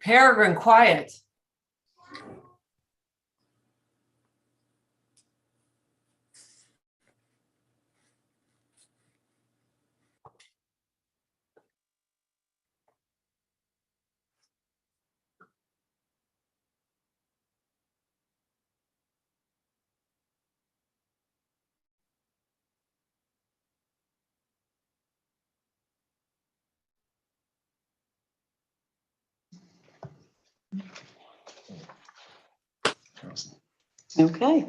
Peregrine, quiet. Okay.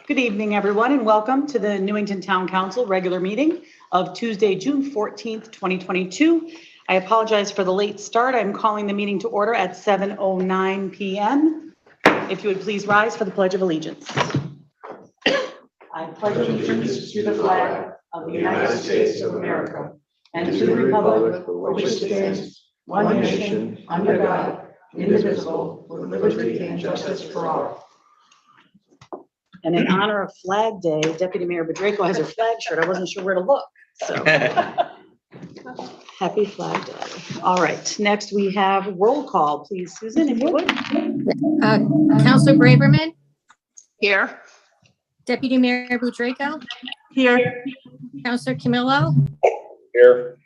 Good evening, everyone, and welcome to the Newington Town Council regular meeting of Tuesday, June 14th, 2022. I apologize for the late start. I'm calling the meeting to order at 7:09 p.m. If you would please rise for the Pledge of Allegiance. I pledge allegiance to the flag of the United States of America and to the republic for which it stands, one nation, under God, indivisible, with liberty and justice for all. And in honor of Flag Day, Deputy Mayor Bedrejko has her flag shirt. I wasn't sure where to look, so. Happy Flag Day. All right, next we have roll call, please, Susan, if you would. Councilor Braverman, Here. Deputy Mayor Bedrejko, Here. Councilor Camillo, Here.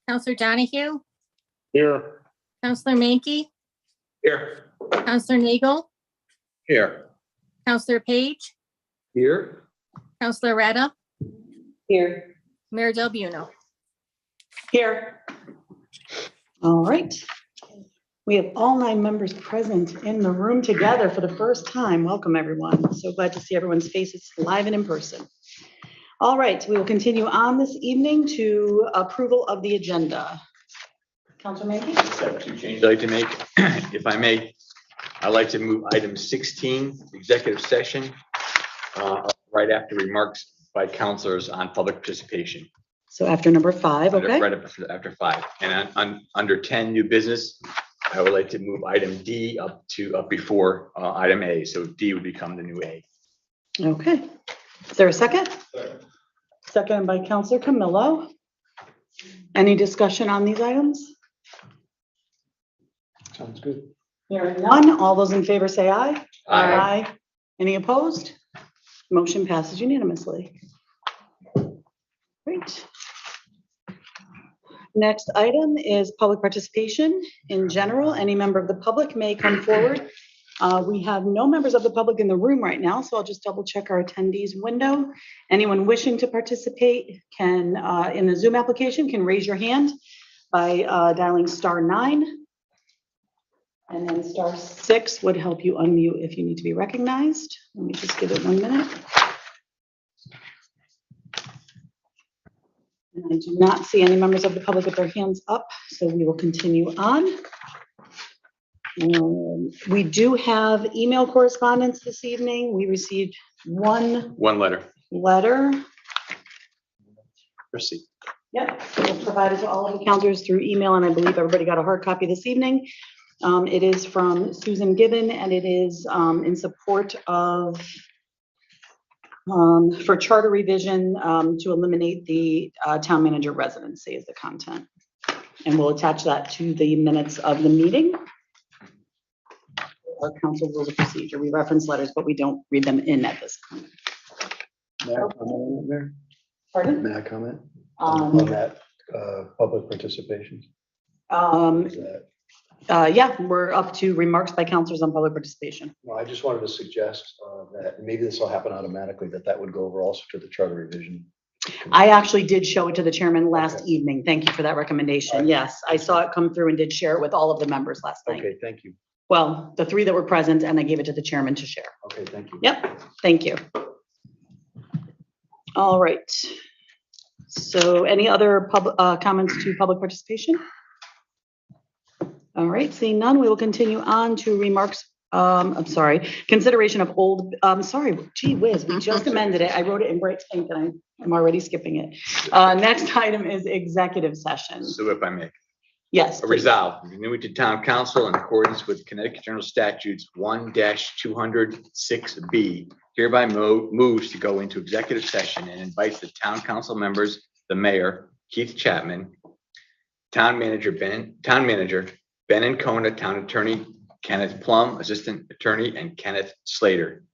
Councilor Donahue, Here. Councilor Mankey, Here. Councilor Nagel, Here. Councilor Page, Here. Councilor Retta, Here. Mayor Del Buono. Here. All right. We have all 9 members present in the room together for the first time. Welcome, everyone. So glad to see everyone's faces live and in person. All right, we will continue on this evening to approval of the agenda. Councilor Mankey? I have 2 changes I'd like to make. If I may, I'd like to move item 16, executive session, right after remarks by councilors on public participation. So after number 5, okay? Right after 5. And under 10, new business, I would like to move item D up before item A. So D would become the new A. Okay. Is there a second? Second by Councilor Camillo. Any discussion on these items? Sounds good. Hearing none, all those in favor say aye. Aye. Any opposed? Motion passes unanimously. Great. Next item is public participation. In general, any member of the public may come forward. We have no members of the public in the room right now, so I'll just double check our attendees window. Anyone wishing to participate can, in the Zoom application, can raise your hand by dialing *9. And then *6 would help you unmute if you need to be recognized. Let me just give it 1 minute. And I do not see any members of the public with their hands up, so we will continue on. We do have email correspondence this evening. We received one letter. Proceed. Yep, it was provided to all of the councilors through email, and I believe everybody got a hard copy this evening. It is from Susan Gibbon, and it is in support of for charter revision to eliminate the town manager residency as the content. And we'll attach that to the minutes of the meeting. Our council rules of procedure. We reference letters, but we don't read them in at this point. May I comment on that, Mayor? Pardon? May I comment on that public participation? Is that- Yeah, we're up to remarks by councilors on public participation. Well, I just wanted to suggest that maybe this will happen automatically, that would go over also to the charter revision. I actually did show it to the chairman last Okay. evening. Thank you for that recommendation. Right. Yes, I saw it come through and did share it with all of the members last night. Okay, thank you. Well, the 3 that were present, and I gave it to the chairman to share. Okay, thank you. Yep, thank you. All right. So any other comments to public participation? All right, seeing none, we will continue on to remarks. I'm sorry, consideration of old, sorry, gee whiz, we just amended it. I wrote it in bright pink and I'm already skipping it. Next item is executive session. So if I may. Yes. please. Resolved, the Newington Town Council, in accordance with Connecticut General Statutes 1-206B, hereby moves to go into executive session and invites the town council members, the mayor, Keith Chapman, town manager Ben and Kona Town Attorney, Kenneth Plum, Assistant Attorney, and Kenneth Slater,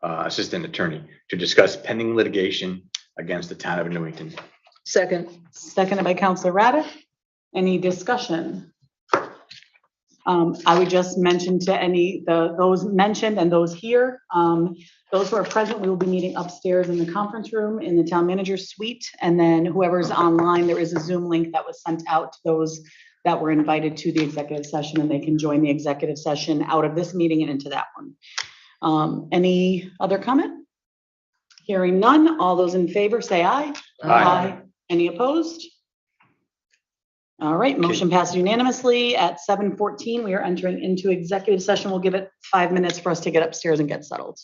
Assistant Attorney, to discuss pending litigation against the town of Newington. Second. Seconded by Councillor Raddick. Any discussion? I would just mention to those mentioned and those here, those who are present, we will be meeting upstairs in the conference room in the town manager's suite. And then whoever's online, there is a Zoom link that was sent out to those that were invited to the executive session, and they can join the executive session out of this meeting and into that one. Any other comment? Hearing none, all those in favor say aye. Aye. Any opposed? All right, motion passed unanimously. At 7:14, we are entering into executive session. We'll give it 5 minutes for us to get upstairs and get settled.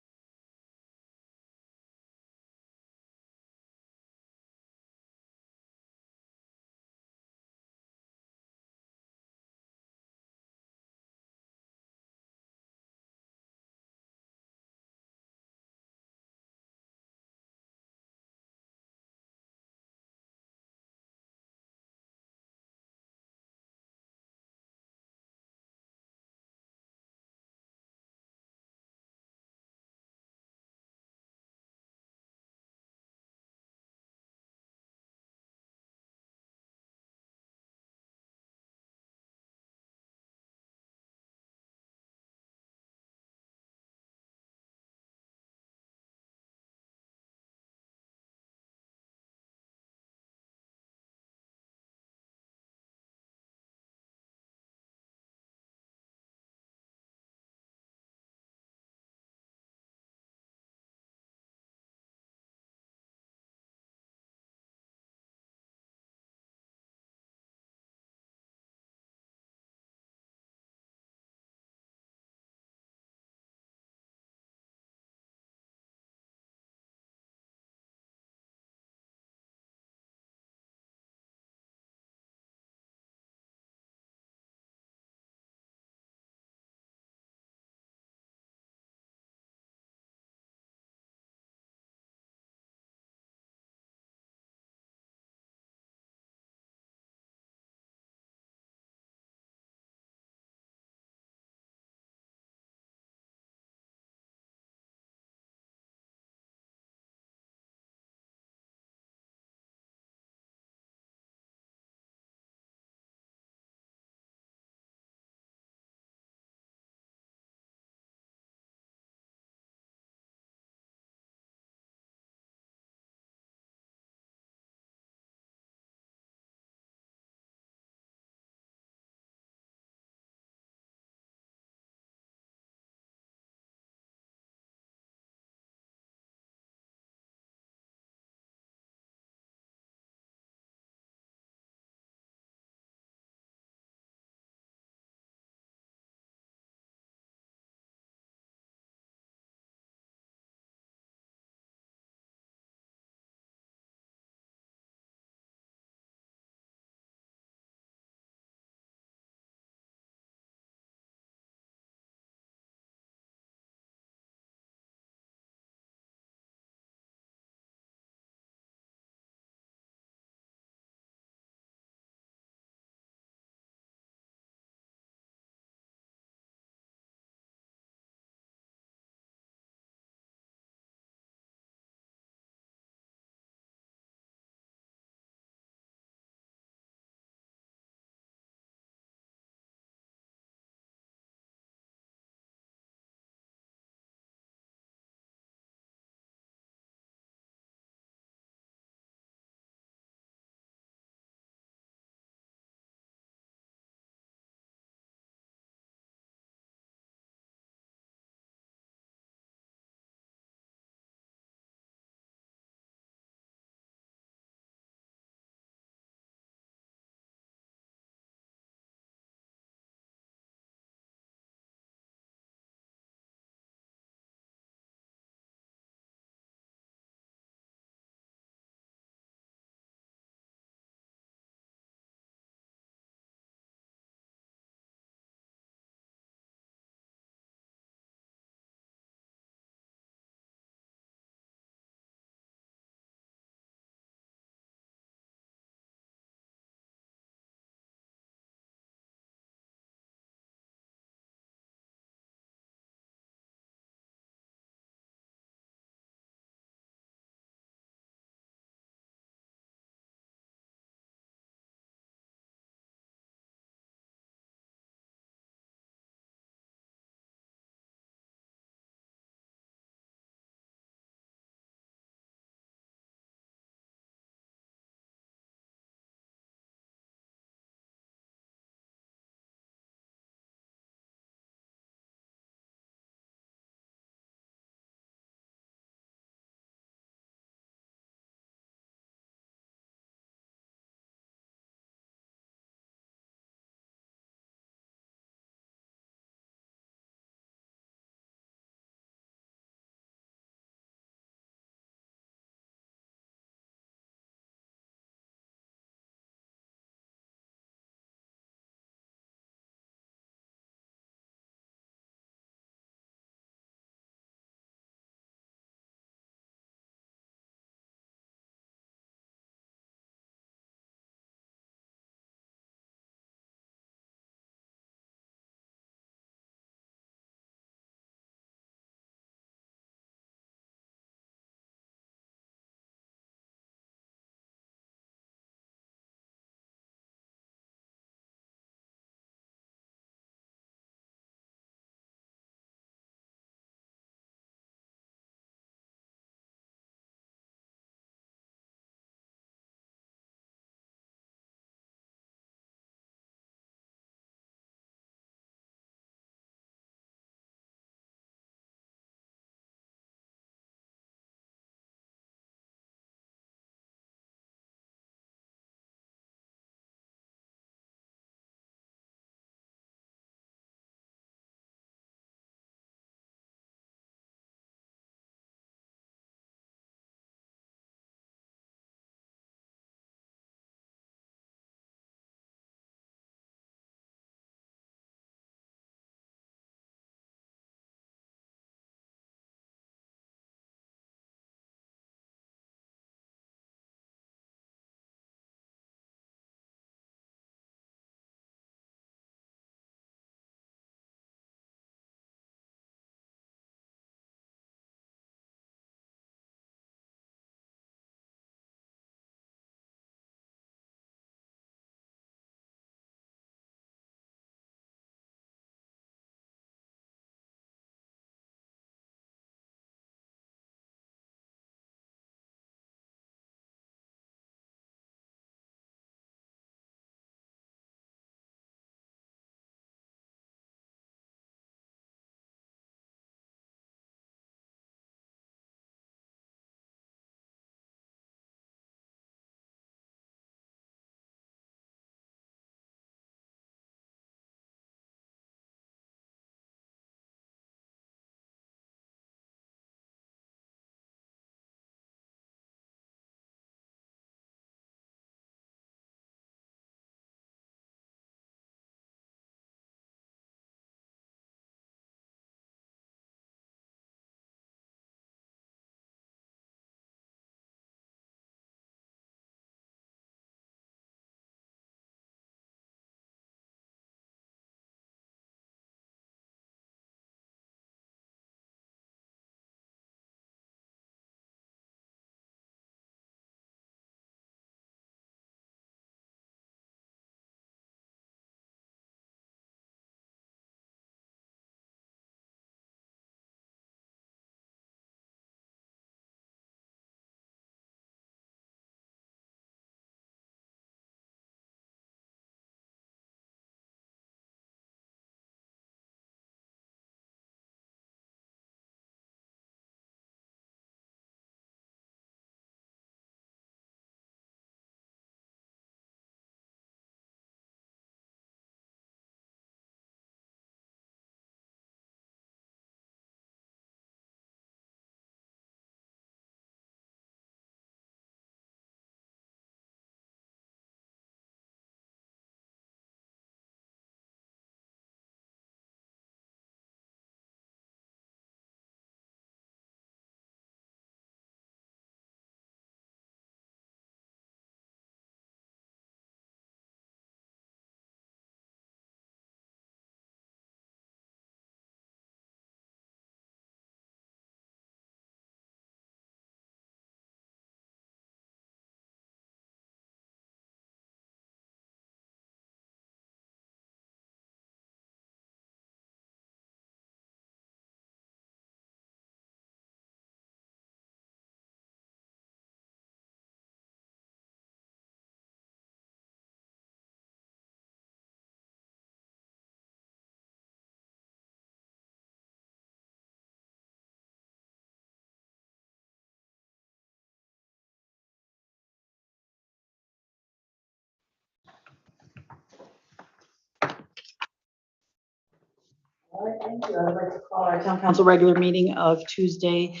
All right, thank you. I would like to call our town council regular meeting of Tuesday,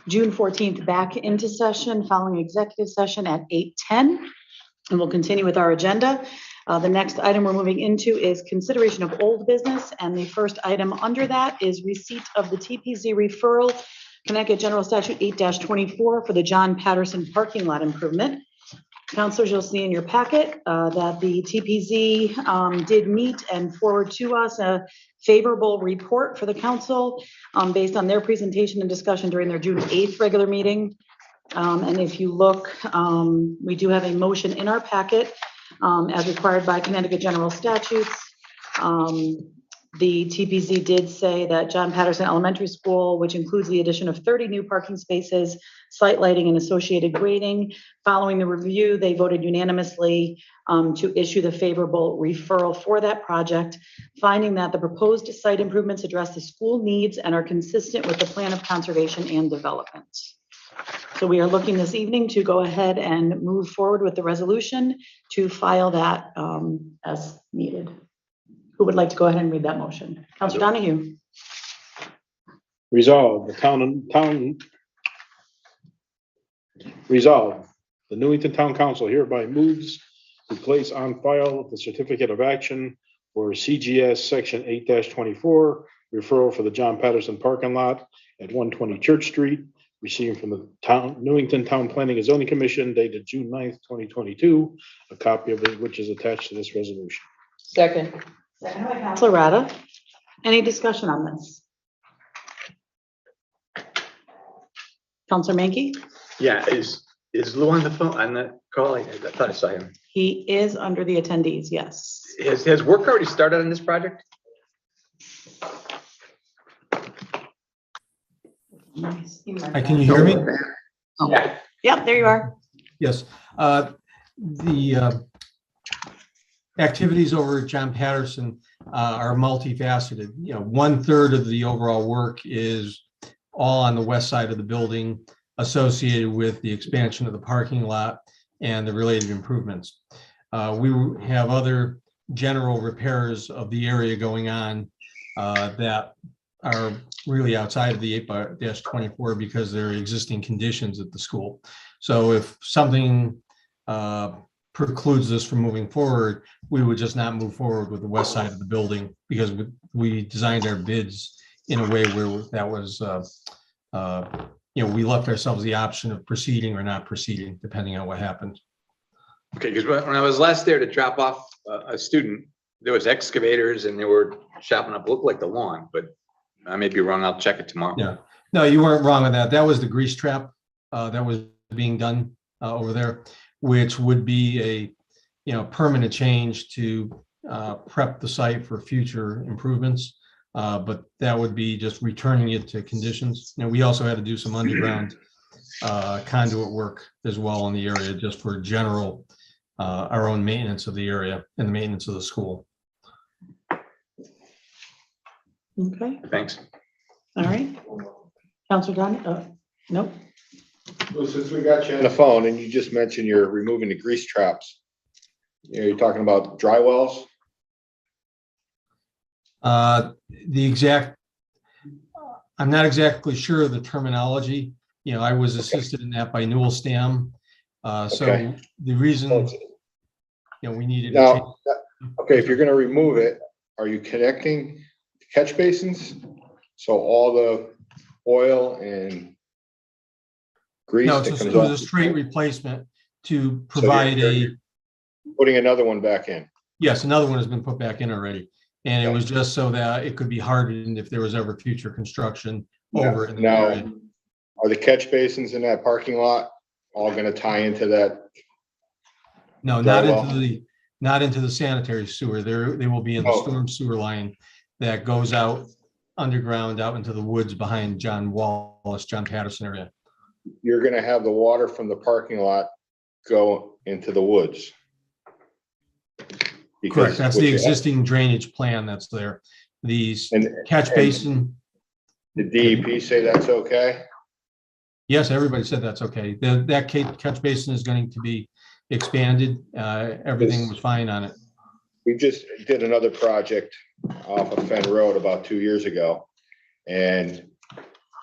June 14th back into session following executive session at 8:10. And we'll continue with our agenda. The next item we're moving into is consideration of old business. And the first item under that is receipt of the TPZ referral, Connecticut General Statute 8-24 for the John Patterson parking lot improvement. Councilors, you'll see in your packet that the TPZ did meet and forward to us a favorable report for the council based on their presentation and discussion during their June 8th regular meeting. And if you look, we do have a motion in our packet as required by Connecticut General Statutes. The TPZ did say that John Patterson Elementary School, which includes the addition of 30 new parking spaces, site lighting and associated grading. Following the review, they voted unanimously to issue the favorable referral for that project, finding that the proposed site improvements address the school needs and are consistent with the plan of conservation and development. So we are looking this evening to go ahead and move forward with the resolution to file that as needed. Who would like to go ahead and read that motion? Councilor Donahue. Resolved, Resolved, the Newington Town Council hereby moves to place on file the certificate of action for CGS section 8-24 referral for the John Patterson parking lot at 120 Church Street, received from the Newington Town Planning and Zoning Commission dated June 9th, 2022, a copy of it which is attached to this resolution. Second. Second by Councilor Rada. Any discussion on this? Councilor Mankey? Yeah, is Lou on the phone, on the call? I thought I saw him. He is under the attendees, yes. Has work already started on this project? Nice. Can you hear me? Yeah. Yep, there you are. Yes. The activities over at John Patterson are multifaceted. 1/3 of the overall work is all on the west side of the building associated with the expansion of the parking lot and the related improvements. We have other general repairs of the area going on that are really outside of the 8-24 because there are existing conditions at the school. So if something precludes us from moving forward, we would just not move forward with the west side of the building because we designed our bids in a way where that was, we left ourselves the option of proceeding or not proceeding, depending on what happened. Okay, because when I was last there to drop off a student, there was excavators and they were chopping up, looked like the lawn, but I may be wrong. I'll check it tomorrow. Yeah, no, you weren't wrong on that. That was the grease trap that was being done over there, which would be a permanent change to prep the site for future improvements. But that would be just returning it to conditions. We also had to do some underground conduit work as well in the area, just for general our own maintenance of the area and the maintenance of the school. Okay, Thanks. all right. Councilor Don, nope. Well, since we got you on the phone and you just mentioned you're removing the grease traps, you're talking about dry wells? I'm not exactly sure of the terminology. I was assisted in that by Newell Stam. So Okay. the reason, we needed to change. Now, okay, if you're gonna remove it, are you connecting catch basins? So all the oil and grease No, that it comes was a off, straight replacement to provide you're putting another one back in? yes, another one has been put back in already. And it was just so that it could be hardened if there was ever future construction over it in the Now, area. are the catch basins in that parking lot all gonna tie into that? No, not into the sanitary sewer. They will be in the Oh. storm sewer line that goes out underground out into the woods behind John Patterson area. You're gonna have the water from the parking lot go into the woods? Because Correct. That's what the you have- existing drainage plan that's there. These And catch basin, did DEP say that's okay? yes, everybody said that's okay. That catch basin is going to be expanded. Everything was fine on it. We just did another project off of Fen Road about 2 years ago. And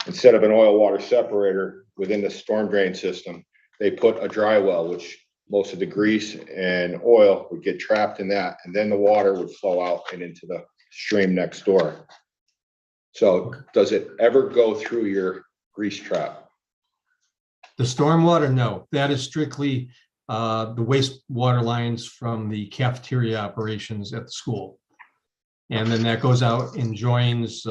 instead of an oil water separator within the storm drain system, they put a dry well, which most of the grease and oil would get trapped in that, and then the water would flow out and into the stream next door. So does it ever go through your grease trap? The stormwater, no, that is strictly the wastewater lines from the cafeteria operations at the school. And then that goes out and joins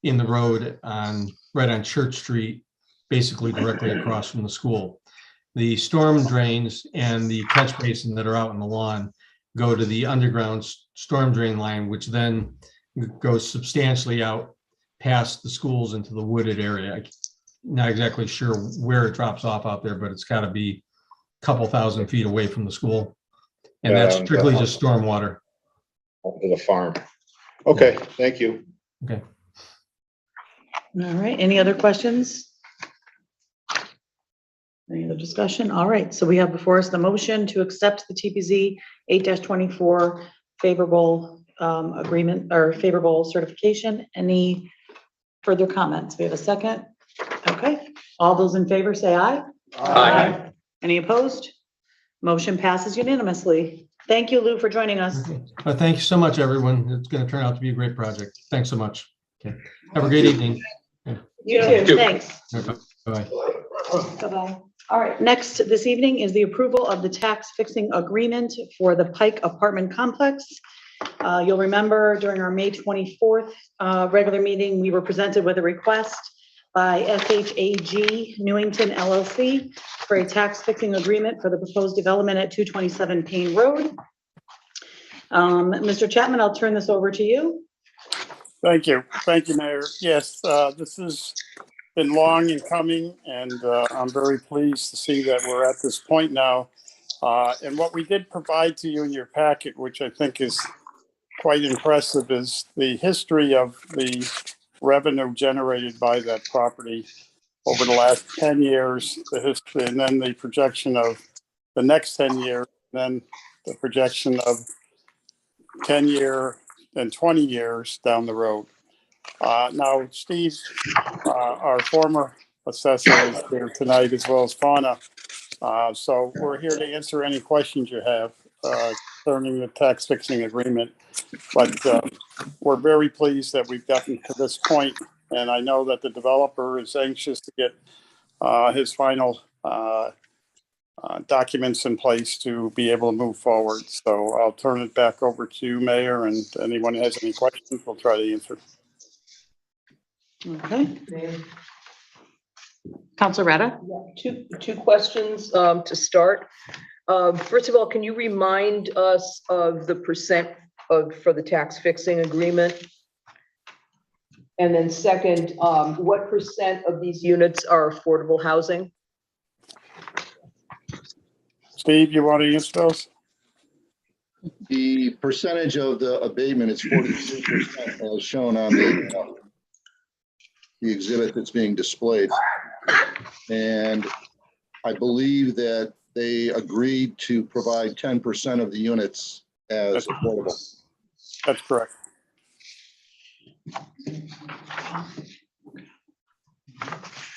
in the road right on Church Street, basically directly across from the school. The storm drains and the catch basin that are out on the lawn go to the underground storm drain line, which then goes substantially out past the schools into the wooded area. I'm not exactly sure where it drops off out there, but it's got to be a couple thousand feet away from the school. And that's strictly just stormwater. To the farm. Okay, thank you. Okay. All right, any other questions? Any other discussion? All right, so we have before us the motion to accept the TPZ 8-24 favorable agreement or favorable certification. Any further comments? We have a second. Okay, all those in favor say aye. Aye. Any opposed? Motion passes unanimously. Thank you, Lou, for joining us. Okay. Thank you so much, everyone. It's going to turn out to be a great project. Thanks so much. Okay. Have a great evening. You too, thanks. Bye. Bye-bye. All right, next this evening is the approval of the tax fixing agreement for the Pike apartment complex. You'll remember during our May 24th regular meeting, we were presented with a request by SHAG Newington LLC for a tax fixing agreement for the proposed development at 227 Payne Road. Mr. Chapman, I'll turn this over to you. Thank you, Mayor. Yes, this has been long in coming, and I'm very pleased to see that we're at this point now. And what we did provide to you in your packet, which I think is quite impressive, is the history of the revenue generated by that property over the last 10 years, the history, and then the projection of the next 10 years, then the projection of 10 year and 20 years down the road. Now, Steve, our former assessor, is here tonight, as well as Fauna. So we're here to answer any questions you have concerning the tax fixing agreement. But we're very pleased that we've gotten to this point, and I know that the developer is anxious to get his final documents in place to be able to move forward. So I'll turn it back over to you, Mayor, and anyone who has any questions, we'll try to answer. Okay. Councilor Retta? Two questions to start. First of all, can you remind us of the percent for the tax fixing agreement? And then second, what percent of these units are affordable housing? Steve, you want to answer those? The percentage of the abatement is 43%, as shown on the exhibit that's being displayed. And I believe that they agreed to provide 10% of the units as affordable. That's correct.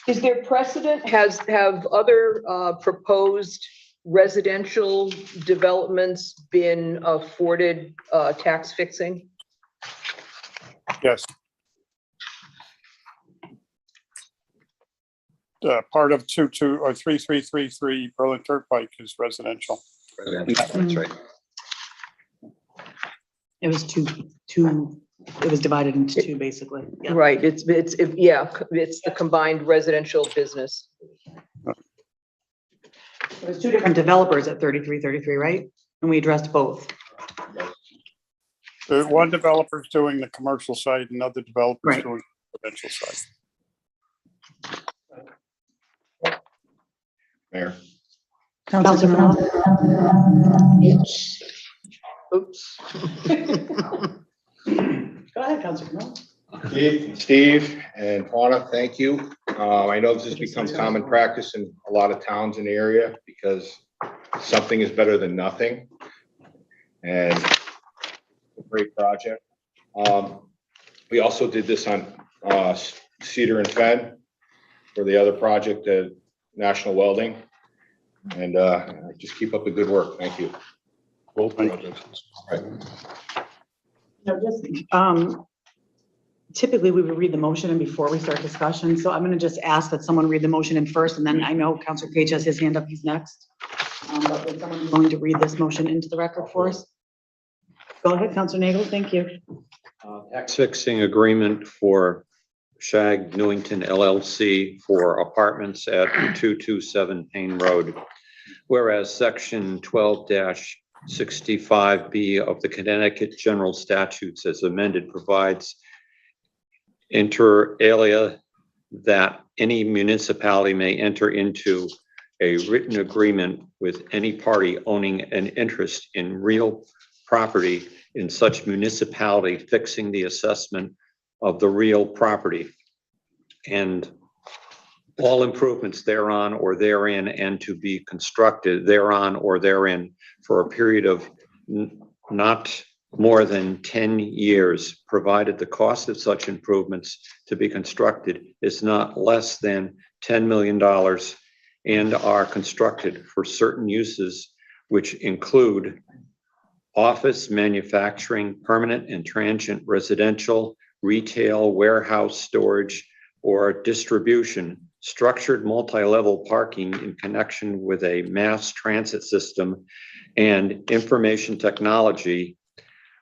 Is there precedent? Have other proposed residential developments been afforded tax fixing? Yes. Part of 3333 Berlin Turnpike is residential. That's right. It was two, it was divided into two, basically. Yeah. Right. It's the combined residential business. There's two different developers at 3333, right? And we addressed both. One developer's doing the commercial side, another developer's doing the residential side. Mayor. Councilor. Oops. Go ahead, Councilor. Steve and Fauna, thank you. I know this has become common practice in a lot of towns in the area because something is better than nothing. And a great project. We also did this on Cedar and Fen for the other project at National Welding. And just keep up the good work. Thank you. Both projects. Typically, we would read the motion and before we start discussion, so I'm gonna just ask that someone read the motion in first, and then I know Councilor Page has his hand up, he's next. But would someone be willing to read this motion into the record for us? Go ahead, Councilor Nagel, thank you. Tax fixing agreement for Shag Newington LLC for apartments at 227 Payne Road. Whereas section 12-65B of the Connecticut General Statutes as amended provides inter alia that any municipality may enter into a written agreement with any party owning an interest in real property in such municipality fixing the assessment of the real property and all improvements thereon or therein and to be constructed thereon or therein for a period of not more than 10 years, provided the cost of such improvements to be constructed is not less than $10 million and are constructed for certain uses, which include office, manufacturing, permanent and transient residential, retail, warehouse, storage, or distribution, structured multi-level parking in connection with a mass transit system and information technology,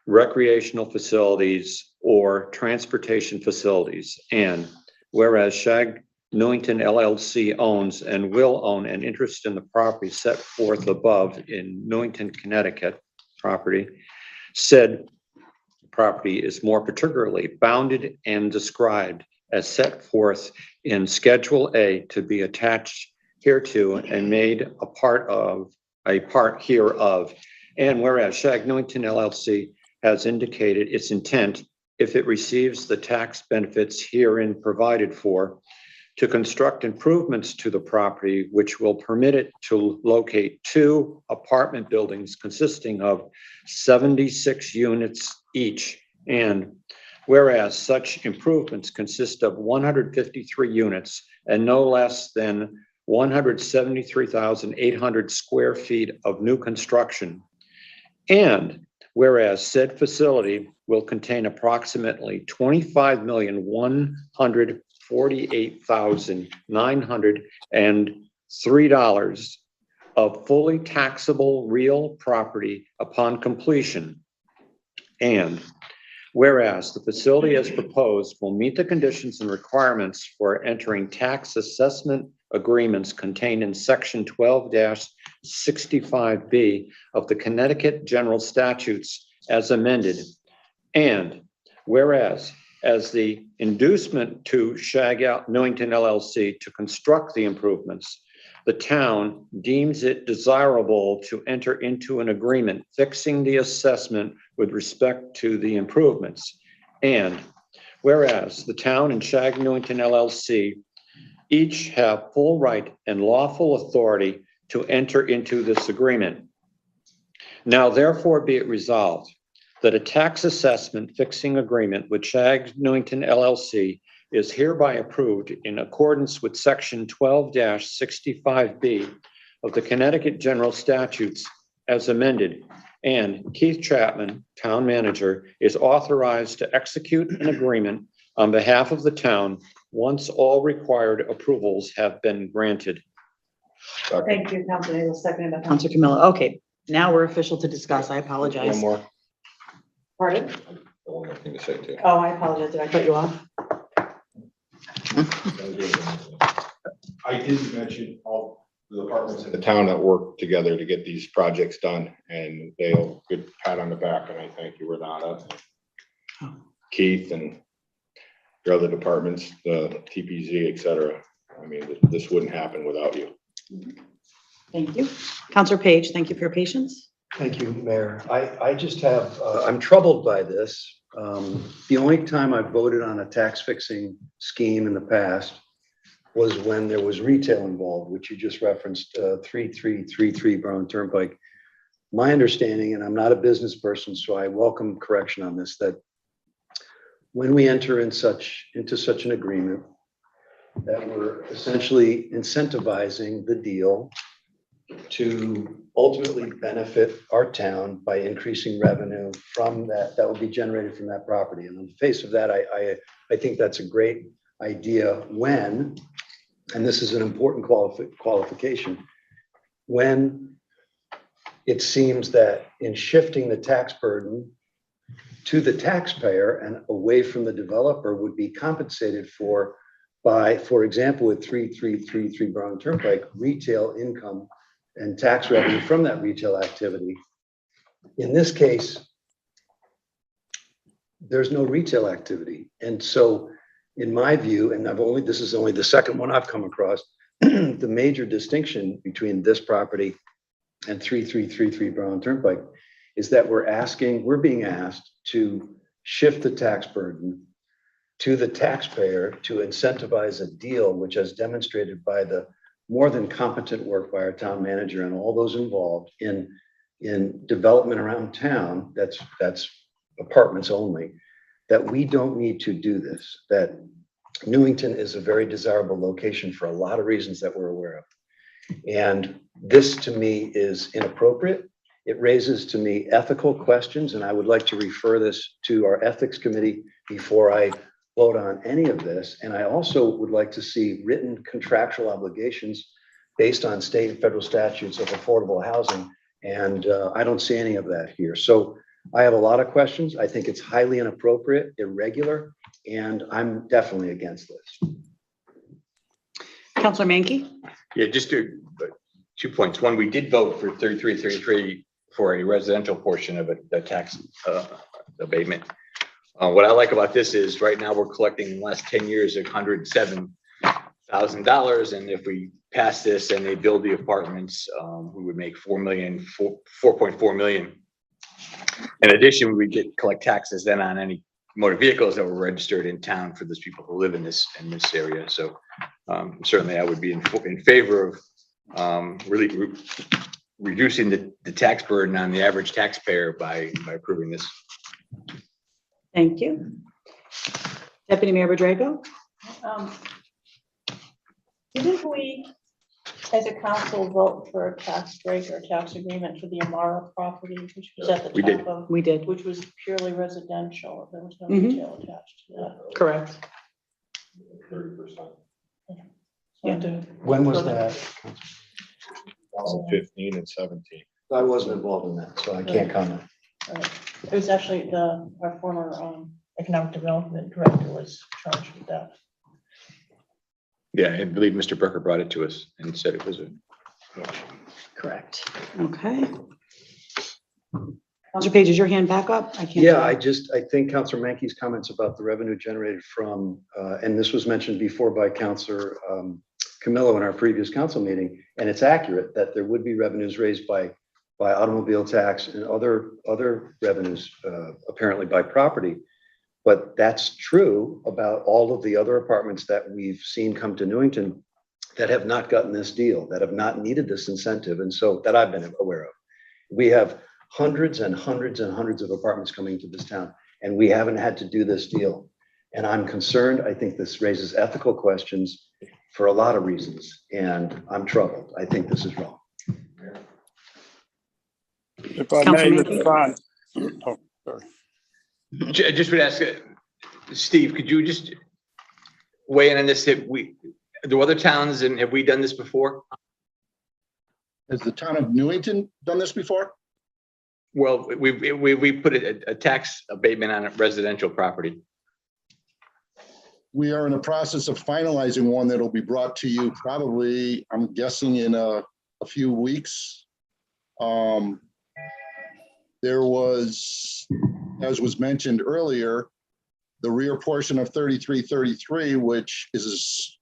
recreational facilities, or transportation facilities. And whereas Shag Newington LLC owns and will own an interest in the property set forth above in Newington, Connecticut property, said property is more particularly bounded and described as set forth in Schedule A to be attached hereto and made a part hereof. And whereas Shag Newington LLC has indicated its intent, if it receives the tax benefits herein provided for, to construct improvements to the property which will permit it to locate 2 apartment buildings consisting of 76 units each. And whereas such improvements consist of 153 units and no less than 173,800 square feet of new construction. And whereas said facility will contain approximately $25,148,903 of fully taxable real property upon completion. And whereas the facility as proposed will meet the conditions and requirements for entering tax assessment agreements contained in section 12-65B of the Connecticut General Statutes as amended. And whereas as the inducement to Shag Newington LLC to construct the improvements, the town deems it desirable to enter into an agreement fixing the assessment with respect to the improvements. And whereas the town and Shag Newington LLC each have full right and lawful authority to enter into this agreement. Now therefore be it resolved that a tax assessment fixing agreement with Shag Newington LLC is hereby approved in accordance with section 12-65B of the Connecticut General Statutes as amended, and Keith Chapman, town manager, is authorized to execute an agreement on behalf of the town once all required approvals have been granted. Thank you, Councilor Nagel, seconded by Councilor Camilla. Okay, now we're official to discuss. I apologize. One more. Pardon? One more thing to say too. Oh, I apologize. Did I cut you off? I didn't mention all the departments in the town that work together to get these projects done, and they'll good pat on the back, and I thank you, Renata, Keith, and your other departments, the TPZ, et cetera. I mean, this wouldn't happen without you. Thank you. Councilor Page, thank you for your patience. Thank you, Mayor. I just have, I'm troubled by this. The only time I voted on a tax fixing scheme in the past was when there was retail involved, which you just referenced, 3333 Brown Turnpike. My understanding, and I'm not a business person, so I welcome correction on this, that when we enter into such an agreement, that we're essentially incentivizing the deal to ultimately benefit our town by increasing revenue from that will be generated from that property. And on the face of that, I think that's a great idea when, and this is an important qualification, when it seems that in shifting the tax burden to the taxpayer and away from the developer would be compensated by, for example, with 3333 Brown Turnpike, retail income and tax revenue from that retail activity. In this case, there's no retail activity. And so in my view, and this is only the second one I've come across, the major distinction between this property and 3333 Brown Turnpike is that we're being asked to shift the tax burden to the taxpayer to incentivize a deal, which, as demonstrated by the more than competent work by our town manager and all those involved in development around town, that's apartments only, that we don't need to do this, that Newington is a very desirable location for a lot of reasons that we're aware of. And this to me is inappropriate. It raises to me ethical questions, and I would like to refer this to our ethics committee before I vote on any of this. And I also would like to see written contractual obligations based on state and federal statutes of affordable housing. And I don't see any of that here. So I have a lot of questions. I think it's highly inappropriate, irregular, and I'm definitely against this. Councillor Menke? Yeah, just 2 points. One, we did vote for 3333 for a residential portion of the tax abatement. What I like about this is right now we're collecting in the last 10 years $107,000. And if we pass this and they build the apartments, we would make $4.4 million. In addition, we collect taxes then on any motor vehicles that were registered in town for those people who live in this area. So certainly I would be in favor of really reducing the tax burden on the average taxpayer by approving this. Thank you. Deputy Mayor Badrego? Didn't we, as a council, vote for a tax break or tax agreement for the Amara property, which was at the We did. top of, We did. which was purely residential? There was no Mhm. retail attached to that. Correct. 30%. Yeah. When was that? 2015 and 17. I wasn't involved in that, so I can't comment. Right. It was actually our former economic development director was charged with that. Yeah, I believe Mr. Brucker brought it to us and said it was Correct. Okay. Councillor Page, is your hand back up? I can't. Yeah, I think Councillor Menke's comments about the revenue generated from, and this was mentioned before by Councillor Camillo in our previous council meeting, and it's accurate that there would be revenues raised by automobile tax and other revenues, apparently by property. But that's true about all of the other apartments that we've seen come to Newington that have not gotten this deal, that have not needed this incentive, and so that I've been aware of. We have hundreds and hundreds and hundreds of apartments coming to this town, and we haven't had to do this deal. And I'm concerned. I think this raises ethical questions for a lot of reasons, and I'm troubled. I think this is wrong. If I Councilor may Menke? respond. Oh, sorry. I just would ask, Steve, could you just weigh in on this? Do other towns and have we done this before? Has the town of Newington done this before? Well, we put a tax abatement on a residential property. We are in the process of finalizing one that'll be brought to you probably, I'm guessing, in a few weeks. There was, as was mentioned earlier, the rear portion of 3333, which is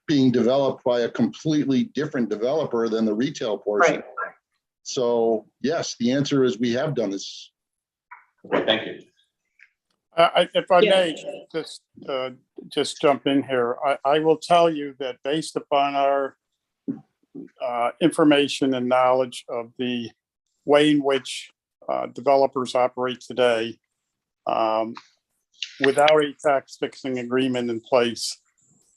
being developed by a completely different developer than the retail portion. Right. So yes, the answer is we have done this. Okay, thank you. If I Yeah. may just jump in here, I will tell you that based upon our information and knowledge of the way in which developers operate today, without a tax fixing agreement in place,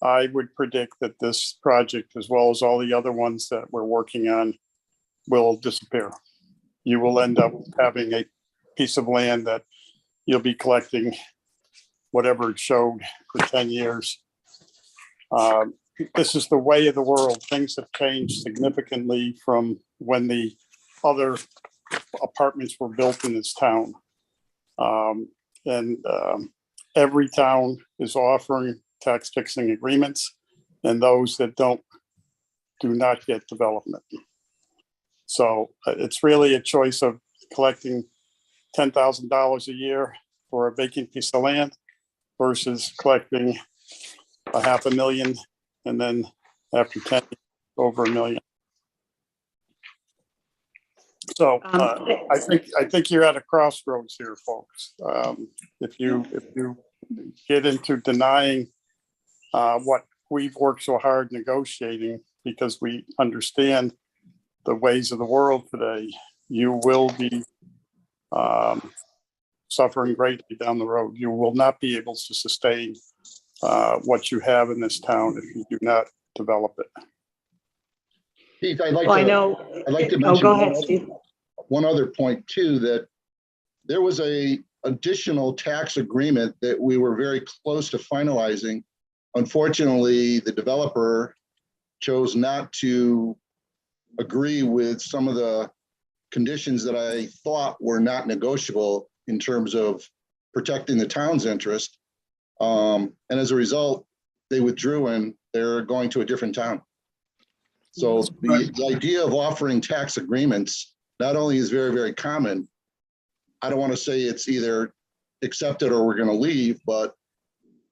I would predict that this project, as well as all the other ones that we're working on, will disappear. You will end up having a piece of land that you'll be collecting whatever it showed for 10 years. This is the way of the world. Things have changed significantly from when the other apartments were built in this town. Every town is offering tax fixing agreements, and those that do not get development. So it's really a choice of collecting $10,000 a year for a vacant piece of land versus collecting $500,000 and then after 10, over $1 million. So I think you're at a crossroads here, folks. If you get into denying what we've worked so hard negotiating, because we understand the ways of the world today, you will be suffering greatly down the road. You will not be able to sustain what you have in this town if you do not develop it. Keith, I'd like to Oh, mention go ahead, Steve. one other point too, that there was a additional tax agreement that we were very close to finalizing. Unfortunately, the developer chose not to agree with some of the conditions that I thought were not negotiable in terms of protecting the town's interest. And as a result, they withdrew and they're going to a different town. So the idea of offering tax agreements not only is very, very common. I don't want to say it's either accepted or we're going to leave, but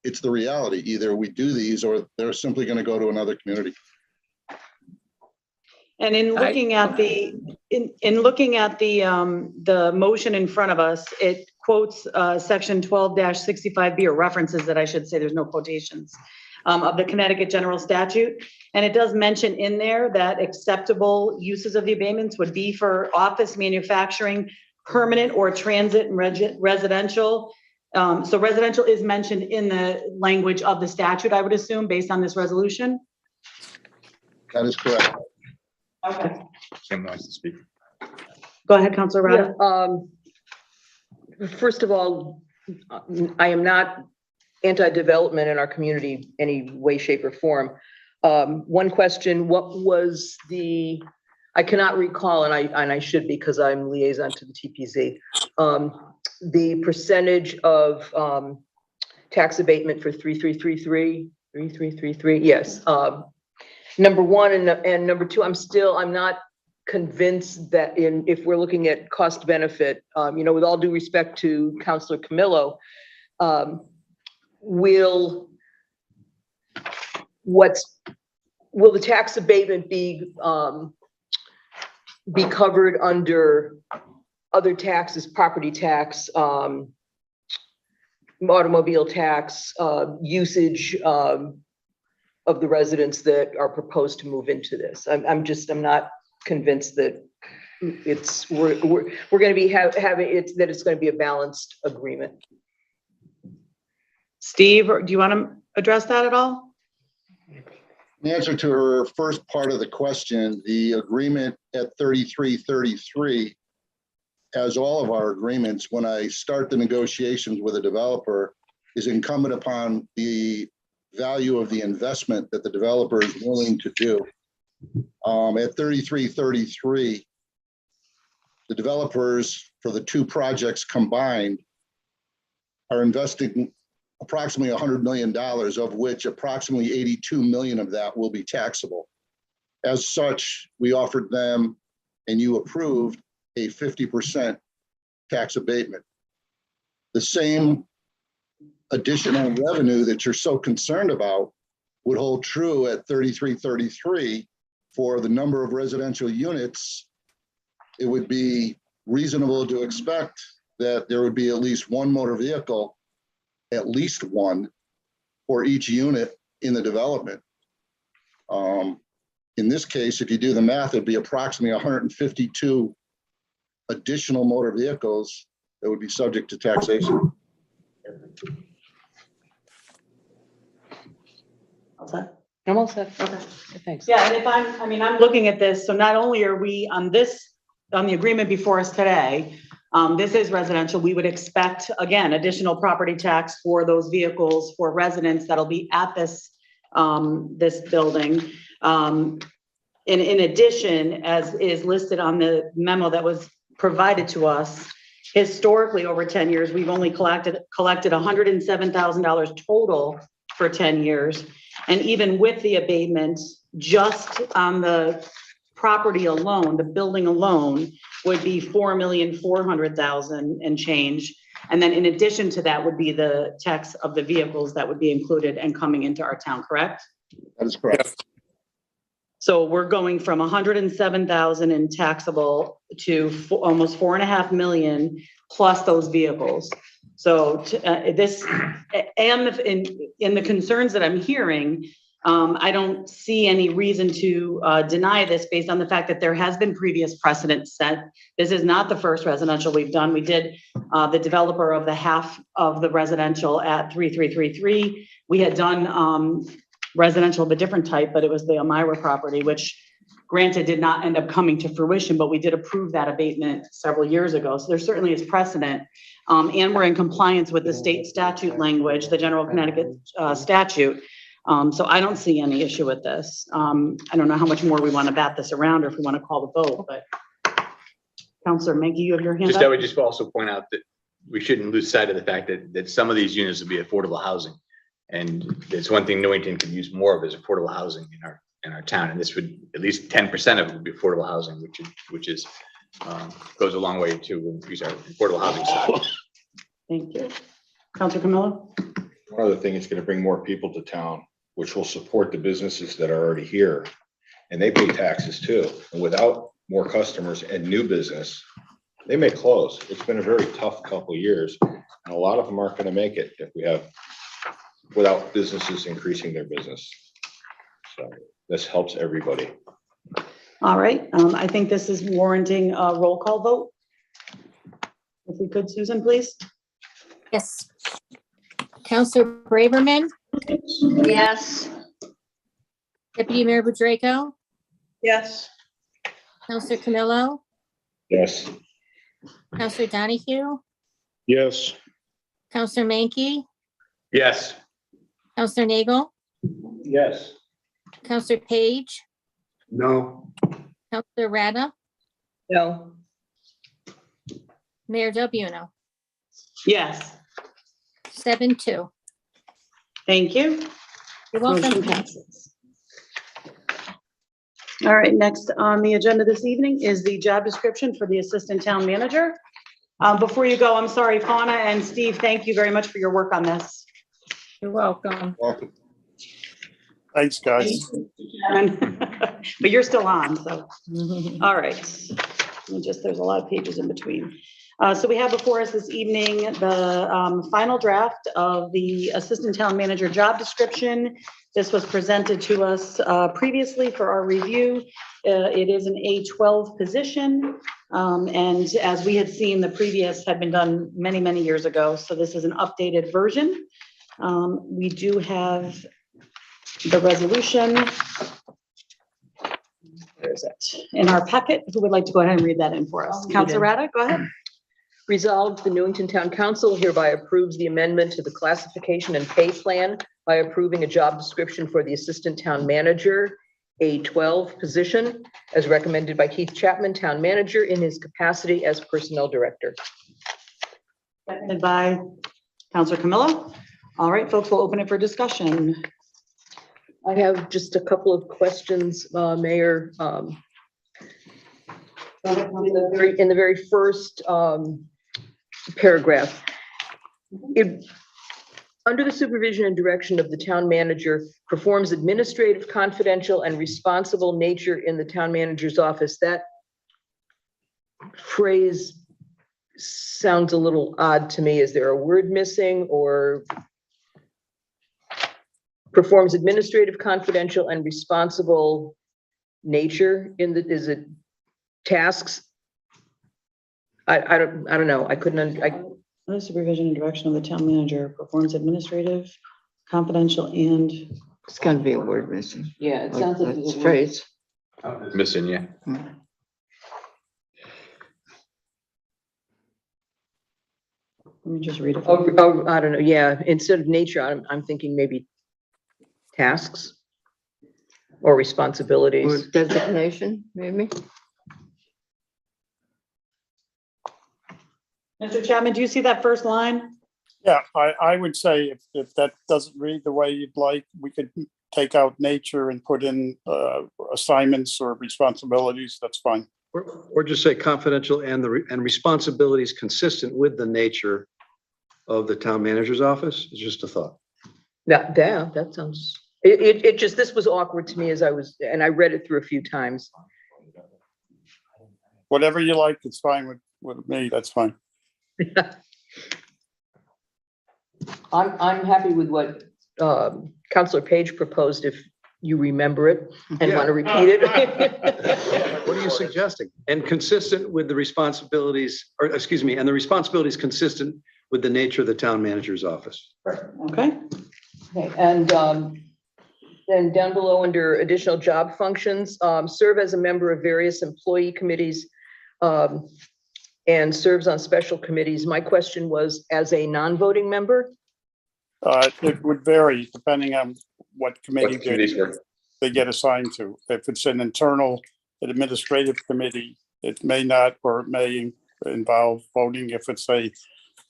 it's the reality. Either we do these or they're simply going to go to another community. And in looking at the the motion in front of us, it quotes section 12-65B, or references that I should say, there's no quotations, of the Connecticut General Statute. And it does mention in there that acceptable uses of the abatements would be for office, manufacturing, permanent or transit and residential. So residential is mentioned in the language of the statute, I would assume, based on this resolution. That is correct. Okay. Tim wants to speak. Go ahead, Councilor Rada. First of all, I am not anti-development in our community any way, shape, or form. One question: what was the? I cannot recall, and I should, because I'm liaison to the TPZ. The percentage of tax abatement for 3333. Yes. Number one, and number two, I'm not convinced that if we're looking at cost benefit, with all due respect to Councilor Camillo, will the tax abatement be covered under other taxes, property tax, automobile tax, usage of the residents that are proposed to move into this? I'm not convinced that we're going to be having it, that it's going to be a balanced agreement. Steve, do you want to address that at all? In answer to her first part of the question, the agreement at 3333, as all of our agreements, when I start the negotiations with a developer, is incumbent upon the value of the investment that the developer is willing to do. At 3333, the developers for the two projects combined are investing approximately $100 million, of which approximately 82 million of that will be taxable. As such, we offered them, and you approved, a 50% tax abatement. The same additional revenue that you're so concerned about would hold true at 3333 for the number of residential units. It would be reasonable to expect that there would be at least one motor vehicle, at least one, for each unit in the development. In this case, if you do the math, it'd be approximately 152 additional motor vehicles that would be subject to taxation. What's that? I'm all set. Okay. Thanks. Yeah, and if I'm looking at this, so not only are we on the agreement before us today, this is residential, we would expect, again, additional property tax for those vehicles for residents that'll be at this building. In addition, as is listed on the memo that was provided to us, historically, over 10 years, we've only collected $107,000 total for 10 years. And even with the abatement, just on the property alone, the building alone would be $4,400,000 and change. And then in addition to that would be the tax of the vehicles that would be included and coming into our town, correct? That is correct. So we're going from 107,000 in taxable to almost 4.5 million plus those vehicles. So this, and in the concerns that I'm hearing, I don't see any reason to deny this based on the fact that there has been previous precedent set. This is not the first residential we've done. We did the developer of the half of the residential at 3333. We had done residential of a different type, but it was the Elmira property, which granted did not end up coming to fruition, but we did approve that abatement several years ago. So there certainly is precedent. And we're in compliance with the state statute language, the general Connecticut statute. So I don't see any issue with this. I don't know how much more we want to bat this around or if we want to call the vote, but Councillor Menke, you have your hand I up? would just also point out that we shouldn't lose sight of the fact that some of these units will be affordable housing. And it's one thing Newington could use more of is affordable housing in our town. And this would, at least 10% of it would be affordable housing, which is goes a long way to increase our affordable housing stock. Thank you. Councillor Camillo? One other thing, it's gonna bring more people to town, which will support the businesses that are already here. And they pay taxes too. And without more customers and new business, they may close. It's been a very tough couple of years. And a lot of them aren't gonna make it if we have, without businesses increasing their business. So this helps everybody. All right, I think this is warranting a roll call vote. If we could, Susan, please. Yes. Counselor Braverman, Yes. Deputy Mayor Budraco, Yes. Counselor Camillo, Yes. Counselor Donahue, Yes. Counselor Menke, Yes. Counselor Nagel, Yes. Counselor Page, No. Counselor Rada, No. Mayor Del Buono. Yes, 7-2. thank you. You're Motion welcome. passes. All right, next on the agenda this evening is the job description for the Assistant Town Manager. Before you go, I'm sorry, Fauna and Steve, thank you very much for your work on this. You're welcome. Welcome. Thanks, guys. But you're still on, so. All right. There's a lot of pages in between. So we have before us this evening, the final draft of the Assistant Town Manager job description. This was presented to us previously for our review. It is an A12 position. And as we had seen, the previous had been done many, many years ago. So this is an updated version. We do have the resolution. Where is it? In our packet. Who would like to go ahead and read that in for us? Councilor Rada, go ahead. Resolved, the Newington Town Council hereby approves the amendment to the classification and pay plan by approving a job description for the Assistant Town Manager, A12 position, as recommended by Keith Chapman, Town Manager, in his capacity as Personnel Director. Seconded by Councilor Camillo. All right, folks, we'll open it for discussion. I have just a couple of questions, Mayor. In the very first paragraph, under the supervision and direction of the town manager, performs administrative, confidential, and responsible nature in the town manager's office. That phrase sounds a little odd to me. Is there a word missing, or performs administrative, confidential, and responsible nature in the, is it tasks? I don't know. I couldn't, Under supervision and direction of the town manager, performs administrative, confidential, and It's gonna be a word missing. Yeah, it sounds like. It's phrase. Missing, yeah. let me just read it. Oh, I don't know, yeah, instead of nature, I'm thinking maybe tasks or Or responsibilities. designation, maybe? Mr. Chapman, do you see that first line? Yeah, I would say if that doesn't read the way you'd like, we could take out nature and put in assignments or responsibilities. That's fine. Or just say confidential and and responsibilities consistent with the nature of the town manager's office. It's just a thought. That sounds, it just, this was awkward to me as I was, and I read it through a few times. Whatever you like, it's fine with me. That's fine. I'm happy with what Councillor Page proposed, if you remember it and want to repeat it. What are you suggesting? And consistent with the responsibilities, or excuse me, and the responsibilities consistent with the nature of the town manager's office. Okay, Okay, and then down below under additional job functions, serve as a member of various employee committees and serves on special committees. My question was, as a non-voting member? It would vary depending on what committee What committees were? they get assigned to. If it's an internal administrative committee, it may not, or it may involve voting. If it's a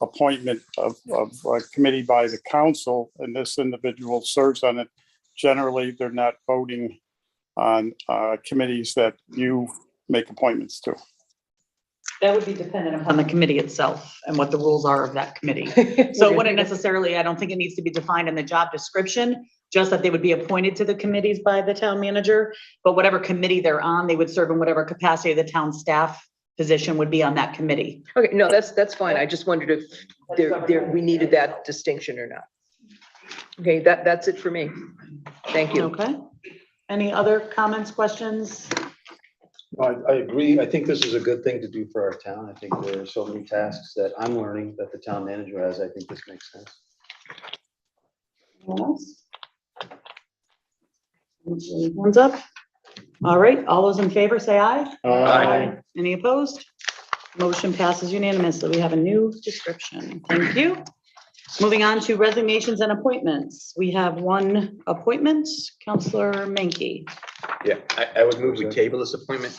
appointment of a committee by the council and this individual serves on it, generally they're not voting on committees that you make appointments to. that would be dependent upon the committee itself and what the rules are of that committee. So it wouldn't necessarily, I don't think it needs to be defined in the job description, just that they would be appointed to the committees by the town manager. But whatever committee they're on, they would serve in whatever capacity the town staff position would be on that committee. Okay, no, that's fine. I just wondered if we needed that distinction or not. Okay, that's it for me. Thank you. Okay. Any other comments, questions? I agree. I think this is a good thing to do for our town. I think there are so many tasks that I'm learning that the town manager has. I think this makes sense. Anyone else? Hands up. All right, all those in favor, say aye. Aye. Any opposed? Motion passes unanimously. We have a new description. Thank you. Moving on to resignations and appointments. We have one appointment, Councillor Menke. Yeah, I would move we table this appointment.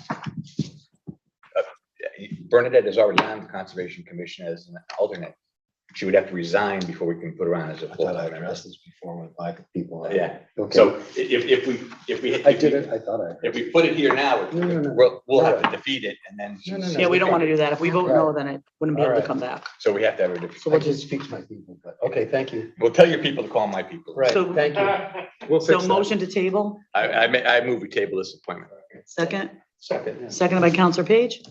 Bernadette is already on the Conservation Commission as an alternate. She would have to resign before we can put her on as a full. I addressed this before with my people. Yeah, Okay. so if we. I did it. I thought I. If we put it here now, we'll have to defeat it and then. Yeah, we don't want to do that. If we vote no, then it wouldn't be able to come back. So we have to have a. So we'll just speak to my people, but okay, thank you. We'll tell your people to call my people. Right, So- thank you. We'll So fix that. motion to table, I move we table this appointment. second, Second. seconded by Councillor Page.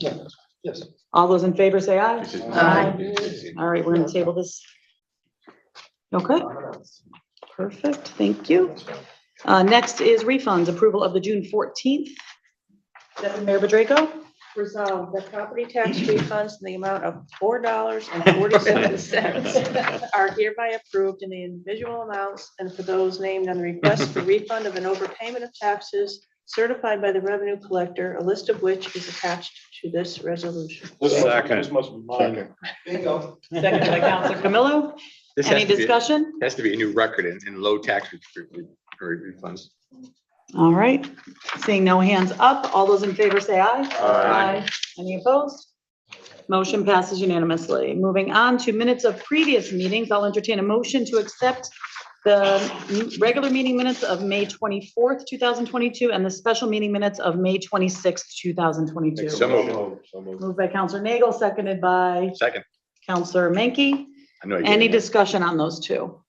Yes. All those in favor, say aye. This is- Aye. All right, we're gonna table this. Okay, perfect, thank you. Next is refunds, approval of the June 14th. Deputy Mayor Badreko? Resolved that property tax refunds in the amount of $4.47 are hereby approved in the individual amounts and for those named on the request for refund of an overpayment of taxes certified by the revenue collector, a list of which is attached to this resolution. This must be mine. Bingo. Seconded by Councillor Camillo. This has Any to be- discussion? Has to be a new record in low tax refunds. All right, seeing no hands up, all those in favor say aye. Aye. Any opposed? Motion passes unanimously. Moving on to minutes of previous meetings, I'll entertain a motion to accept the regular meeting minutes of May 24th, 2022, and the special meeting minutes of May 26th, 2022. So moved. Moved by Councillor Nagel, seconded by Second. Councillor Menke. I know you Any did. discussion on those two?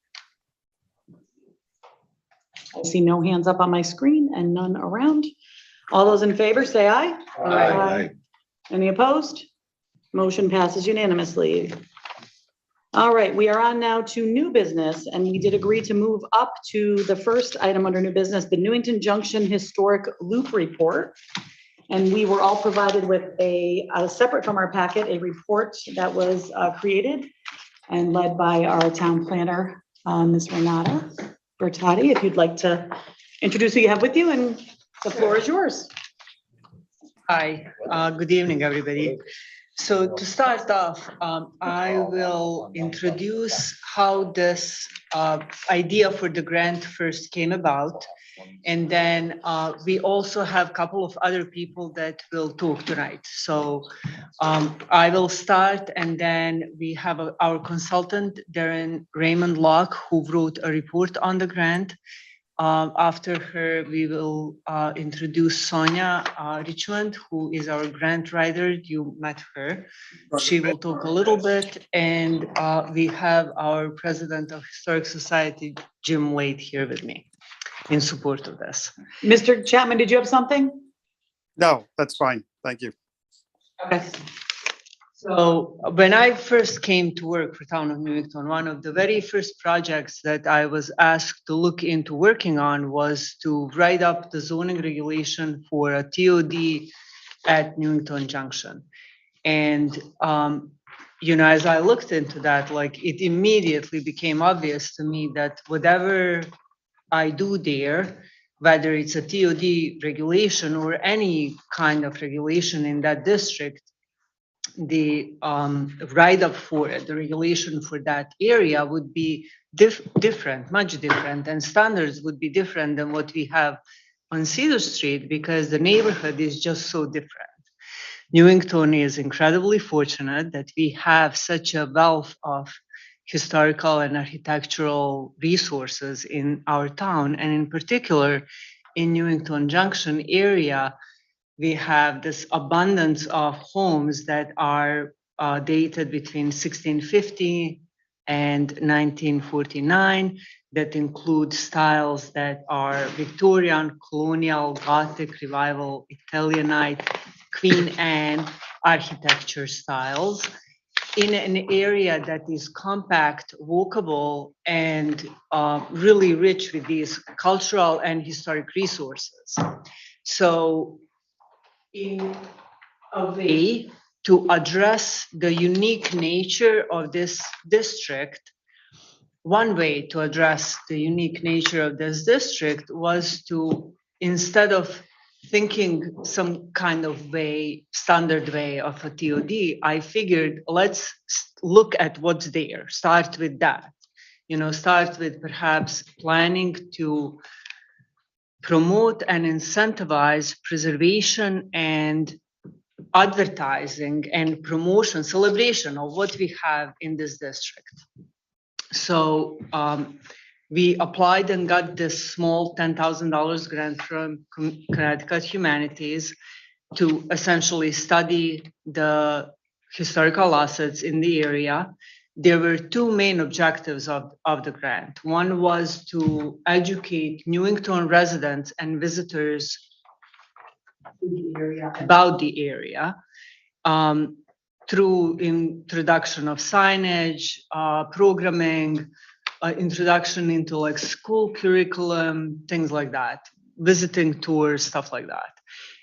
I see no hands up on my screen and none around. All those in favor, say aye. Aye. Any opposed? Motion passes unanimously. All right, we are on now to new business, and we did agree to move up to the first item under new business, the Newington Junction Historic Loop Report. And we were all provided with a separate from our packet, a report that was created and led by our town planner, Ms. Renata Bertati. If you'd like to introduce who you have with you, and the floor is yours. Hi, good evening, everybody. So to start off, I will introduce how this idea for the grant first came about. And then we also have a couple of other people that will talk tonight. So I will start, and then we have our consultant, Darren Raymond Locke, who wrote a report on the grant. After her, we will introduce Sonia Richmond, who is our grant writer. You met her. She will talk a little bit. And we have our president of Historic Society, Jim Wade, here with me in support of this. Mr. Chapman, did you have something? No, that's fine. Thank you. Okay. So when I first came to work for Town of Newington, one of the very first projects that I was asked to look into working on was to write up the zoning regulation for a TOD at Newington Junction. And, as I looked into that, it immediately became obvious to me that whatever I do there, whether it's a TOD regulation or any kind of regulation in that district, the write-up for it, the regulation for that area would be different, much different, and standards would be different than what we have on Cedar Street, because the neighborhood is just so different. Newington is incredibly fortunate that we have such a wealth of historical and architectural resources in our town, and in particular in Newington Junction area, we have this abundance of homes that are dated between 1650 and 1949 that include styles that are Victorian, colonial, Gothic, Revival, Italianate, Queen Anne architecture styles in an area that is compact, walkable, and really rich with these cultural and historic resources. So in a way to address the unique nature of this district, one way to address the unique nature of this district was to, instead of thinking some kind of way, standard way of a TOD, I figured let's look at what's there, start with that. Start with perhaps planning to promote and incentivize preservation and advertising and promotion, celebration of what we have in this district. So we applied and got this small $10,000 grant from Connecticut Humanities to essentially study the historical assets in the area. There were two main objectives of the grant. One was to educate Newington residents and visitors about the area through introduction of signage, programming, introduction into school curriculum, things like that, visiting tours, stuff like that.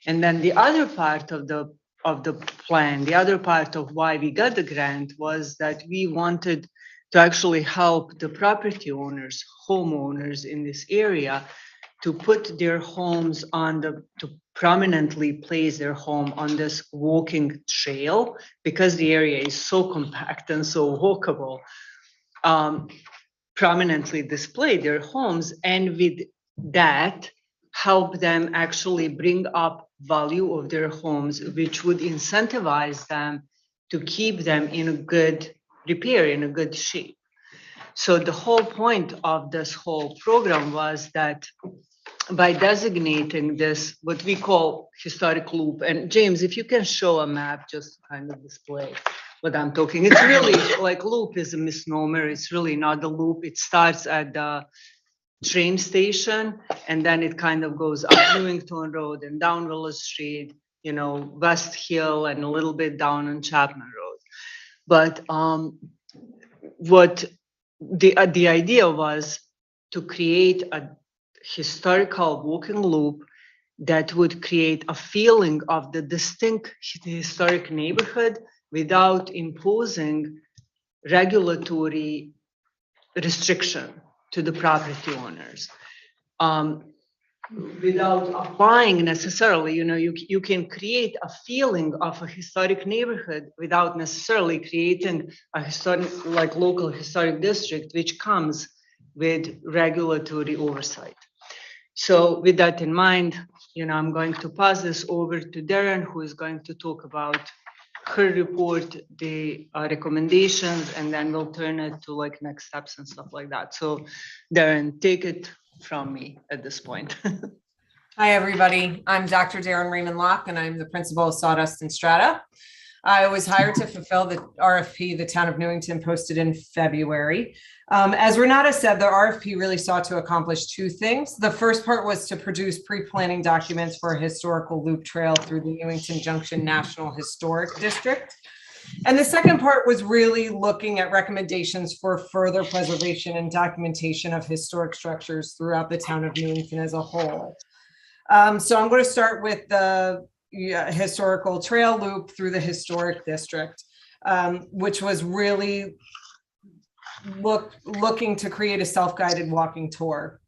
And then the other part of the plan, the other part of why we got the grant was that we wanted to actually help the property owners, homeowners in this area to put their homes to prominently place their home on this walking trail, because the area is so compact and so walkable, prominently display their homes, and with that, help them actually bring up value of their homes, which would incentivize them to keep them in a good repair, in a good shape. So the whole point of this whole program was that by designating this, what we call historic loop, and James, if you can show a map, just to kind of display what I'm talking, it's really loop is a misnomer. It's really not the loop. It starts at the train station, and then it kind of goes up Newington Road and down Willow Street, West Hill, and a little bit down on Chapman Road. But what the idea was to create a historical walking loop that would create a feeling of the distinct historic neighborhood without imposing regulatory restriction to the property owners. Without applying necessarily, you can create a feeling of a historic neighborhood without necessarily creating a historic, like local historic district, which comes with regulatory oversight. So with that in mind, I'm going to pass this over to Darren, who is going to talk about her report, the recommendations, and then we'll turn it to like next steps and stuff like that. So Darren, take it from me at this point. Hi, everybody. I'm Dr. Darren Raymond Locke, and I'm the principal of Sawdust and Strata. I was hired to fulfill the RFP the town of Newington posted in February. As Renata said, the RFP really sought to accomplish two things. The first part was to produce pre-planning documents for a historical loop trail through the Newington Junction National Historic District. And the second part was really looking at recommendations for further preservation and documentation of historic structures throughout the town of Newington as a whole. So I'm going to start with the historical trail loop through the historic district, which was really looking to create a self-guided walking tour.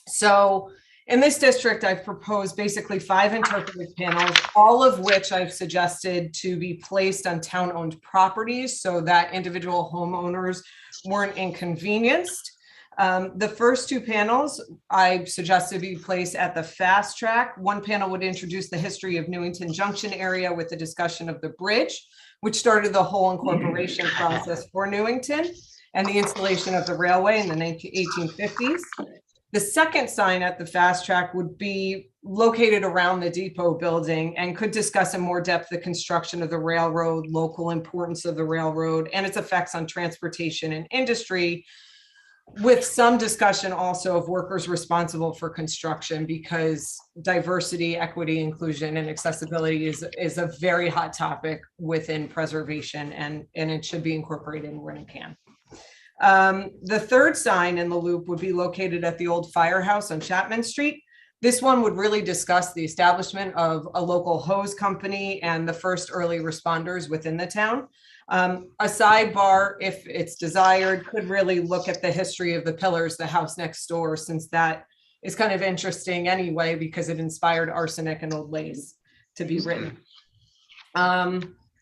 So in this district, I've proposed basically 5 interpretive panels, all of which I've suggested to be placed on town-owned properties so that individual homeowners weren't inconvenienced. The first 2 panels I suggested be placed at the fast track. One panel would introduce the history of Newington Junction area with the discussion of the bridge, which started the whole incorporation process for Newington, and the installation of the railway in the 1850s. The second sign at the fast track would be located around the depot building and could discuss in more depth the construction of the railroad, local importance of the railroad, and its effects on transportation and industry, with some discussion also of workers responsible for construction, because diversity, equity, inclusion, and accessibility is a very hot topic within preservation, and it should be incorporated when it can. The third sign in the loop would be located at the old firehouse on Chapman Street. This one would really discuss the establishment of a local hose company and the first early responders within the town. A sidebar, if it's desired, could really look at the history of the pillars, the house next door, since that is kind of interesting anyway, because it inspired arsenic and old lace to be written.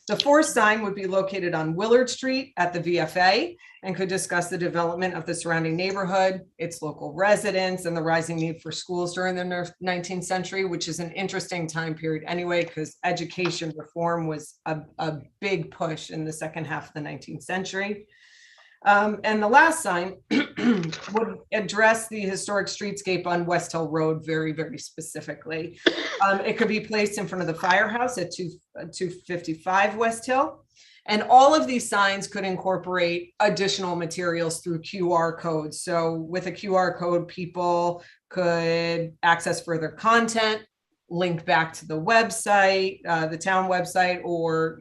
The fourth sign would be located on Willard Street at the VFA and could discuss the development of the surrounding neighborhood, its local residents, and the rising need for schools during the 19th century, which is an interesting time period anyway, because education reform was a big push in the second half of the 19th century. And the last sign would address the historic streetscape on West Hill Road very, very specifically. It could be placed in front of the firehouse at 255 West Hill. And all of these signs could incorporate additional materials through QR codes. So with a QR code, people could access further content, link back to the website, the town website, or,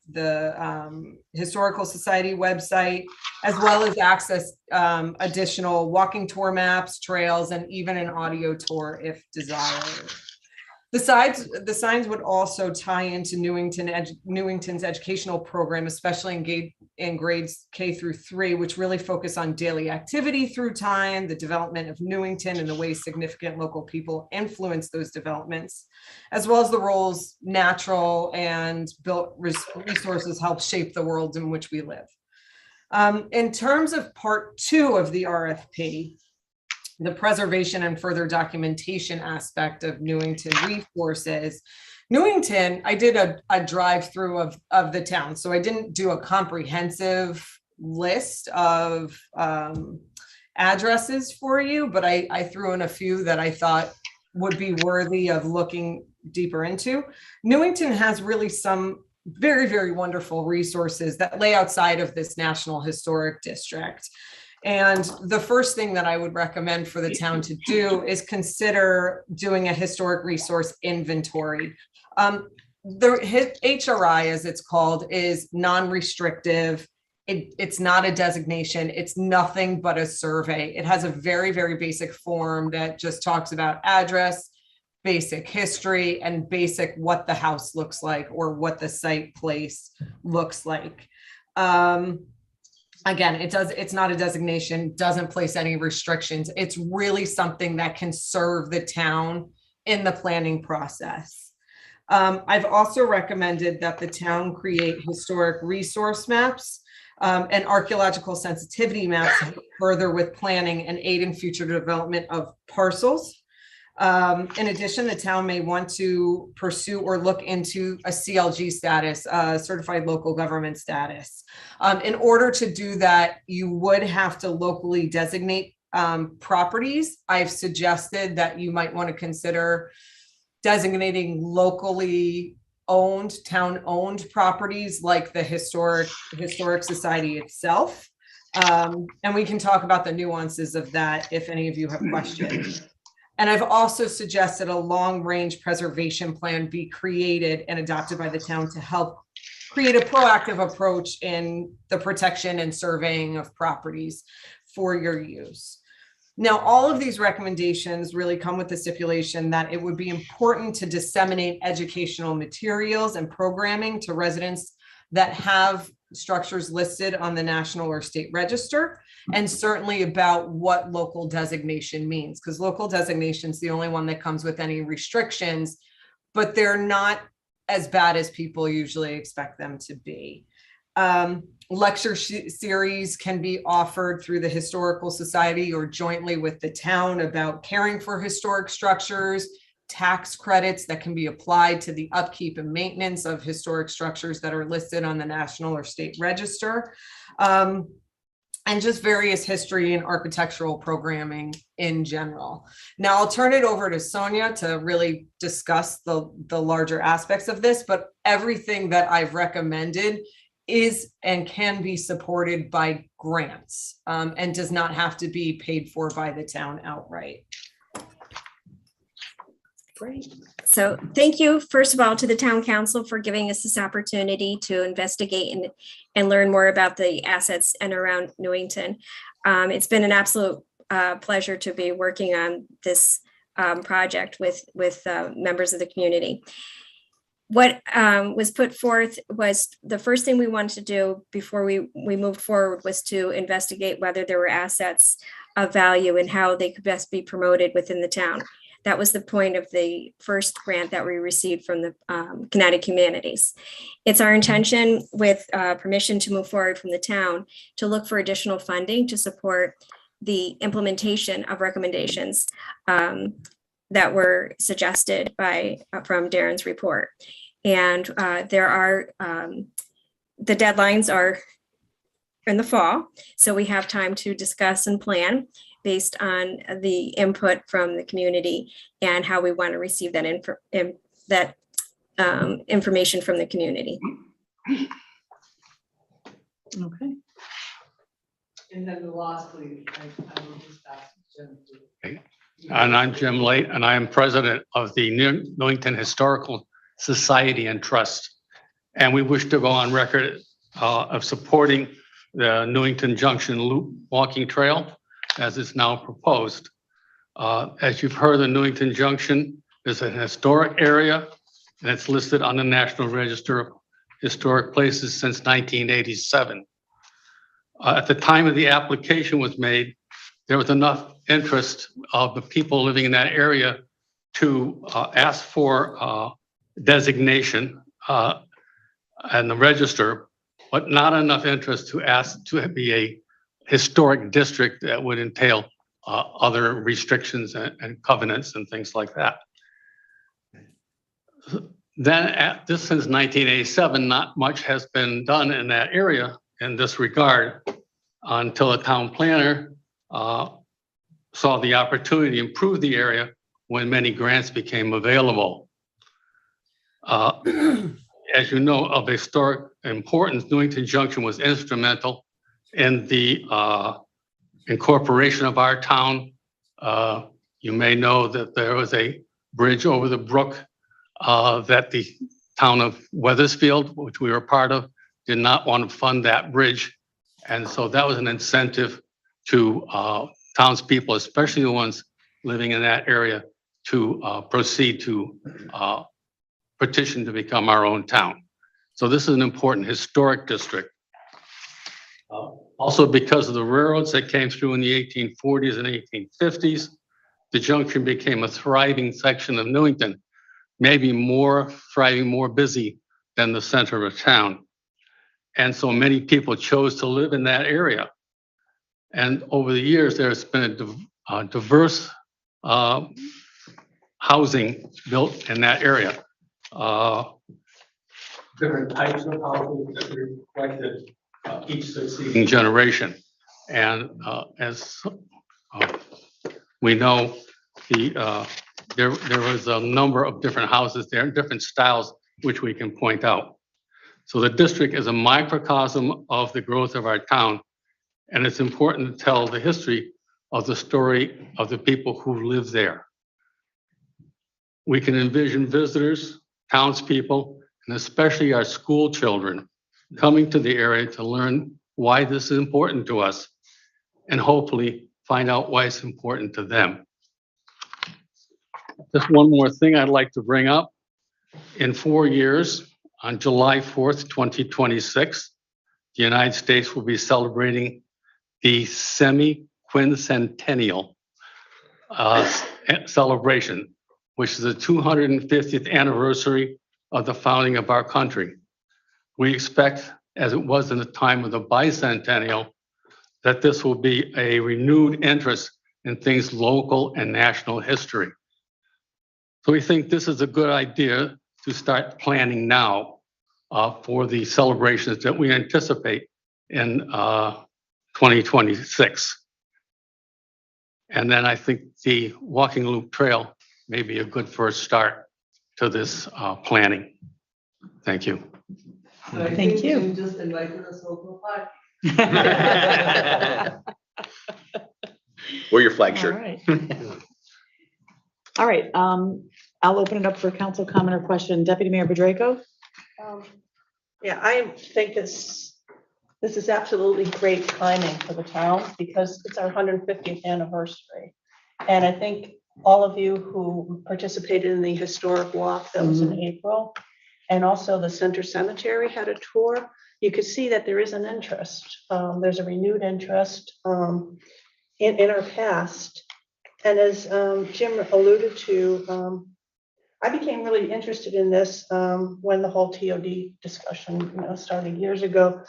the Historical Society website, as well as access additional walking tour maps, trails, and even an audio tour if desired. The signs would also tie into Newington's educational program, especially in grades K through 3, which really focus on daily activity through time, the development of Newington, and the ways significant local people influence those developments, as well as the roles natural and built resources help shape the world in which we live. In terms of part 2 of the RFP, the preservation and further documentation aspect of Newington resources. Newington, I did a drive-through of the town, so I didn't do a comprehensive list of addresses for you, but I threw in a few that I thought would be worthy of looking deeper into. Newington has really some very, very wonderful resources that lay outside of this National Historic District. And the first thing that I would recommend for the town to do is consider doing a historic resource inventory. The HRI, as it's called, is non-restrictive. It's not a designation. It's nothing but a survey. It has a very, very basic form that just talks about address, basic history, and basic what the house looks like or what the site place looks like. Again, it's not a designation, doesn't place any restrictions. It's really something that can serve the town in the planning process. I've also recommended that the town create historic resource maps and archaeological sensitivity maps to help further with planning and aid in future development of parcels. In addition, the town may want to pursue or look into a CLG status, certified local government status. In order to do that, you would have to locally designate properties. I've suggested that you might want to consider designating locally owned, town-owned properties like the historic society itself. And we can talk about the nuances of that if any of you have questions. And I've also suggested a long-range preservation plan be created and adopted by the town to help create a proactive approach in the protection and surveying of properties for your use. Now, all of these recommendations really come with the stipulation that it would be important to disseminate educational materials and programming to residents that have structures listed on the national or state register, and certainly about what local designation means, because local designation is the only one that comes with any restrictions, but they're not as bad as people usually expect them to be. Lecture series can be offered through the Historical Society or jointly with the town about caring for historic structures, tax credits that can be applied to the upkeep and maintenance of historic structures that are listed on the national or state register, and just various history and architectural programming in general. Now I'll turn it over to Sonia to really discuss the larger aspects of this, but everything that I've recommended is and can be supported by grants and does not have to be paid for by the town outright. Great. So thank you, first of all, to the town council for giving us this opportunity to investigate and learn more about the assets and around Newington. It's been an absolute pleasure to be working on this project with members of the community. What was put forth was the first thing we wanted to do before we moved forward was to investigate whether there were assets of value and how they could best be promoted within the town. That was the point of the first grant that we received from the Kinetic Humanities. It's our intention, with permission to move forward from the town, to look for additional funding to support the implementation of recommendations that were suggested from Darren's report. And there are, the deadlines are in the fall, so we have time to discuss and plan based on the input from the community and how we want to receive that information from the community. Okay. And then the lastly, I will just ask Jim to. And I'm Jim Late, and I am president of the Newington Historical Society and Trust. And we wish to go on record of supporting the Newington Junction Loop Walking Trail as is now proposed. As you've heard, the Newington Junction is an historic area, and it's listed on the National Register of Historic Places since 1987. At the time of the application was made, there was enough interest of the people living in that area to ask for designation and the register, but not enough interest to ask to be a historic district that would entail other restrictions and covenants and things like that. Then this since 1987, not much has been done in that area in this regard until a town planner saw the opportunity to improve the area when many grants became available. As you know, of historic importance, Newington Junction was instrumental in the incorporation of our town. You may know that there was a bridge over the brook that the town of Weathersfield, which we were part of, did not want to fund that bridge. And so that was an incentive to townspeople, especially the ones living in that area, to proceed to petition to become our own town. So this is an important historic district. Also, because of the railroads that came through in the 1840s and 1850s, the Junction became a thriving section of Newington, maybe more thriving, more busy than the center of town. And so many people chose to live in that area. And over the years, there's been a diverse housing built in that area. Different types of houses that reflected each succeeding generation. And as we know, there was a number of different houses there, different styles, which we can point out. So the district is a microcosm of the growth of our town. And it's important to tell the history of the story of the people who live there. We can envision visitors, townspeople, and especially our school children coming to the area to learn why this is important to us and hopefully find out why it's important to them. Just one more thing I'd like to bring up. In 4 years, on July 4th, 2026, the United States will be celebrating the semi-quincentennial celebration, which is the 250th anniversary of the founding of our country. We expect, as it was in the time of the bicentennial, that this will be a renewed interest in things local and national history. So we think this is a good idea to start planning now for the celebrations that we anticipate in 2026. And then I think the walking loop trail may be a good first start to this planning. Thank you. Thank you. Just invited us over. Wear your flag All shirt. right. All right, I'll open it up for council comment or question. Deputy Mayor Bedrejko? Yeah, I think this is absolutely great timing for the town because it's our 150th anniversary. And I think all of you who participated in the historic walk that was in April, and also the Center Cemetery had a tour, you could see that there is an interest. There's a renewed interest in our past. And as Jim alluded to, I became really interested in this when the whole TOD discussion started years ago.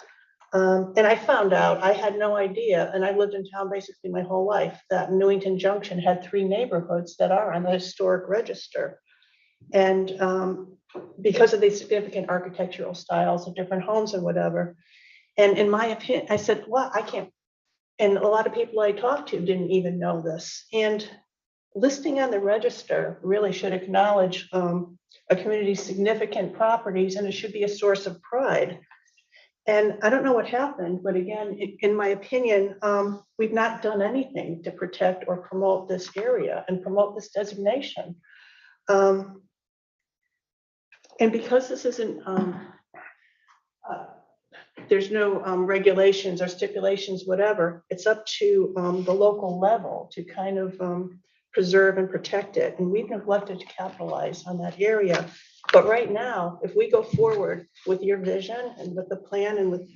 And I found out, I had no idea, and I lived in town basically my whole life, that Newington Junction had 3 neighborhoods that are on the historic register. And because of these significant architectural styles of different homes and whatever. And in my opinion, I said, well, I can't, and a lot of people I talked to didn't even know this. And listing on the register really should acknowledge a community's significant properties, and it should be a source of pride. And I don't know what happened, but again, in my opinion, we've not done anything to protect or promote this area and promote this designation. And because this isn't, there's no regulations or stipulations, whatever, it's up to the local level to kind of preserve and protect it. And we've neglected to capitalize on that area. But right now, if we go forward with your vision and with the plan and with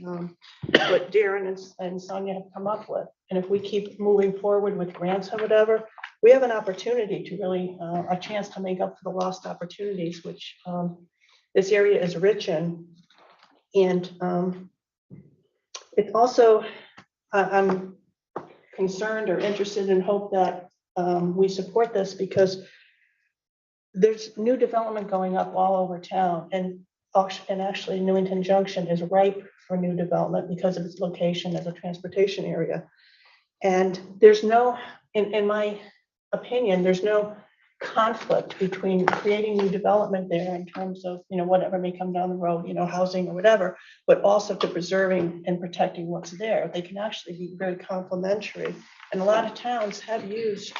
what Darren and Sonia have come up with, and if we keep moving forward with grants or whatever, we have an opportunity to really, a chance to make up for the lost opportunities, which this area is rich in. And it also, I'm concerned or interested and hope that we support this because there's new development going up all over town, and actually Newington Junction is ripe for new development because of its location as a transportation area. And there's no, in my opinion, there's no conflict between creating new development there in terms of, whatever may come down the road, housing or whatever, but also to preserving and protecting what's there. They can actually be very complementary. And a lot of towns have used,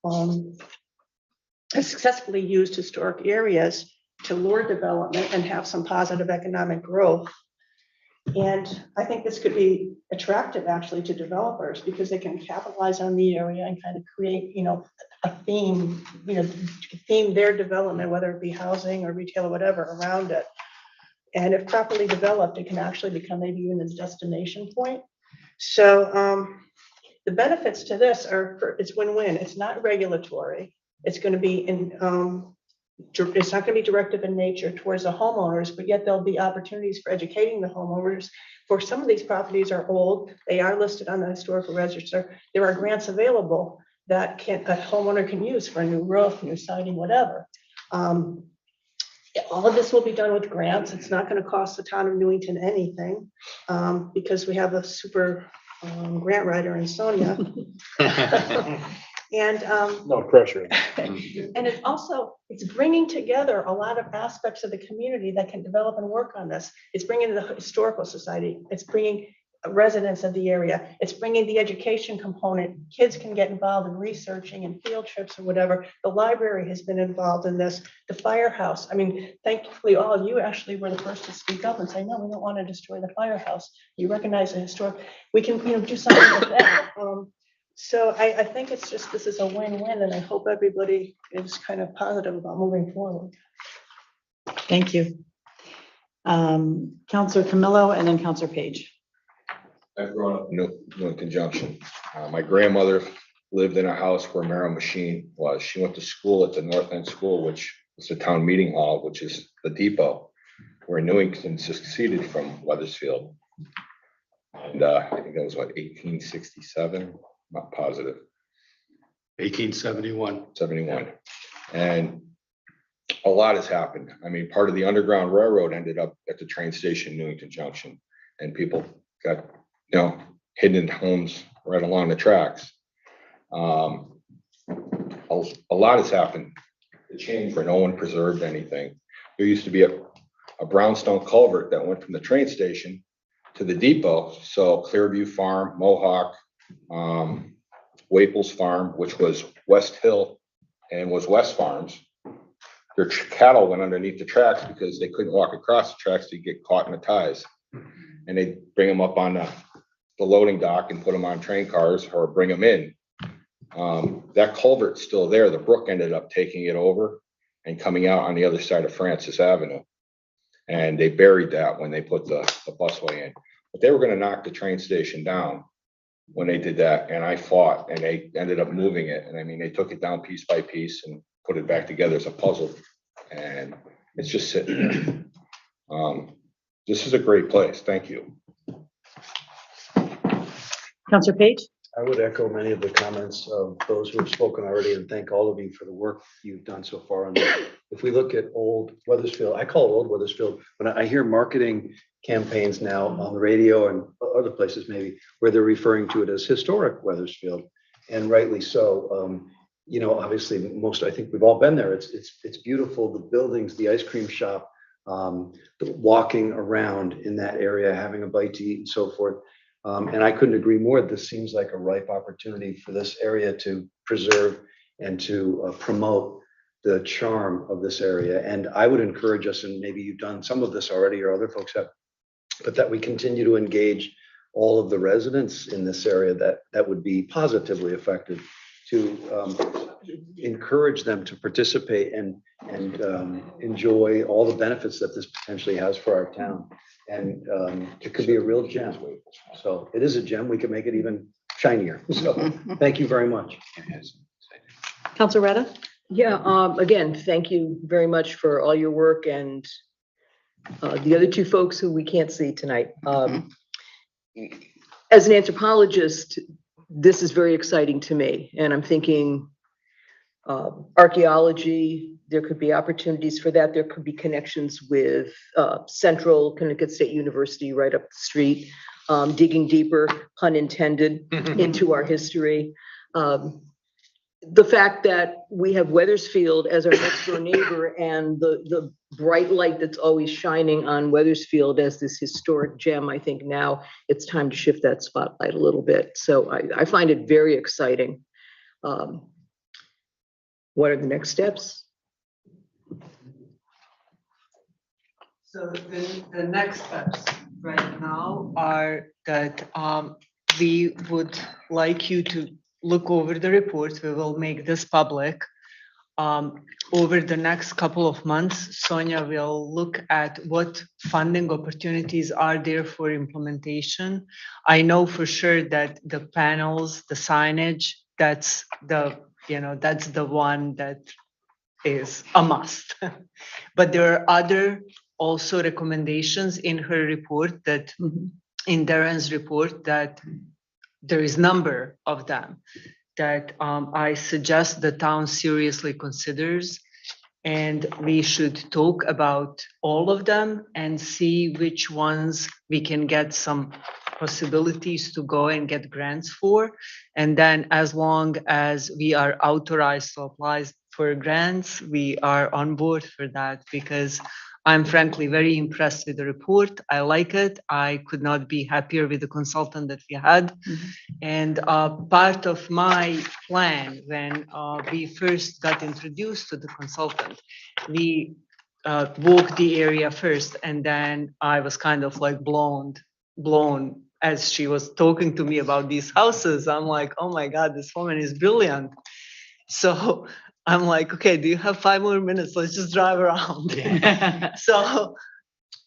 have successfully used historic areas to lure development and have some positive economic growth. And I think this could be attractive actually to developers because they can capitalize on the area and kind of create, a theme, theme their development, whether it be housing or retail or whatever around it. And if properly developed, it can actually become maybe even a destination point. So the benefits to this are, it's win-win. It's not regulatory. It's going to be it's not going to be directive in nature towards the homeowners, but yet there'll be opportunities for educating the homeowners. For some of these properties are old, they are listed on the historical register. There are grants available that a homeowner can use for a new roof, new siding, whatever. All of this will be done with grants. It's not going to cost the town of Newington anything because we have a super grant writer in Sonia. And No pressure. and it's bringing together a lot of aspects of the community that can develop and work on this. It's bringing the historical society. It's bringing residents of the area. It's bringing the education component. Kids can get involved in researching and field trips or whatever. The library has been involved in this. The firehouse. I mean, thankfully, all of you actually were the first to speak up and say, no, we don't want to destroy the firehouse. You recognize the historic. We can, do something with that. So I think it's just, this is a win-win, and I hope everybody is kind of positive about moving forward. Thank you. Counselor Camillo and then Counselor Page. I've grown up in Newington Junction. My grandmother lived in a house where Merrill Machine was. She went to school at the North End School, which was the town meeting hall, which is the depot, where Newington seceded from Weathersfield. And I think that was what, 1867? Not positive. 1871. 71. And a lot has happened. I mean, part of the Underground Railroad ended up at the train station, Newington Junction, and people got, hidden in homes right along the tracks. A lot has happened to change where no one preserved anything. There used to be a brownstone culvert that went from the train station to the depot. So Clearview Farm, Mohawk, Waples Farm, which was West Hill and was West Farms. Their cattle went underneath the tracks because they couldn't walk across the tracks to get caught in the ties. And they'd bring them up on the loading dock and put them on train cars or bring them in. That culvert's still there. The brook ended up taking it over and coming out on the other side of Francis Avenue. And they buried that when they put the busway in. But they were going to knock the train station down when they did that. And I fought, and they ended up moving it. And I mean, they took it down piece by piece and put it back together as a puzzle. And it's just sitting there. This is a great place. Thank you. Counselor Page. I would echo many of the comments of those who have spoken already and thank all of you for the work you've done so far on this. If we look at old Weathersfield, I call it old Weathersfield, when I hear marketing campaigns now on the radio and other places maybe where they're referring to it as historic Weathersfield, and rightly so. Obviously I think we've all been there. It's beautiful. The buildings, the ice cream shop, the walking around in that area, having a bite to eat and so forth. And I couldn't agree more. This seems like a ripe opportunity for this area to preserve and to promote the charm of this area. And I would encourage us, and maybe you've done some of this already or other folks have, but that we continue to engage all of the residents in this area that would be positively affected, to encourage them to participate and enjoy all the benefits that this potentially has for our town. And it could be a real gem. So it is a gem. We can make it even shinier. So thank you very much. Counselor Retta. Yeah, again, thank you very much for all your work, and the other two folks who we can't see tonight. As an anthropologist, this is very exciting to me, and I'm thinking archaeology, there could be opportunities for that. There could be connections with Central Connecticut State University right up the street, digging deeper, pun intended, into our history. The fact that we have Weathersfield as our next door neighbor, and the bright light that's always shining on Weathersfield as this historic gem, I think now it's time to shift that spotlight a little bit. So I find it very exciting. What are the next steps? So the next steps right now are that we would like you to look over the reports. We will make this public. over the next couple of months, Sonia will look at what funding opportunities are there for implementation. I know for sure that the panels, the signage, that's the one that is a must. But there are other also recommendations in her report that, in Darren's report, that there is number of them that I suggest the town seriously considers. And we should talk about all of them and see which ones we can get some possibilities to go and get grants for. And then as long as we are authorized to apply for grants, we are on board for that, because I'm frankly very impressed with the report. I like it. I could not be happier with the consultant that we had. And part of my plan when we first got introduced to the consultant, we walked the area first, and then I was kind of like blown as she was talking to me about these houses. I'm like, oh my God, this woman is brilliant. So I'm like, okay, do you have 5 more minutes? Let's just drive around. So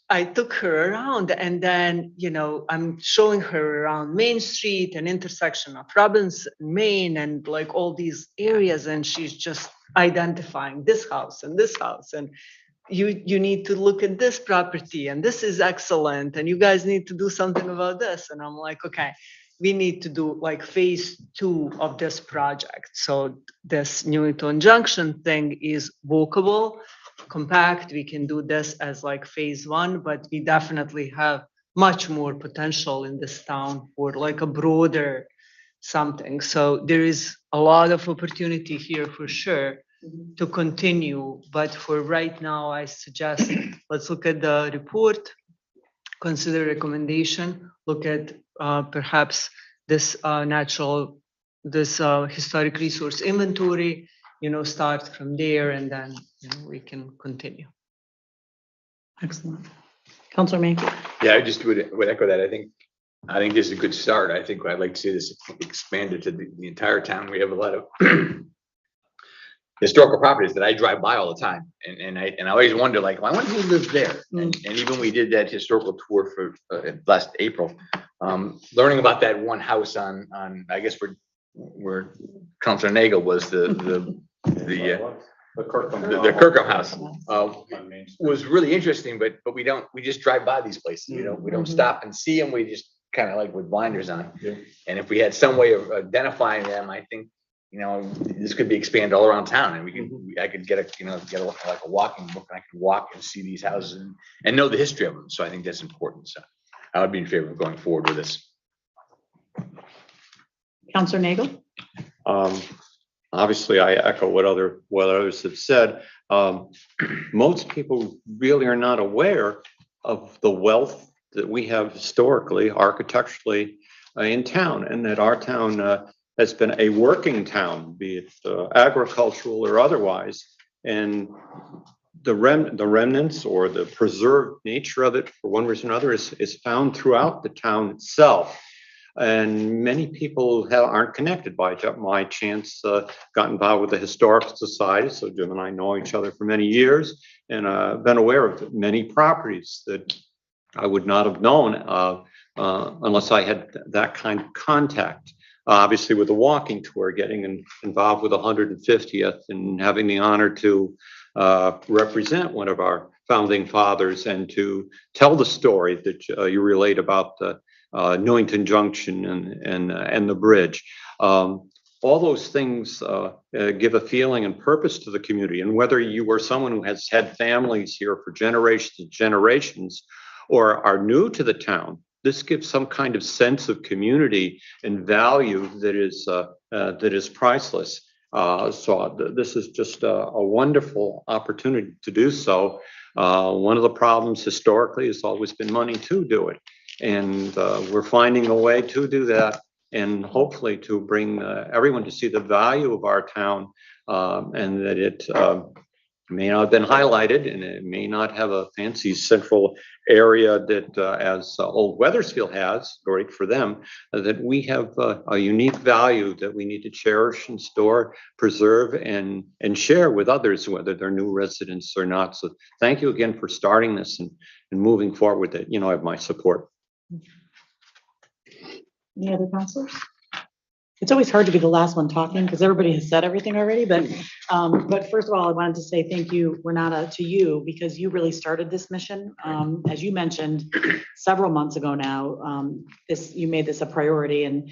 I took her around, and then, I'm showing her around Main Street and intersection of Robinson, Main, and like all these areas. And she's just identifying this house and this house. And you need to look at this property, and this is excellent. And you guys need to do something about this. And I'm like, okay, we need to do like phase 2 of this project. So this Newington Junction thing is walkable, compact. We can do this as like phase 1, but we definitely have much more potential in this town for like a broader something. So there is a lot of opportunity here for sure to continue. But for right now, I suggest let's look at the report, consider recommendation, look at perhaps this historic resource inventory, start from there, and then we can continue. Excellent. Councillor May. Yeah, I just would echo that. I think this is a good start. I think I'd like to see this expanded to the entire town. We have a lot of historical properties that I drive by all the time, and I always wonder, like, well, I wonder who lives there. And even we did that historical tour for last April, learning about that one house on I guess where Councillor Nagel was the Kirkham house was really interesting, but we just drive by these places. We don't stop and see them. We just kind of like with blinders on. And if we had some way of identifying them, I think this could be expanded all around town, and I could get a walking book, and I could walk and see these houses and know the history of them. So I think that's important. So I would be in favor of going forward with this. Councillor Nagel. Obviously, I echo what others have said. Most people really are not aware of the wealth that we have historically, architecturally in town, and that our town has been a working town, be it agricultural or otherwise. And the remnants or the preserved nature of it, for one reason or another, is found throughout the town itself. And many people aren't connected. By my chance, got involved with the Historical Society. So Jim and I know each other for many years, and been aware of many properties that I would not have known unless I had that kind of contact. Obviously, with the walking tour, getting involved with 150th and having the honor to represent one of our founding fathers and to tell the story that you relate about the Newington Junction and the bridge. All those things give a feeling and purpose to the community. And whether you are someone who has had families here for generations and generations, or are new to the town, this gives some kind of sense of community and value that is priceless. So this is just a wonderful opportunity to do so. One of the problems historically has always been money to do it. And we're finding a way to do that, and hopefully to bring everyone to see the value of our town, and that it may not have been highlighted, and it may not have a fancy central area that, as Old Weathersfield has, great for them, that we have a unique value that we need to cherish and store, preserve, and share with others, whether they're new residents or not. So thank you again for starting this and moving forward with it. You know, I have my support. Any other councilors? It's always hard to be the last one talking because everybody has said everything already, but first of all, I wanted to say thank you, Renata, to you, because you really started this mission. As you mentioned several months ago now, you made this a priority, and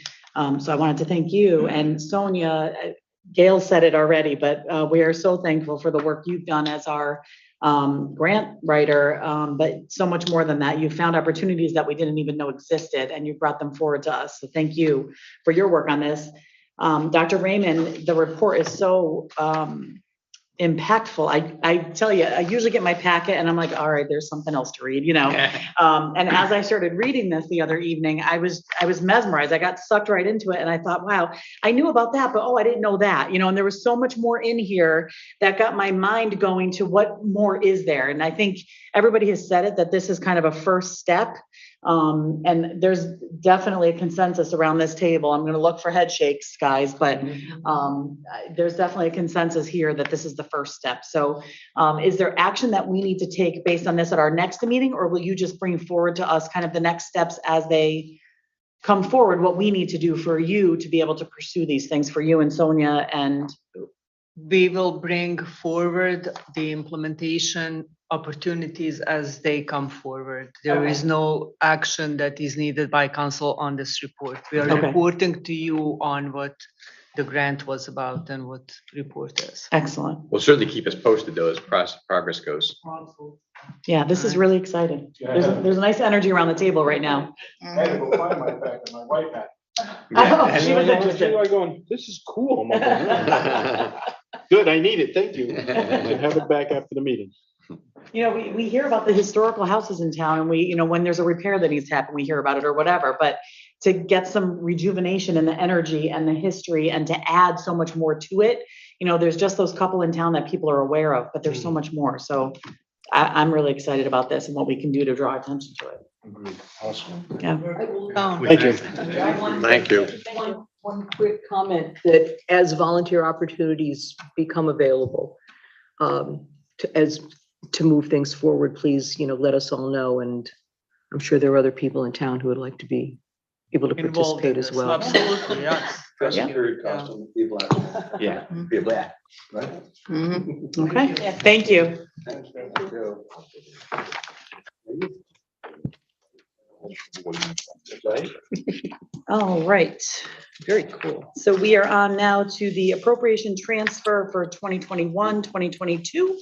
so I wanted to thank you. And Sonia, Gail said it already, but we are so thankful for the work you've done as our grant writer, but so much more than that. You found opportunities that we didn't even know existed, and you brought them forward to us. So thank you for your work on this. Dr. Raymond, the report is so impactful. I tell you, I usually get my packet and I'm like, all right, there's something else to read, you know. And as I started reading this the other evening, I was mesmerized. I got sucked right into it, and I thought, wow, I knew about that, but I didn't know that, you know. And there was so much more in here that got my mind going to what more is there. And I think everybody has said it, that this is kind of a first step. And there's definitely a consensus around this table. I'm going to look for head shakes, guys, but there's definitely a consensus here that this is the first step. So is there action that we need to take based on this at our next meeting, or will you just bring forward to us kind of the next steps as they come forward, what we need to do for you to be able to pursue these things for you and Sonia? And we will bring forward the implementation opportunities as they come forward. There is no action that is needed by council on this report. We are reporting to you on what the grant was about and what the report is. Excellent. Well, certainly keep us posted though as progress goes. Yeah, this is really exciting. There's a nice energy around the table right now. I had to go find my packet, my wife had. She was interested. I'm going, this is cool. I'm like, good, I need it, thank you. Have it back after the meeting. You know, we hear about the historical houses in town, and we, you know, when there's a repair that needs to happen, we hear about it or whatever, but to get some rejuvenation in the energy and the history and to add so much more to it, you know, there's just those couple in town that people are aware of, but there's so much more. So I'm really excited about this and what we can do to draw attention to it. Agreed. Awesome. Yeah. Thank you. Thank you. One quick comment that as volunteer opportunities become available, to move things forward, please, you know, let us all know. And I'm sure there are other people in town who would like to be able to participate as well. Absolutely, yes. Period costume, be black. Yeah, be black. Right? Okay, thank you. All right, very cool. So we are on now to the appropriation transfer for 2021, 2022.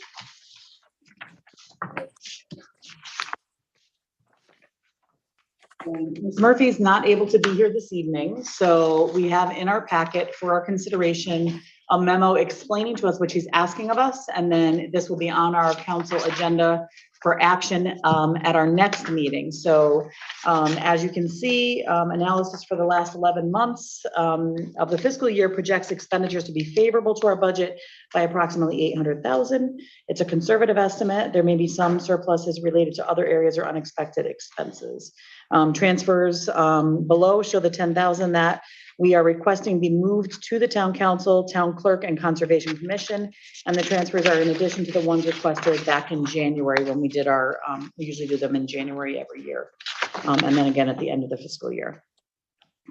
Ms. Murphy's not able to be here this evening, so we have in our packet for our consideration a memo explaining to us what she's asking of us, and then this will be on our council agenda for action at our next meeting. So as you can see, analysis for the last 11 months of the fiscal year projects expenditures to be favorable to our budget by approximately 800,000. It's a conservative estimate. There may be some surpluses related to other areas or unexpected expenses. Transfers below show the 10,000 that we are requesting be moved to the town council, town clerk, and conservation commission. And the transfers are in addition to the ones requested back in January when we did our, we usually do them in January every year. And then again at the end of the fiscal year.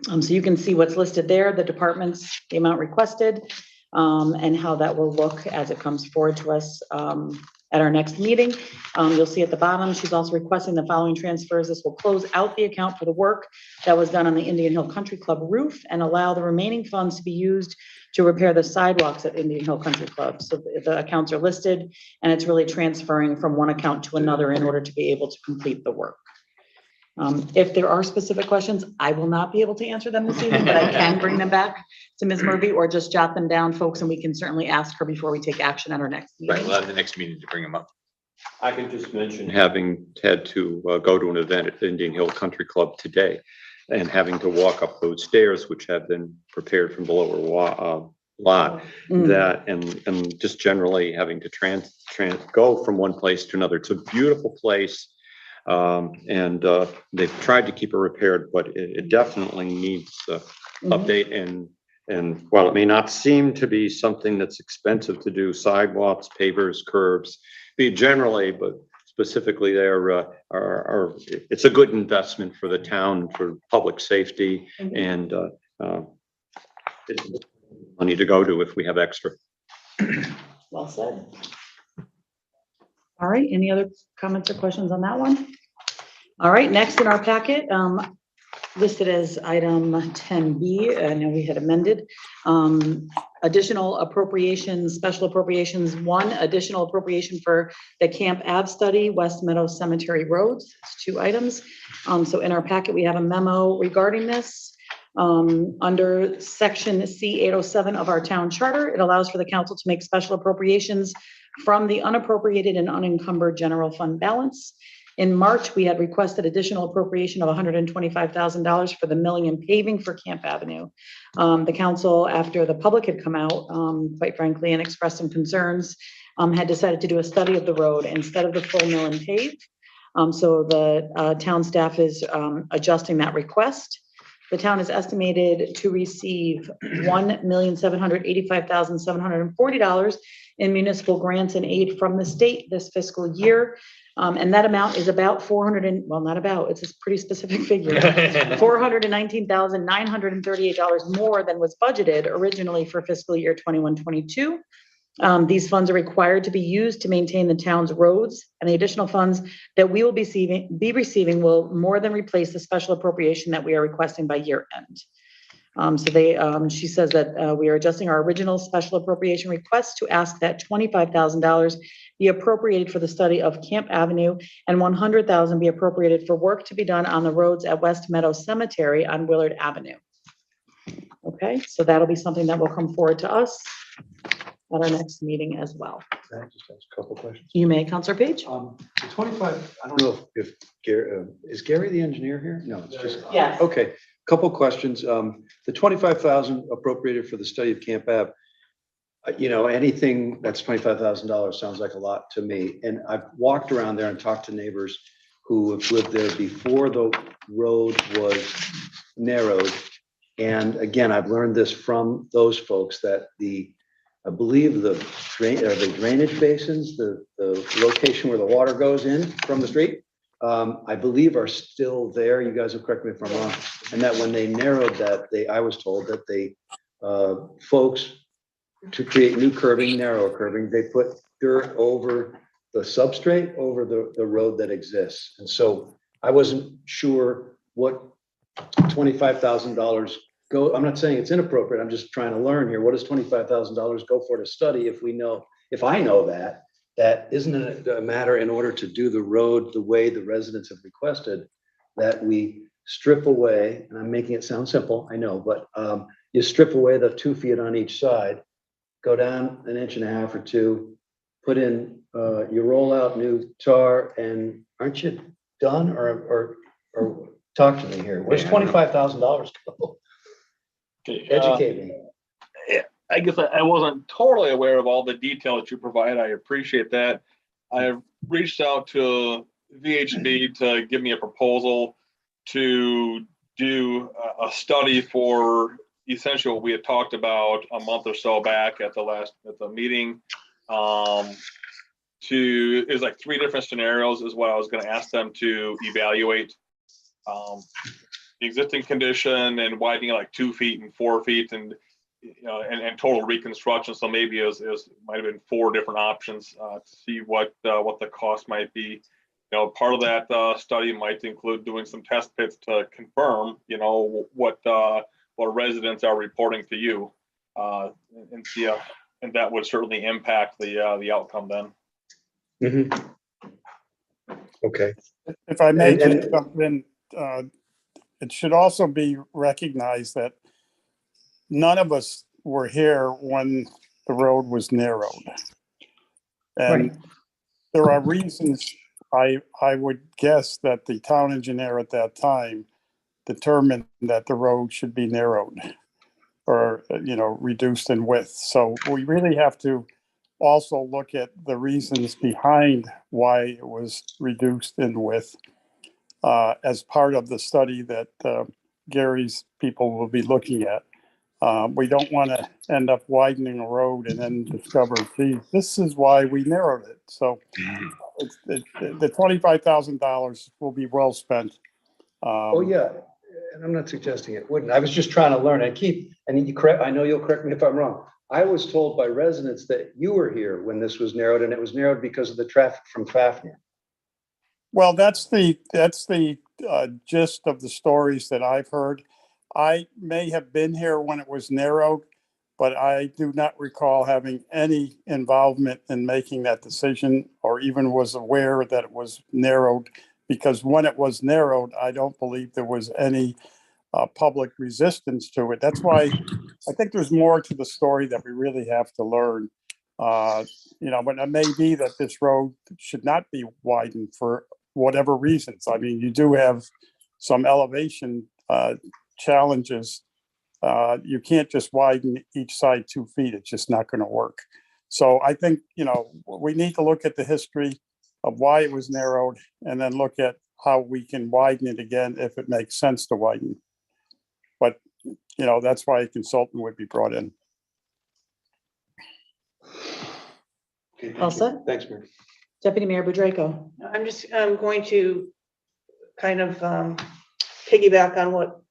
So you can see what's listed there, the departments, the amount requested, and how that will look as it comes forward to us at our next meeting. You'll see at the bottom, she's also requesting the following transfers. This will close out the account for the work that was done on the Indian Hill Country Club roof and allow the remaining funds to be used to repair the sidewalks at Indian Hill Country Club. So the accounts are listed, and it's really transferring from one account to another in order to be able to complete the work. If there are specific questions, I will not be able to answer them this evening, but I can bring them back to Ms. Murphy or just jot them down, folks, and we can certainly ask her before we take action at our next meeting. Right, we'll have the next meeting to bring them up. I can just mention having had to go to an event at Indian Hill Country Club today and having to walk up those stairs, which have been prepared from the lower lot Mm. that, and just generally having to go from one place to another. It's a beautiful place. And they've tried to keep it repaired, but it definitely needs update. And while it may not seem to be something that's expensive to do, sidewalks, pavers, curbs, generally, but specifically there are it's a good investment for the town, for public safety, and it's money to go to if we have extra. Well said. All right, any other comments or questions on that one? All right, next in our packet, listed as item 10B, I know we had amended. Additional appropriations, special appropriations, one additional appropriation for the Camp Ave study, West Meadow Cemetery Roads. It's 2 items. So in our packet, we have a memo regarding this. Under section C 807 of our town charter, it allows for the council to make special appropriations from the unappropriated and unencumbered general fund balance. In March, we had requested additional appropriation of $125,000 for the milling and paving for Camp Avenue. The council, after the public had come out, quite frankly, and expressed some concerns, had decided to do a study of the road instead of the full mill and pave. So the town staff is adjusting that request. The town is estimated to receive $1,785,740 in municipal grants and aid from the state this fiscal year. And that amount is about it's a pretty specific figure, $419,938 more than was budgeted originally for fiscal year 21-22. These funds are required to be used to maintain the town's roads, and the additional funds that we will be receiving will more than replace the special appropriation that we are requesting by year end. She says that we are adjusting our original special appropriation request to ask that $25,000 be appropriated for the study of Camp Avenue and $100,000 be appropriated for work to be done on the roads at West Meadow Cemetery on Willard Avenue. Okay, so that'll be something that will come forward to us at our next meeting as well. Can I just ask a couple questions? You may, Councilor Page. The 25, I don't know if Gary, is Gary the engineer here? No, it's just. Yes. Okay, couple questions. The 25,000 appropriated for the study of Camp Ave, anything that's $25,000 sounds like a lot to me. And I've walked around there and talked to neighbors who have lived there before the road was narrowed. And again, I've learned this from those folks that I believe the drainage basins, the location where the water goes in from the street, I believe are still there. You guys will correct me if I'm wrong. And that when they narrowed that, I was told that folks, to create new curbing, narrower curbing, they put dirt over the substrate, over the road that exists. And so I wasn't sure what $25,000 go. I'm not saying it's inappropriate. I'm just trying to learn here. What does $25,000 go for to study if I know that isn't it a matter in order to do the road the way the residents have requested that we strip away, and I'm making it sound simple, I know, but you strip away the 2 feet on each side, go down 1.5 inches or 2, put in, you roll out new tar, and aren't you done? Or talk to me here. Where's $25,000 go? Educate me. I guess I wasn't totally aware of all the detail that you provide. I appreciate that. I reached out to VHB to give me a proposal to do a study for essentially what we had talked about a month or so back at the meeting. It was like 3 different scenarios is what I was going to ask them to evaluate. The existing condition and widening like 2 feet and 4 feet and total reconstruction. So maybe it might have been 4 different options to see what the cost might be. Part of that study might include doing some test pits to confirm, what residents are reporting to you, and that would certainly impact the outcome then. Mm-hmm. Okay. If I may just jump in, it should also be recognized that none of us were here when the road was narrowed. And there are reasons I would guess that the town engineer at that time determined that the road should be narrowed. or, reduced in width. So we really have to also look at the reasons behind why it was reduced in width as part of the study that Gary's people will be looking at. We don't want to end up widening a road and then discover, gee, this is why we narrowed it. So the $25,000 will be well spent. Oh, yeah, and I'm not suggesting it wouldn't. I was just trying to learn. I know you'll correct me if I'm wrong. I was told by residents that you were here when this was narrowed, and it was narrowed because of the traffic from Fafnir. Well, that's the gist of the stories that I've heard. I may have been here when it was narrowed, but I do not recall having any involvement in making that decision or even was aware that it was narrowed, because when it was narrowed, I don't believe there was any public resistance to it. That's why I think there's more to the story that we really have to learn. But it may be that this road should not be widened for whatever reasons. I mean, you do have some elevation challenges. You can't just widen each side 2 feet. It's just not going to work. So I think, we need to look at the history of why it was narrowed and then look at how we can widen it again if it makes sense to widen. But, that's why a consultant would be brought in. Okay, All set? Thanks, Mayor. Deputy Mayor Budrako. I'm going to kind of piggyback on what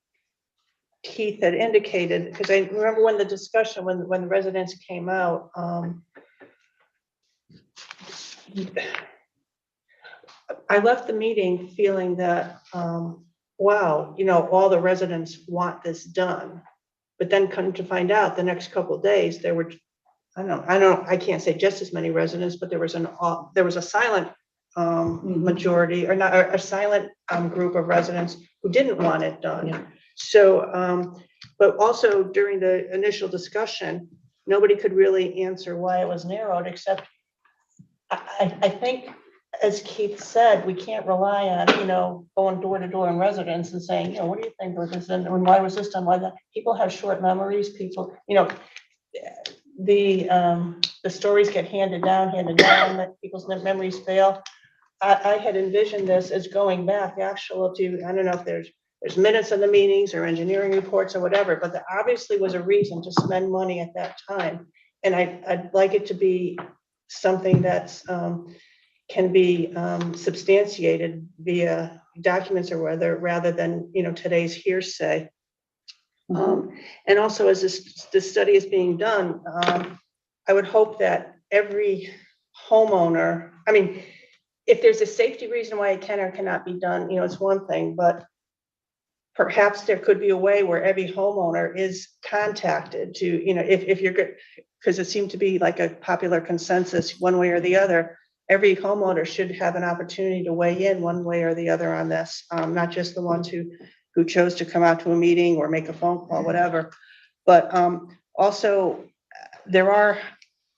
Keith had indicated, because I remember when the discussion, when the residents came out, I left the meeting feeling that, wow, all the residents want this done. But then come to find out the next couple of days, there were, I can't say just as many residents, but there was a silent majority, or not, a silent group of residents who didn't want it done. Yeah. So, but also during the initial discussion, nobody could really answer why it was narrowed, except I think, as Keith said, we can't rely on, going door to door in residents and saying, what do you think of this? And why was this done? Why that? People have short memories. People, the stories get handed down, that people's memories fail. I had envisioned this as going back to, I don't know if there's minutes of the meetings or engineering reports or whatever, but there obviously was a reason to spend money at that time. And I'd like it to be something that's can be substantiated via documents or rather than, today's hearsay. And also, as this study is being done, I would hope that every homeowner, if there's a safety reason why it can or cannot be done, it's one thing, but perhaps there could be a way where every homeowner is contacted to, if you're good, because it seemed to be like a popular consensus one way or the other. Every homeowner should have an opportunity to weigh in one way or the other on this, not just the ones who chose to come out to a meeting or make a phone call, whatever. But also, there are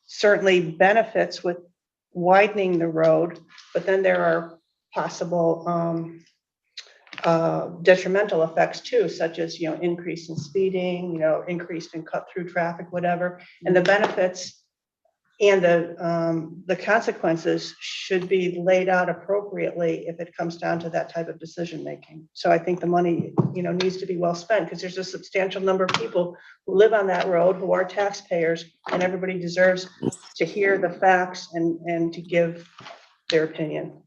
certainly benefits with widening the road, but then there are possible detrimental effects too, such as, increase in speeding, increase in cut through traffic, whatever. And the benefits and the consequences should be laid out appropriately if it comes down to that type of decision making. So I think the money, needs to be well spent, because there's a substantial number of people who live on that road who are taxpayers, and everybody deserves to hear the facts and to give their opinion.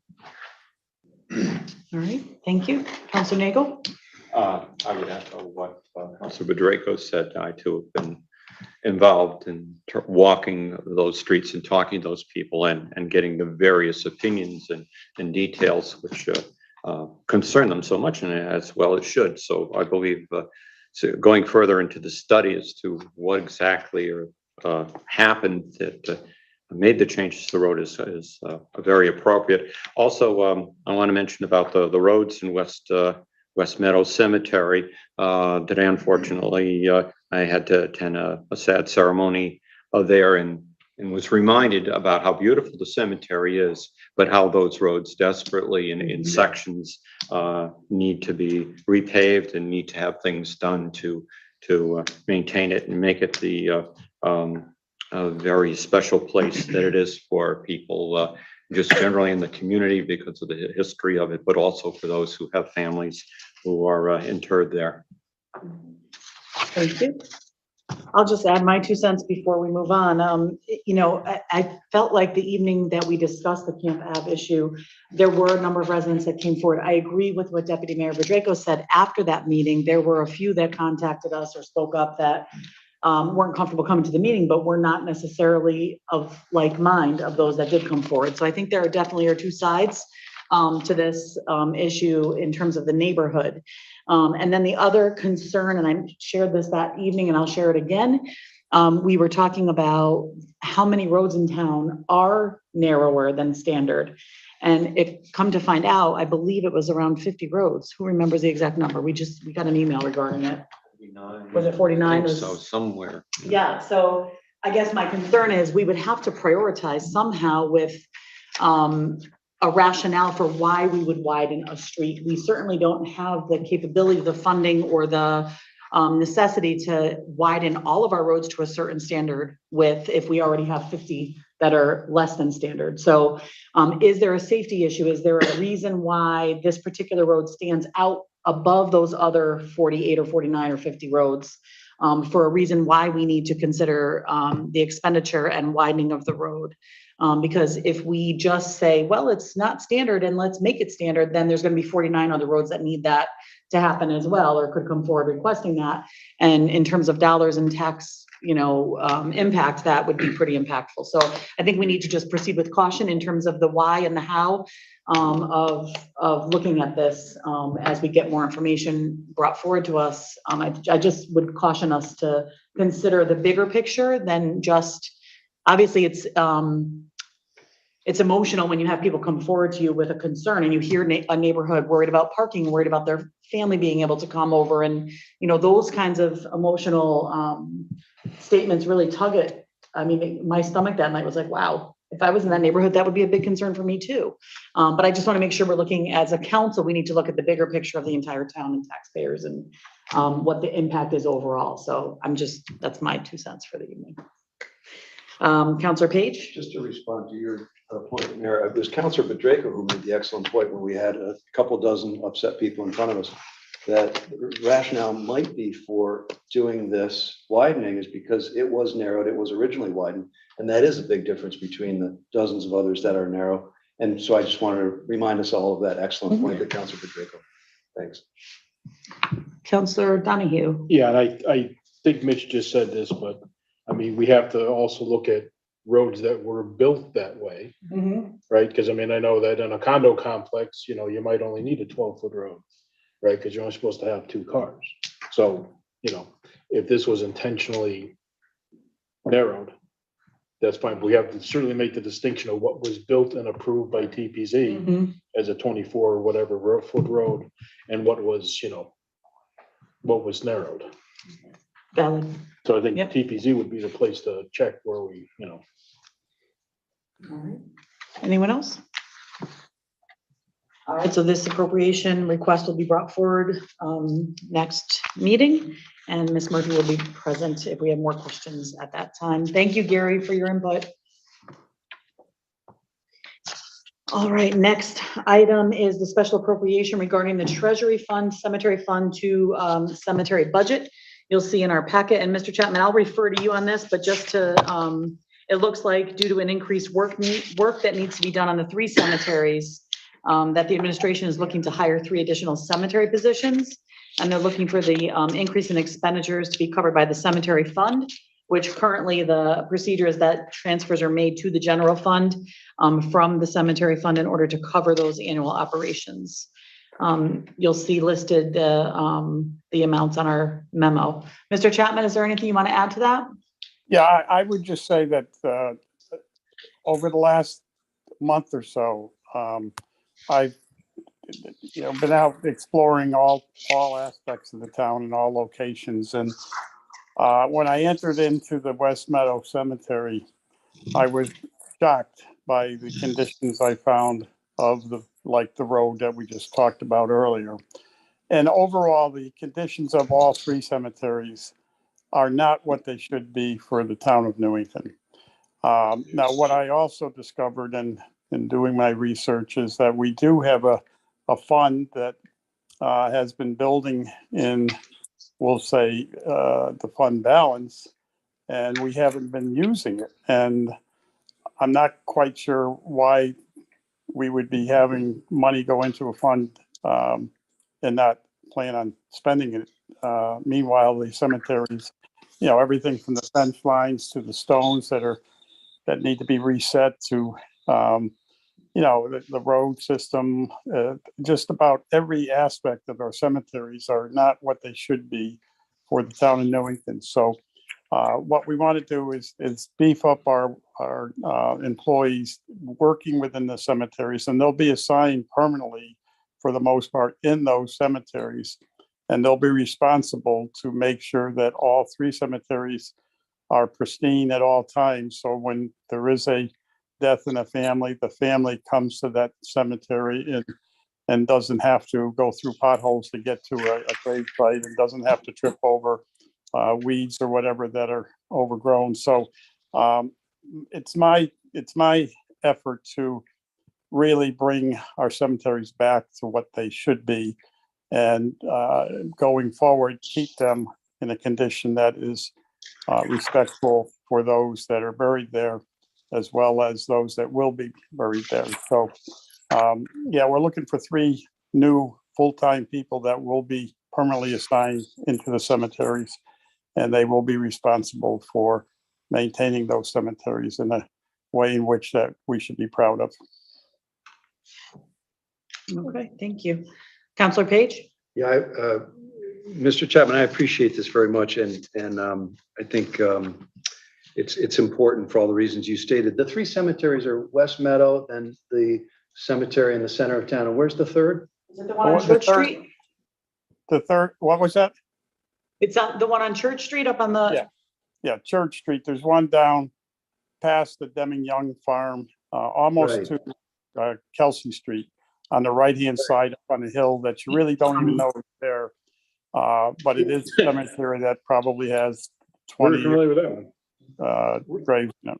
All right, thank you. Councilor Nagel? I would echo what Councilor Budrako said. I too have been involved in walking those streets and talking to those people and getting the various opinions and details which concern them so much, and as well it should. So I believe so going further into the study as to what exactly happened that made the changes to the road is very appropriate. Also, I want to mention about the roads in West Meadow Cemetery. Today, unfortunately, I had to attend a sad ceremony there and was reminded about how beautiful the cemetery is, but how those roads desperately in sections need to be repaved and need to have things done to to maintain it and make it the a very special place that it is for people just generally in the community because of the history of it, but also for those who have families who are interred there. Thank you. I'll just add my 2 cents before we move on. You know, I felt like the evening that we discussed the Camp Ave issue, there were a number of residents that came forward. I agree with what Deputy Mayor Bedrejko said. After that meeting, there were a few that contacted us or spoke up that weren't comfortable coming to the meeting, but were not necessarily of like mind of those that did come forward. So I think there are definitely two sides to this issue in terms of the neighborhood. And then the other concern, and I shared this that evening and I'll share it again, we were talking about how many roads in town are narrower than standard. And it come to find out, I believe it was around 50 roads. Who remembers the exact number? We got an email regarding it. Was it 49? So somewhere. Yeah, so I guess my concern is we would have to prioritize somehow with a rationale for why we would widen a street. We certainly don't have the capability, the funding, or the necessity to widen all of our roads to a certain standard with if we already have 50 that are less than standard. So is there a safety issue? Is there a reason why this particular road stands out above those other 48 or 49 or 50 roads for a reason why we need to consider the expenditure and widening of the road? Because if we just say, well, it's not standard and let's make it standard, then there's going to be 49 other roads that need that to happen as well, or could come forward requesting that. And in terms of dollars and tax, impact, that would be pretty impactful. So I think we need to just proceed with caution in terms of the why and the how of looking at this as we get more information brought forward to us. I just would caution us to consider the bigger picture than just, obviously it's emotional when you have people come forward to you with a concern and you hear a neighborhood worried about parking, worried about their family being able to come over, and those kinds of emotional statements really tug at, my stomach that night was like, wow, if I was in that neighborhood, that would be a big concern for me too. But I just want to make sure we're looking, as a council, we need to look at the bigger picture of the entire town and taxpayers and what the impact is overall. So that's my 2 cents for the evening. Councillor Page? Just to respond to your point, Mayor, it was Councillor Bedrejko who made the excellent point when we had a couple dozen upset people in front of us, that the rationale might be for doing this widening is because it was narrowed, it was originally widened, and that is a big difference between the dozens of others that are narrow. And so I just want to remind us all of that excellent point that Councillor Bedrejko. Thanks. Councillor Donahue? Yeah, and I think Mitch just said this, but we have to also look at roads that were built that way, right? Because I know that in a condo complex, you might only need a 12-foot road, right? Because you're only supposed to have 2 cars. So, if this was intentionally narrowed, that's fine. But we have to certainly make the distinction of what was built and approved by TPZ as a 24 or whatever foot road, and what was, what was narrowed. Valid. So I think TPZ would be the place to check where we, All right. Anyone else? All right, so this appropriation request will be brought forward next meeting, and Ms. Murphy will be present if we have more questions at that time. Thank you, Gary, for your input. All right, next item is the special appropriation regarding the Treasury Fund, Cemetery Fund to cemetery budget. You'll see in our packet, and Mr. Chapman, I'll refer to you on this, but just to, it looks like due to an increased work that needs to be done on the 3 cemeteries, that the administration is looking to hire 3 additional cemetery positions, and they're looking for the increase in expenditures to be covered by the cemetery fund, which currently the procedure is that transfers are made to the general fund from the cemetery fund in order to cover those annual operations. You'll see listed the amounts on our memo. Mr. Chapman, is there anything you want to add to that? Yeah, I would just say that over the last month or so, I've been out exploring all aspects of the town and all locations. And when I entered into the West Meadow Cemetery, I was shocked by the conditions I found of the road that we just talked about earlier. And overall, the conditions of all three cemeteries are not what they should be for the town of Newington. Now, what I also discovered in doing my research is that we do have a fund that has been building in, we'll say, the fund balance, and we haven't been using it. And I'm not quite sure why we would be having money go into a fund and not plan on spending it. Meanwhile, the cemeteries, everything from the fence lines to the stones that need to be reset to, the road system, just about every aspect of our cemeteries are not what they should be for the town of Newington. So what we want to do is beef up our employees working within the cemeteries, and they'll be assigned permanently for the most part in those cemeteries. And they'll be responsible to make sure that all three cemeteries are pristine at all times. So when there is a death in a family, the family comes to that cemetery and doesn't have to go through potholes to get to a grave site, and doesn't have to trip over weeds or whatever that are overgrown. So it's my effort to really bring our cemeteries back to what they should be, and going forward, keep them in a condition that is respectful for those that are buried there, as well as those that will be buried there. So we're looking for 3 new full-time people that will be permanently assigned into the cemeteries, and they will be responsible for maintaining those cemeteries in a way in which that we should be proud of. Okay, thank you. Councillor Page? Yeah, Mr. Chapman, I appreciate this very much, and I think it's important for all the reasons you stated. The 3 cemeteries are West Meadow, and the cemetery in the center of town. And where's the third? Is it the one on Church Street? The third, what was that? It's on the one on Church Street up on the. Yeah, Church Street. There's one down past the Deming Young Farm, almost to Kelsey Street, on the right-hand side up on the hill that you really don't even know is there. But it is a cemetery that probably has 20 We're familiar with that one. graves in it.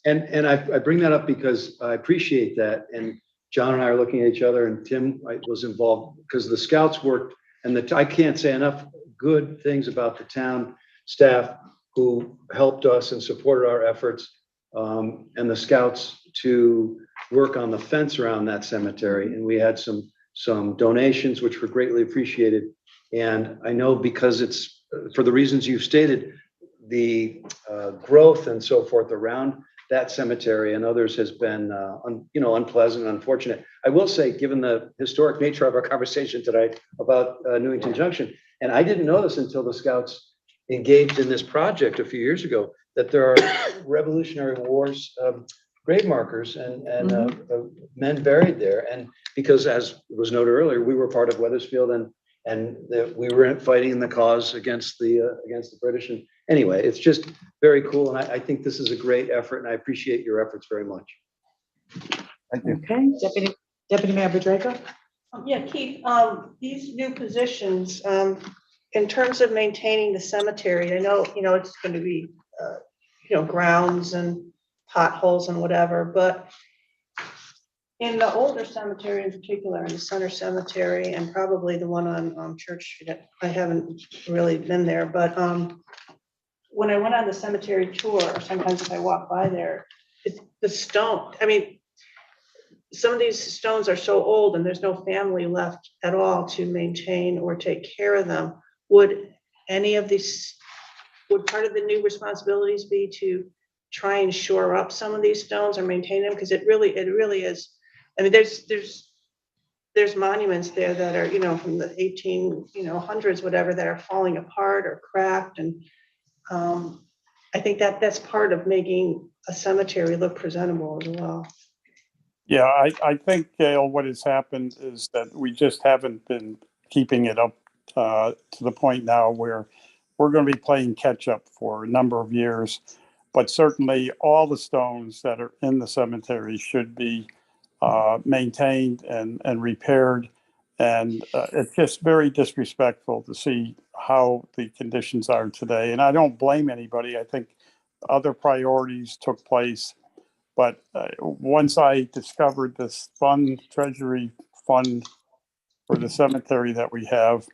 And I bring that up because I appreciate that. And John and I are looking at each other, and Tim was involved because the scouts worked, and I can't say enough good things about the town staff who helped us and supported our efforts, and the scouts to work on the fence around that cemetery. And we had some donations, which were greatly appreciated. And I know, because it's for the reasons you've stated, the growth and so forth around that cemetery and others has been, unpleasant and unfortunate. I will say, given the historic nature of our conversation tonight about Newington Junction, and I didn't know this until the scouts engaged in this project a few years ago, that there are Revolutionary Wars grave markers and men buried there. And because, as was noted earlier, we were part of Wethersfield, and we were fighting in the cause against the British. And anyway, it's just very cool, and I think this is a great effort, and I appreciate your efforts very much. Thank you. Okay, Deputy Mayor Bedrejko? Yeah, Keith, these new positions, in terms of maintaining the cemetery, I know, it's going to be, grounds and potholes and whatever, but in the older cemetery in particular, in the Center Cemetery, and probably the one on Church Street, I haven't really been there, but when I went on the cemetery tour, or sometimes if I walk by there, the stone, some of these stones are so old and there's no family left at all to maintain or take care of them. Would part of the new responsibilities be to try and shore up some of these stones or maintain them? Because it really is. There's monuments there that are, from the 1800s, whatever, that are falling apart or cracked, and I think that's part of making a cemetery look presentable as well. Yeah, I think, Gail, what has happened is that we just haven't been keeping it up to the point now where we're going to be playing catch up for a number of years. But certainly all the stones that are in the cemetery should be maintained and repaired, And it's just very disrespectful to see how the conditions are today. And I don't blame anybody. I think other priorities took place. But once I discovered this Treasury fund for the cemetery that we have,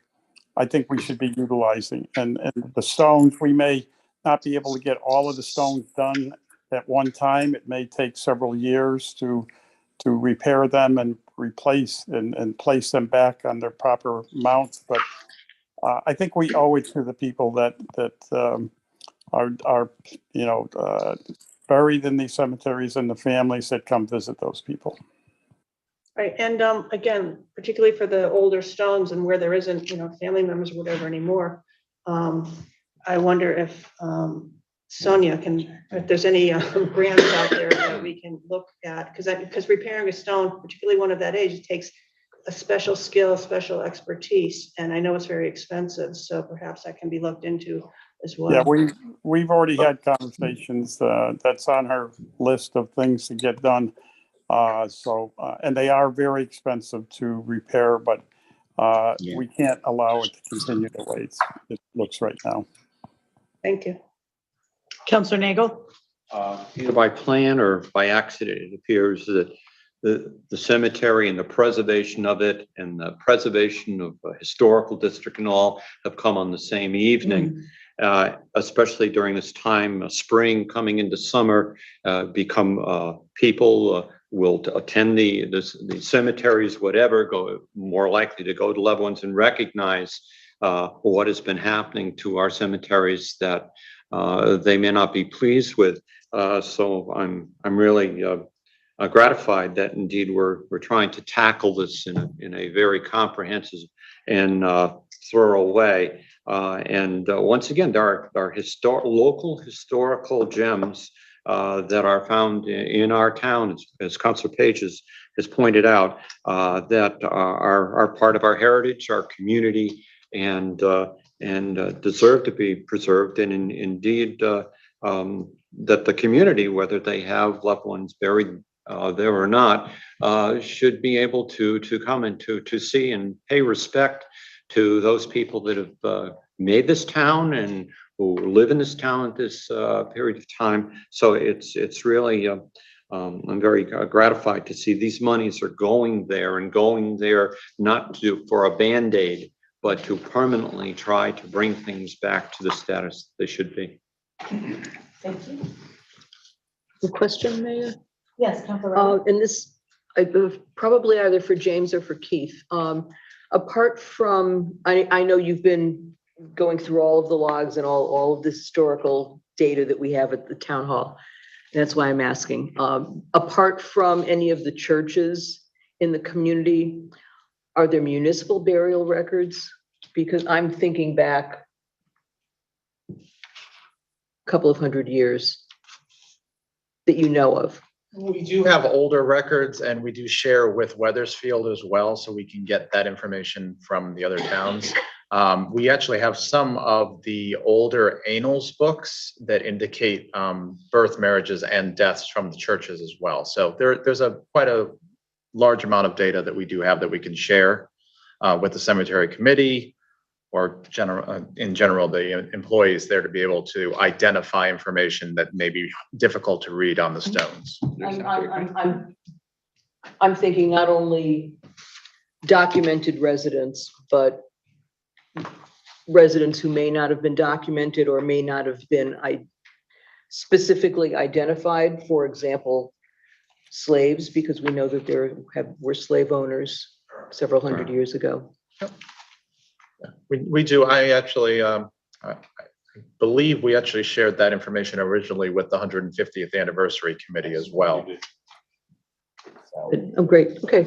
I think we should be utilizing. And the stones, we may not be able to get all of the stones done at one time. It may take several years to repair them and replace and place them back on their proper mounts. But I think we owe it to the people that are buried in these cemeteries and the families that come visit those people. Right, and again, particularly for the older stones and where there isn't, family members or whatever anymore, I wonder if Sonia if there's any grants out there that we can look at, because repairing a stone, particularly one of that age, it takes a special skill, special expertise, and I know it's very expensive, so perhaps that can be looked into as well. Yeah, we've already had conversations. That's on her list of things to get done. And they are very expensive to repair, but we can't allow it to continue the way it looks right now. Thank you. Councillor Nagel? Either by plan or by accident, it appears that the cemetery and the preservation of it and the preservation of a historical district and all have come on the same evening. Especially during this time, spring coming into summer, people will attend the cemeteries, whatever, go more likely to go to loved ones and recognize what has been happening to our cemeteries that they may not be pleased with. So I'm really gratified that indeed we're trying to tackle this in a very comprehensive and thorough way. Once again, there are local historical gems that are found in our town, as Councilor Page has pointed out, that are part of our heritage, our community, and deserve to be preserved. And indeed, that the community, whether they have loved ones buried there or not, should be able to come and to see and pay respect to those people that have made this town and who live in this town at this period of time. So it's really, I'm very gratified to see these monies are going there not for a Band-Aid, but to permanently try to bring things back to the status they should be. Thank you. The question, Mayor? Yes, Councillor. And this, probably either for James or for Keith. Apart from, I know you've been going through all of the logs and all of the historical data that we have at the town hall. That's why I'm asking. Apart from any of the churches in the community, are there municipal burial records? Because I'm thinking back a couple of hundred years that you know of. We do have older records, and we do share with Weathersfield as well, so we can get that information from the other towns. We actually have some of the older annals books that indicate birth, marriages, and deaths from the churches as well. So there's quite a large amount of data that we do have that we can share with the cemetery committee, or in general, the employees there, to be able to identify information that may be difficult to read on the stones. I'm thinking not only documented residents, but residents who may not have been documented or may not have been specifically identified. For example, slaves, because we know that there were slave owners several hundred years ago. We do. I believe we actually shared that information originally with the 150th anniversary committee as well. Oh, great. Okay.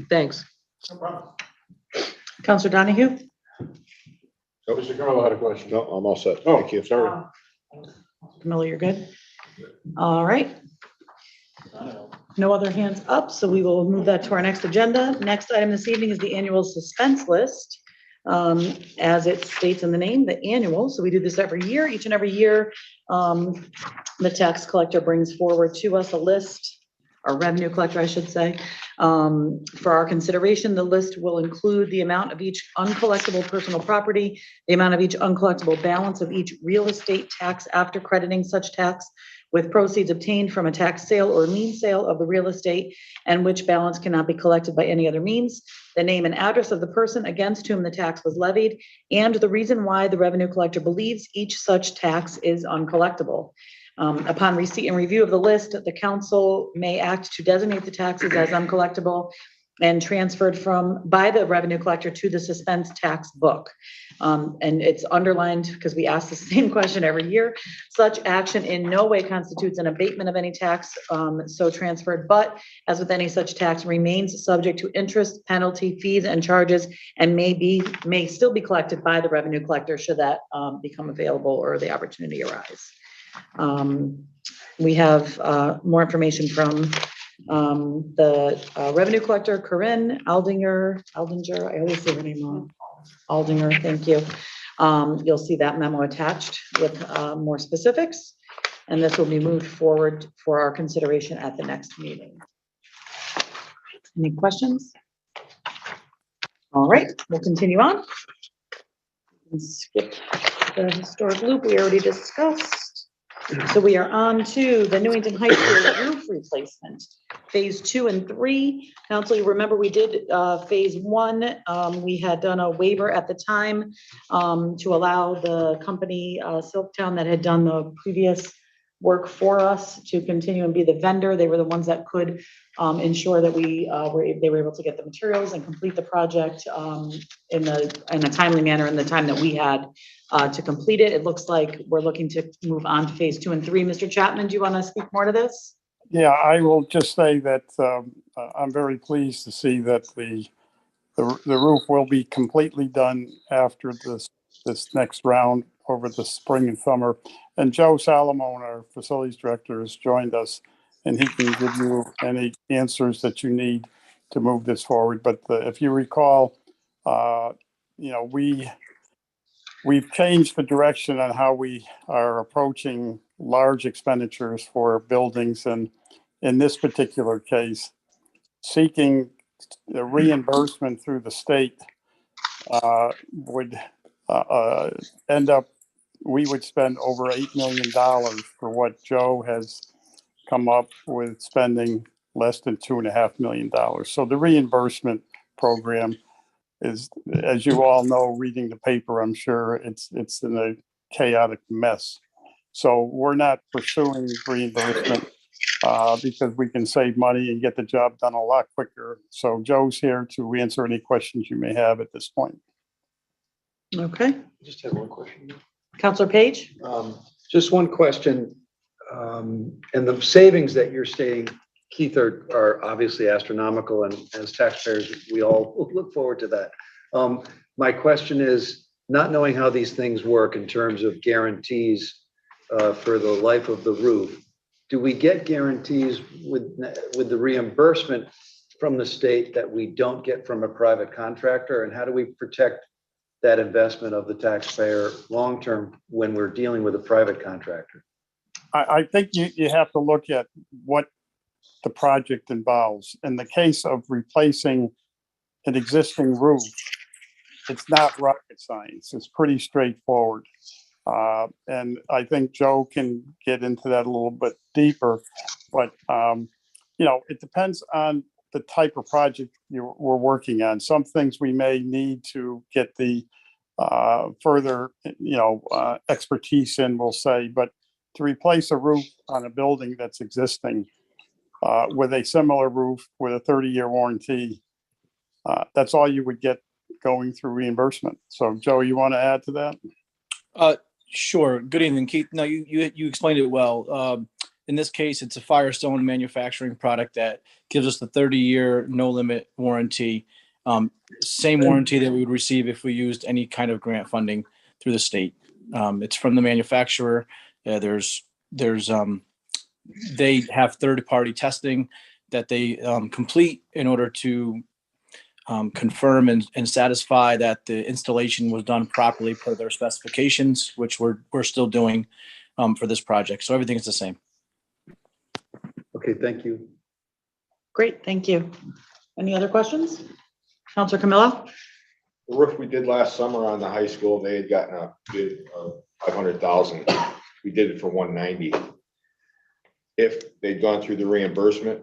Thanks. Councillor Donahue? So Mr. Carlo had a question. No, I'm all set. Oh, thank you. Sorry. Camilla, you're good? All right. No other hands up, so we will move that to our next agenda. Next item this evening is the annual suspense list. As it states in the name, the annual. So we do this every year. Each and every year, the tax collector brings forward to us a list our revenue collector, I should say. For our consideration, the list will include the amount of each uncollectible personal property, the amount of each uncollectible balance of each real estate tax after crediting such tax with proceeds obtained from a tax sale or lien sale of the real estate, and which balance cannot be collected by any other means, the name and address of the person against whom the tax was levied, and the reason why the revenue collector believes each such tax is uncollectible. Upon receipt and review of the list, the council may act to designate the taxes as uncollectible and transferred by the revenue collector to the suspense tax book. And it's underlined because we ask the same question every year. Such action in no way constitutes an abatement of any tax so transferred, but as with any such tax, remains subject to interest, penalty, fees, and charges, and may still be collected by the revenue collector should that become available or the opportunity arise. We have more information from the revenue collector, Corinne Aldinger, I always say her name wrong. Aldinger, thank you. You'll see that memo attached with more specifics, and this will be moved forward for our consideration at the next meeting. Any questions? All right, we'll continue on. Skip the historic loop we already discussed. So we are on to the Newington High School roof replacement, phase 2 and 3. Council, you remember we did phase 1. We had done a waiver at the time to allow the company Silktown that had done the previous work for us to continue and be the vendor. They were the ones that could ensure that they were able to get the materials and complete the project in a timely manner in the time that we had to complete it. It looks like we're looking to move on to phase 2 and 3. Mr. Chapman, do you want to speak more to this? Yeah, I will just say that I'm very pleased to see that the roof will be completely done after this next round over the spring and summer. And Joe Salamone, our facilities director, has joined us, and he can give you any answers that you need to move this forward. But if you recall, we've changed the direction on how we are approaching large expenditures for buildings. And in this particular case, seeking the reimbursement through the state would end up, we would spend over $8 million for what Joe has come up with spending less than $2.5 million. So the reimbursement program is, as you all know, reading the paper, I'm sure it's in a chaotic mess. So we're not pursuing reimbursement because we can save money and get the job done a lot quicker. So Joe's here to answer any questions you may have at this point. Okay. Just have one question. Councilor Page? Just one question. And the savings that you're stating, Keith, are obviously astronomical, and as taxpayers, we all look forward to that. My question is, not knowing how these things work in terms of guarantees for the life of the roof, do we get guarantees with the reimbursement from the state that we don't get from a private contractor? And how do we protect that investment of the taxpayer long-term when we're dealing with a private contractor? I think you have to look at what the project involves. In the case of replacing an existing roof, it's not rocket science. It's pretty straightforward. And I think Joe can get into that a little bit deeper, but it depends on the type of project we're working on. Some things we may need to get the further, expertise in, we'll say, but to replace a roof on a building that's existing with a similar roof with a 30-year warranty, that's all you would get going through reimbursement. So Joe, you want to add to that? Sure. Good evening, Keith. No, you explained it well. In this case, it's a Firestone manufacturing product that gives us the 30-year no limit warranty. Same warranty that we would receive if we used any kind of grant funding through the state. It's from the manufacturer. They have third-party testing that they complete in order to confirm and satisfy that the installation was done properly per their specifications, which we're still doing for this project. So everything is the same. Okay, thank you. Great, thank you. Any other questions? Counselor Camillo? The roof we did last summer on the high school, they had gotten a bid of 500,000. We did it for 190. If they'd gone through the reimbursement,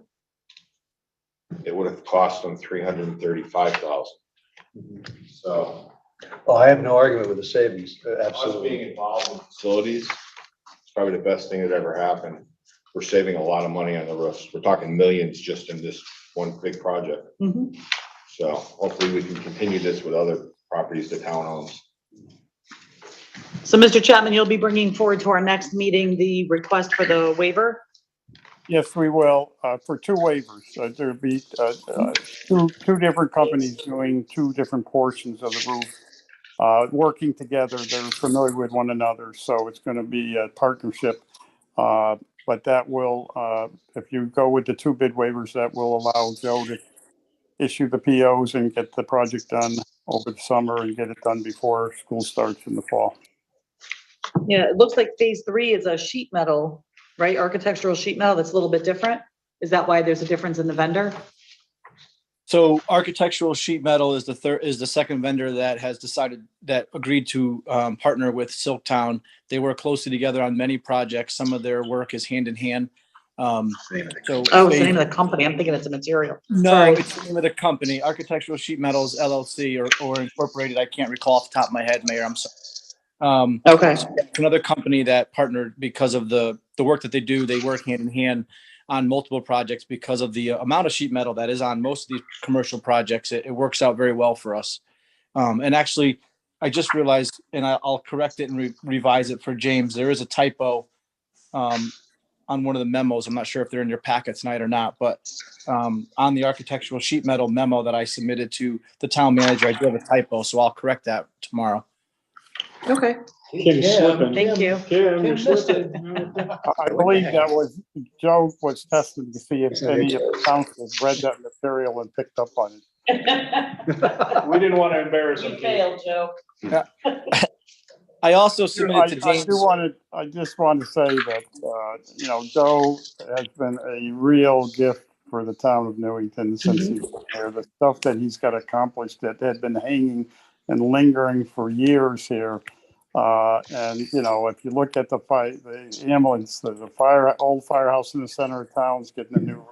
it would have cost them 335,000. So. Oh, I have no argument with the savings. Us Absolutely. being involved in facilities, it's probably the best thing that ever happened. We're saving a lot of money on the roofs. We're talking millions just in this one big project. Mhm. So hopefully we can continue this with other properties the town owns. So, Mr. Chapman, you'll be bringing forward to our next meeting the request for the waiver? Yes, we will, for two waivers. There'll be two different companies doing two different portions of the roof, working together. They're familiar with one another, so it's going to be a partnership. But that will, if you go with the two bid waivers, that will allow Joe to issue the POs and get the project done over the summer and get it done before school starts in the fall. Yeah, it looks like phase 3 is a sheet metal, right? Architectural sheet metal that's a little bit different. Is that why there's a difference in the vendor? So architectural sheet metal is the second vendor that has agreed to partner with Silktown. They work closely together on many projects. Some of their work is hand in hand. It's the name of the company. I'm thinking it's a material. No, Sorry. it's the name of the company, Architectural Sheet Metals LLC or Incorporated. I can't recall off the top of my head, Mayor. I'm sorry. Okay. So it's another company that partnered because of the work that they do. They work hand in hand on multiple projects because of the amount of sheet metal that is on most of these commercial projects. It works out very well for us. And actually, I just realized, and I'll correct it and revise it for James. There is a typo on one of the memos. I'm not sure if they're in your packet tonight or not, but on the architectural sheet metal memo that I submitted to the town manager, I do have a typo, so I'll correct that tomorrow. Okay. Kim's slipping. Thank you. Kim, you're slipping. I believe that was, Joe was testing to see if any of the councils read that material and picked up on it. We didn't want to embarrass You him. failed, Joe. I also submitted to James. I just want to say that, Joe has been a real gift for the town of Newington since he's been here. The stuff that he's got accomplished that had been hanging and lingering for years here. And, if you look at the ambulance, the old firehouse in the center of town's getting a new.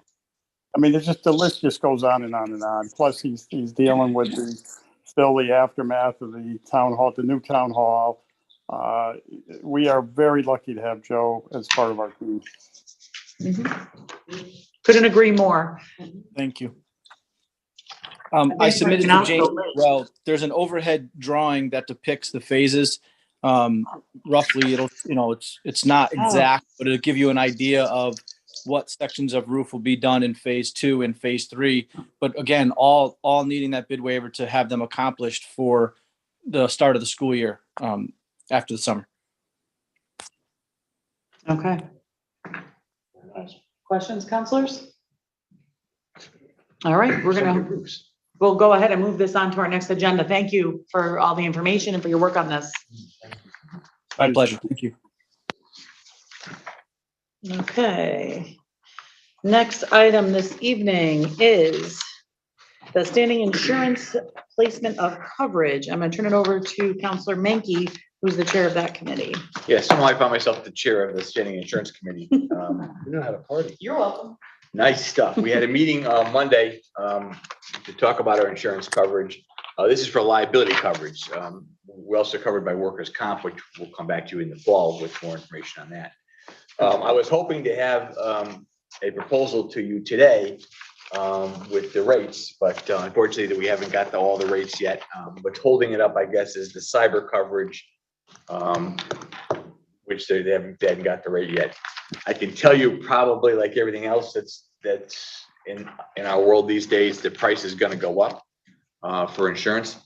I mean, the list just goes on and on and on. Plus, he's dealing with still the aftermath of the town hall, the new town hall. We are very lucky to have Joe as part of our team. Couldn't agree more. Thank you. I submitted to James as well. There's an overhead drawing that depicts the phases. Roughly, it's not exact, but it'll give you an idea of what sections of roof will be done in phase 2 and phase 3. But again, all needing that bid waiver to have them accomplished for the start of the school year after the summer. Okay. Questions, counselors? All right, we'll go ahead and move this on to our next agenda. Thank you for all the information and for your work on this. My pleasure. Thank you. Okay. Next item this evening is the standing insurance placement of coverage. I'm going to turn it over to Councillor Menke, who's the chair of that committee. Yes, somehow I found myself the chair of the standing insurance committee. You know how to party. You're welcome. Nice stuff. We had a meeting Monday to talk about our insurance coverage. This is for liability coverage. We're also covered by workers' comp, which we'll come back to in the fall with more information on that. I was hoping to have a proposal to you today with the rates, but unfortunately we haven't got all the rates yet. What's holding it up, I guess, is the cyber coverage, which they haven't got the rate yet. I can tell you probably like everything else that's in our world these days, the price is going to go up for insurance.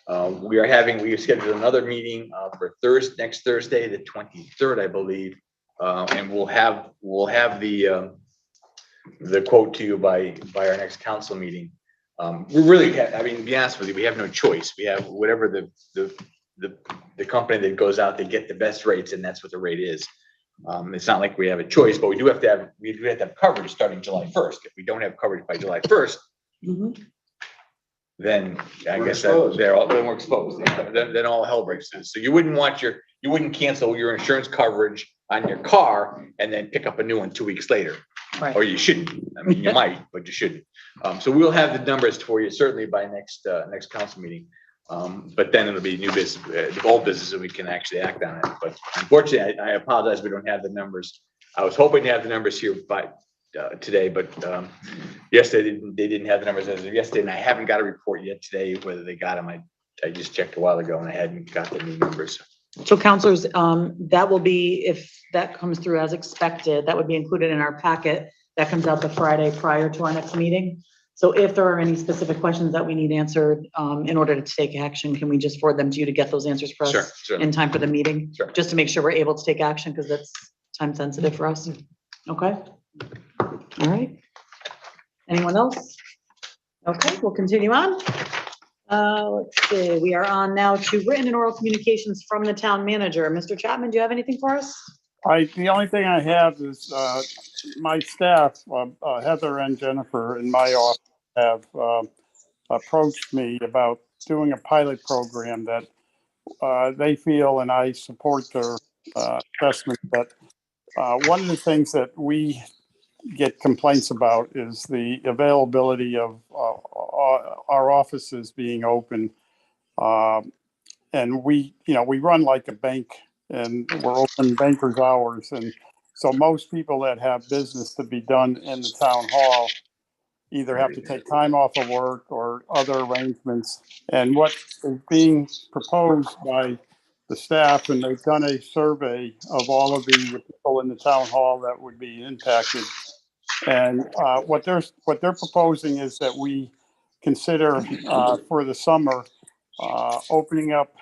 We have scheduled another meeting for next Thursday, the 23rd, I believe, and we'll have the quote to you by our next council meeting. We really have, to be honest with you, we have no choice. We have whatever the company that goes out, they get the best rates, and that's what the rate is. It's not like we have a choice, but we do have to have coverage starting July 1st. If we don't have coverage by July 1st, then I guess that then we're exposed. Then all hell breaks loose. So you wouldn't cancel your insurance coverage on your car and then pick up a new one 2 weeks later. Right. Or you shouldn't. I mean, you might, but you shouldn't. So we'll have the numbers for you certainly by next council meeting. But then it'll be new business, the old business, and we can actually act on it. But unfortunately, I apologize, we don't have the numbers. I was hoping to have the numbers here by today, but yesterday they didn't have the numbers as of yesterday, and I haven't got a report yet today whether they got them. I just checked a while ago and I hadn't got the new numbers. So councilors, that will be, if that comes through as expected, that would be included in our packet. That comes out the Friday prior to our next meeting. So if there are any specific questions that we need answered in order to take action, can we just forward them to you to get those answers for us Sure. in time for the meeting? Sure. Just to make sure we're able to take action because that's time sensitive for us. Okay. All right. Anyone else? Okay, we'll continue on. Let's see, we are on now to written and oral communications from the town manager. Mr. Chapman, do you have anything for us? The only thing I have is my staff, Heather and Jennifer in my office have approached me about doing a pilot program that they feel, and I support their assessment, that one of the things that we get complaints about is the availability of our offices being open. And we run like a bank, and we're open bankers hours. And so most people that have business to be done in the town hall either have to take time off of work or other arrangements. And what is being proposed by the staff, and they've done a survey of all of the people in the town hall that would be impacted. And what they're proposing is that we consider for the summer opening up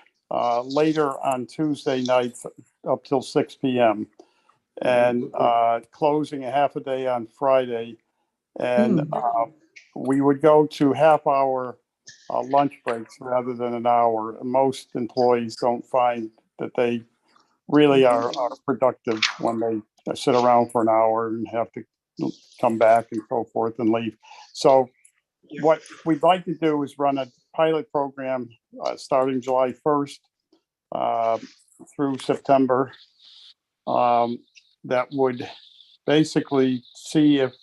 later on Tuesday nights up till 6 p.m. and closing a half a day on Friday. And we would go to half-hour lunch breaks rather than an hour. Most employees don't find that they really are productive when they sit around for an hour and have to come back and so forth and leave. So what we'd like to do is run a pilot program starting July 1st through September that would basically see if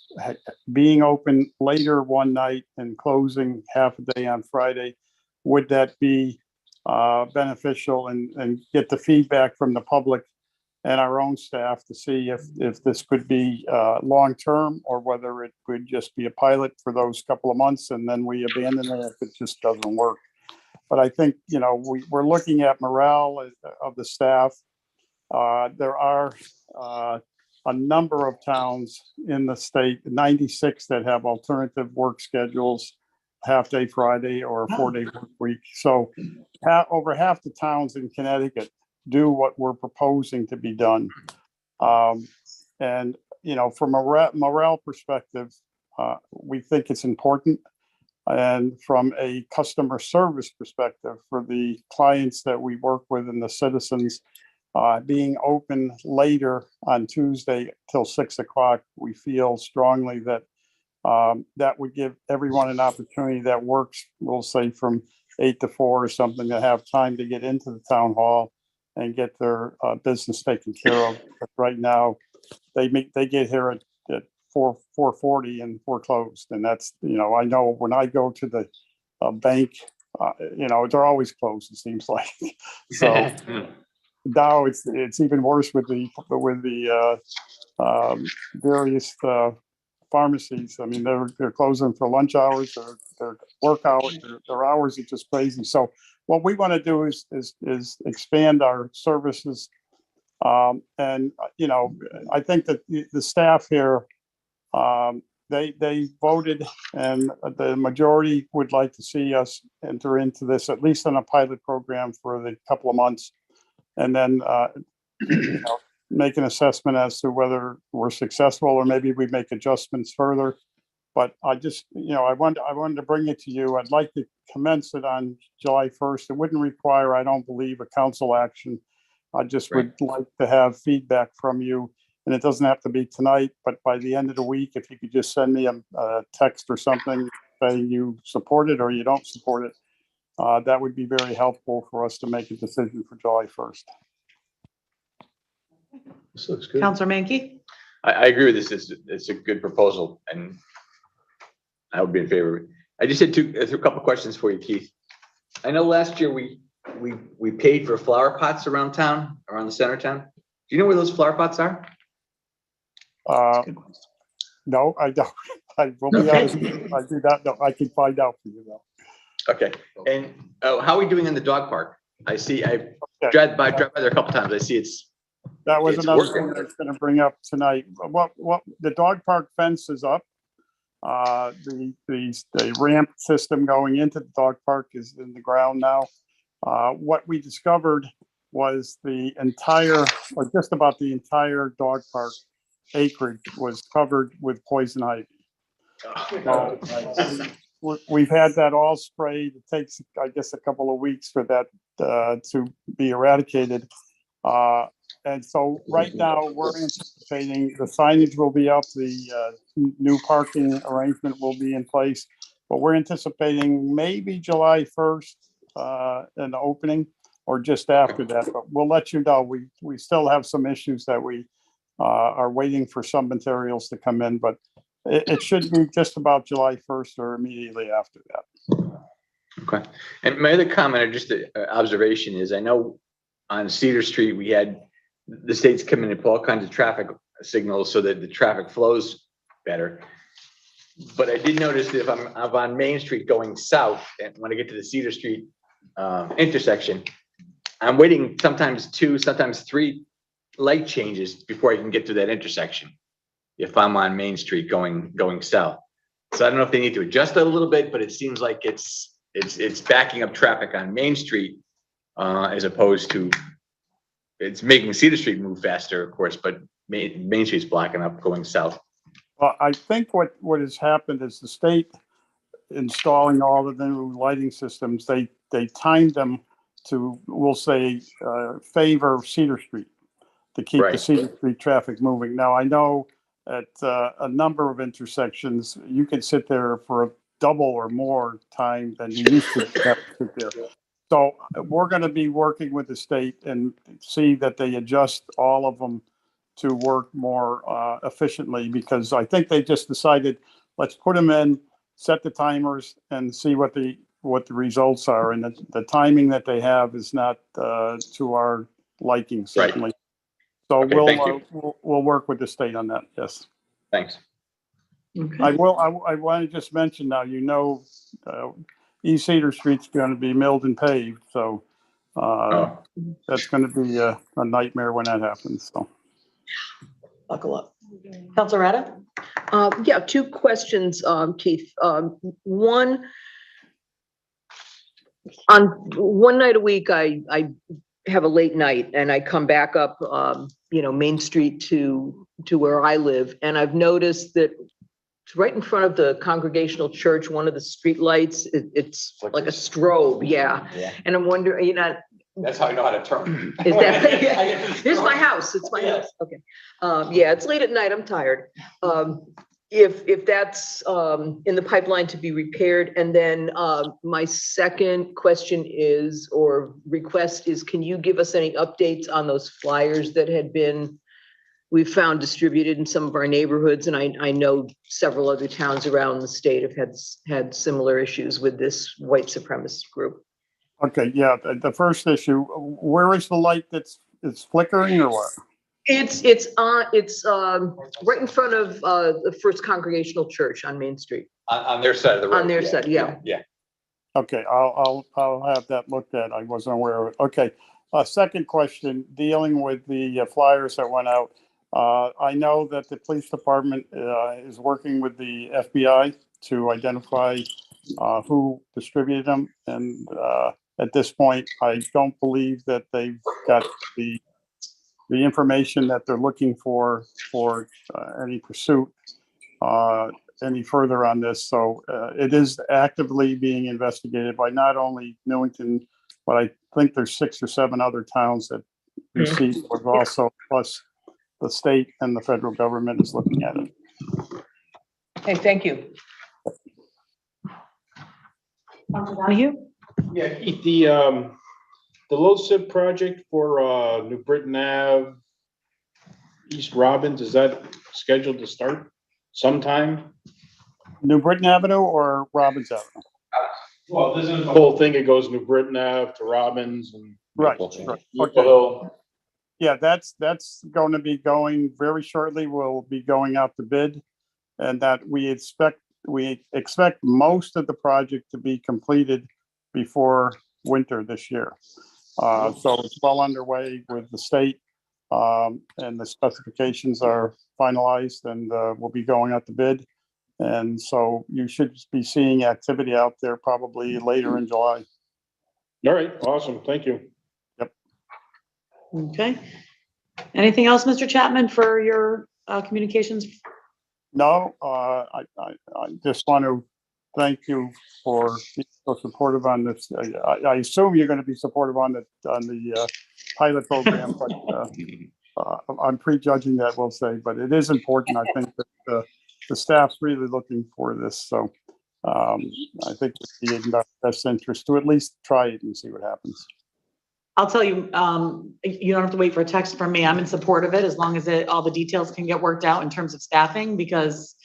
being open later one night and closing half a day on Friday, would that be beneficial, and get the feedback from the public and our own staff to see if this could be long-term, or whether it could just be a pilot for those couple of months and then we abandon it if it just doesn't work. But I think, we're looking at morale of the staff. There are a number of towns in the state, 96, that have alternative work schedules, half-day Friday or a 4-day work week. So over half the towns in Connecticut do what we're proposing to be done. And, from a morale perspective, we think it's important. And from a customer service perspective, for the clients that we work with and the citizens, being open later on Tuesday till 6 o'clock, we feel strongly that that would give everyone an opportunity that works, we'll say from 8 to 4 or something, to have time to get into the town hall and get their business taken care of. But right now, they get here at 4:40 and we're closed. And that's, I know when I go to the bank, they're always closed, it seems like. So now it's even worse with the various pharmacies. I mean, they're closing for lunch hours, or their work hours, their hours are just crazy. So what we want to do is expand our services. And I think that the staff here, they voted, and the majority would like to see us enter into this, at least on a pilot program for the couple of months, and then make an assessment as to whether we're successful, or maybe we make adjustments further. But I just, I wanted to bring it to you. I'd like to commence it on July 1st. It wouldn't require, I don't believe, a council action. I just would like to have feedback from you. And it doesn't have to be tonight, but by the end of the week, if you could just send me a text or something saying you support it or you don't support it, that would be very helpful for us to make a decision for July 1st. This looks good. Counselor Mankey? I agree with this. It's a good proposal and I would be in favor of it. I just had a couple of questions for you, Keith. I know last year we paid for flower pots around town, around the center of town. Do you know where those flower pots are? No, I don't. I will be honest. I do not know. I can find out for you though. Okay. And how are we doing in the dog park? I see, I drive by there a couple times. I see that was it's another working. thing I was going to bring up tonight. What the dog park fence is up. The ramp system going into the dog park is in the ground now. What we discovered was the entire, or just about the entire dog park acreage was covered with poison ivy. We've had that all sprayed. It takes, I guess, a couple of weeks for that to be eradicated. And so right now we're anticipating the signage will be up, the new parking arrangement will be in place, but we're anticipating maybe July 1st an opening or just after that, but we'll let you know. We still have some issues that we are waiting for some materials to come in, but it should be just about July 1st or immediately after that. Okay. And my other comment or just an observation is I know on Cedar Street, we had the state's come in and put all kinds of traffic signals so that the traffic flows better. But I did notice that if I'm on Main Street going south and when I get to the Cedar Street intersection, I'm waiting sometimes 2, sometimes 3 light changes before I can get to that intersection. If I'm on Main Street going south. So I don't know if they need to adjust that a little bit, but it seems like it's backing up traffic on Main Street as opposed to it's making Cedar Street move faster, of course, but Main Street's blocking up going south. Well, I think what has happened is the state installing all of the new lighting systems, they timed them to, we'll say, favor Cedar Street to keep the Cedar Street traffic moving. Now, I know at a number of intersections, you can sit there for a double or more time than you used to have to sit there. So we're going to be working with the state and see that they adjust all of them to work more efficiently, because I think they just decided, let's put them in, set the timers and see what the results are. And the timing that they have is not to our liking, certainly. So Okay, we'll work with the state on that. Yes. Thanks. Okay. I want to just mention now, East Cedar Street's going to be milled and paved. So that's going to be a nightmare when that happens. So Buckle up. Counselor Rada? Yeah, 2 questions, Keith. One, on one night a week, I have a late night and I come back up, Main Street to where I live. And I've noticed that it's right in front of the Congregational Church, one of the street lights, it's like a strobe. Yeah. And I'm wondering, that's how I know how to turn. Is that, here's my house. It's my house. Okay. Yeah, it's late at night. I'm tired. If that's in the pipeline to be repaired. And then my second question is, or request is, can you give us any updates on those flyers that had been, we've found distributed in some of our neighborhoods? And I know several other towns around the state have had similar issues with this white supremacist group. okay, yeah. The first issue, where is the light it's flickering or what? It's right in front of the First Congregational Church on Main Street. On their side of the road. On their side, yeah. Okay, I'll have that looked at. I wasn't aware of it. Okay, second question, dealing with the flyers that went out. I know that the police department is working with the FBI to identify who distributed them, and at this point, I don't believe that they've got the information that they're looking for any pursuit any further on this. So it is actively being investigated by not only Newington, but I think there's 6 or 7 other towns that received was also, plus the state and the federal government is looking at it. Okay, thank you. Donahue? Yeah, Keith, the low SIP project for, New Britain Ave, East Robbins, is that scheduled to start sometime? New Britain Avenue or Robbins Avenue? Well, this is the whole thing. It goes New Britain Ave to Robbins and. Right. Okay. Yeah, that's going to be going very shortly. We'll be going out to bid, and that we expect most of the project to be completed before winter this year. So it's well underway with the state, and the specifications are finalized, and we'll be going out to bid. And so you should be seeing activity out there probably later in July. All right, awesome. Thank you. Yep. Okay. Anything else, Mr. Chapman, for your communications? No, I just want to thank you for being so supportive on this. I assume you're going to be supportive on the pilot program, but I'm prejudging that, we'll say, but it is important. I think that the staff's really looking for this. So I think it's in our best interest to at least try it and see what happens. I'll tell you, you don't have to wait for a text from me. I'm in support of it as long as all the details can get worked out in terms of staffing, because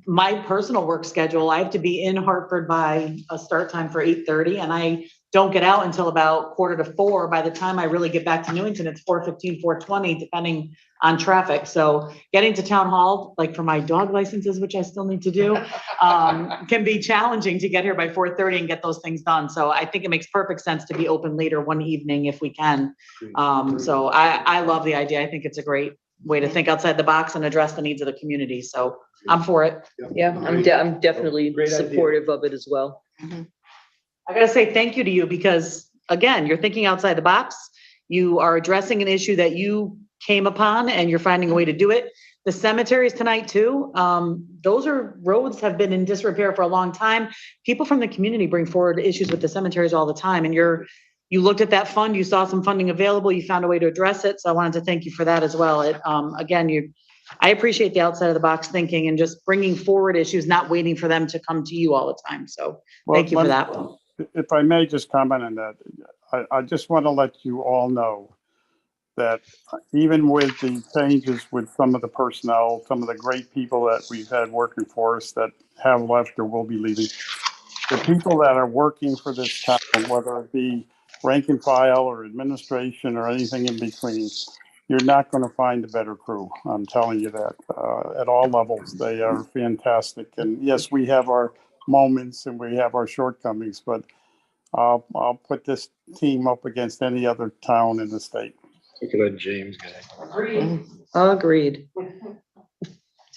my personal work schedule, I have to be in Hartford by a start time for 8:30, and I don't get out until about 3:45. By the time I really get back to Newington, it's 4:15, 4:20, depending on traffic. So getting to town hall, like for my dog licenses, which I still need to do, can be challenging to get here by 4:30 and get those things done. So I think it makes perfect sense to be open later one evening if we can. So I love the idea. I think it's a great way to think outside the box and address the needs of the community. So I'm for it. Yeah, I'm definitely supportive of it as well. I gotta say thank you to you, because again, you're thinking outside the box. You are addressing an issue that you came upon and you're finding a way to do it. The cemeteries tonight too, those are roads have been in disrepair for a long time. People from the community bring forward issues with the cemeteries all the time, and you looked at that fund, you saw some funding available, you found a way to address it. So I wanted to thank you for that as well. I appreciate the outside of the box thinking and just bringing forward issues, not waiting for them to come to you all the time. So thank you for that. If I may just comment on that, I just want to let you all know that even with the changes with some of the personnel, some of the great people that we've had working for us that have left or will be leaving, the people that are working for this town, whether it be rank and file or administration or anything in between, you're not going to find a better crew. I'm telling you that at all levels, they are fantastic. And yes, we have our moments and we have our shortcomings, but I'll put this team up against any other town in the state. Look at that James guy. Agreed.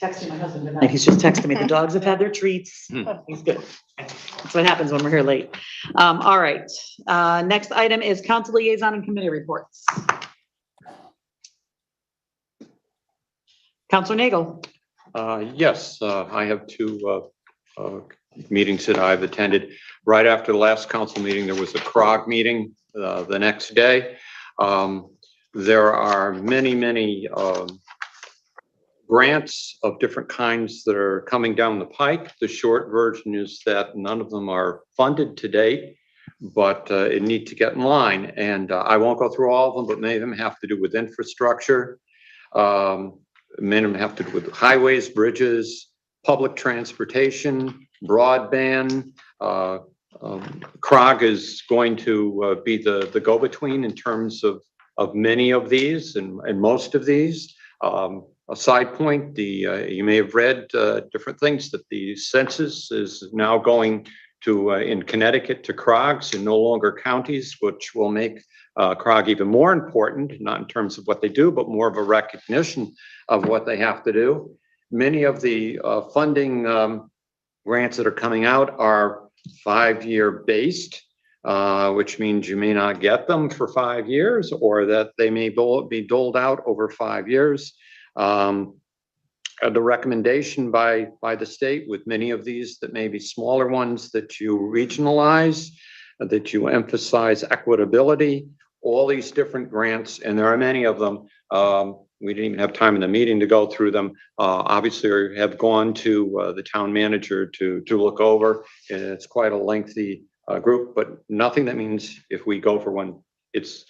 Texting my husband tonight. He's just texting me. The dogs have had their treats. He's good. That's what happens when we're here late. All right. Next item is council liaison and committee reports. Councilor Nagel. Yes, I have two meetings that I've attended. Right after the last council meeting, there was a CROG meeting the next day. There are many grants of different kinds that are coming down the pike. The short version is that none of them are funded to date, but it need to get in line. And I won't go through all of them, but many of them have to do with infrastructure. Many of them have to do with highways, bridges, public transportation, broadband. CROG is going to be the go-between in terms of many of these and most of these. A side point, you may have read different things that the census is now going to in Connecticut to CROGs and no longer counties, which will make CROG even more important, not in terms of what they do, but more of a recognition of what they have to do. Many of the funding grants that are coming out are 5-year based, which means you may not get them for 5 years, or that they may be doled out over 5 years. The recommendation by the state with many of these that may be smaller ones, that you regionalize, that you emphasize equitability, all these different grants, and there are many of them. We didn't even have time in the meeting to go through them. Obviously, we have gone to the town manager to look over, and it's quite a lengthy group, but nothing that means if we go for one, it's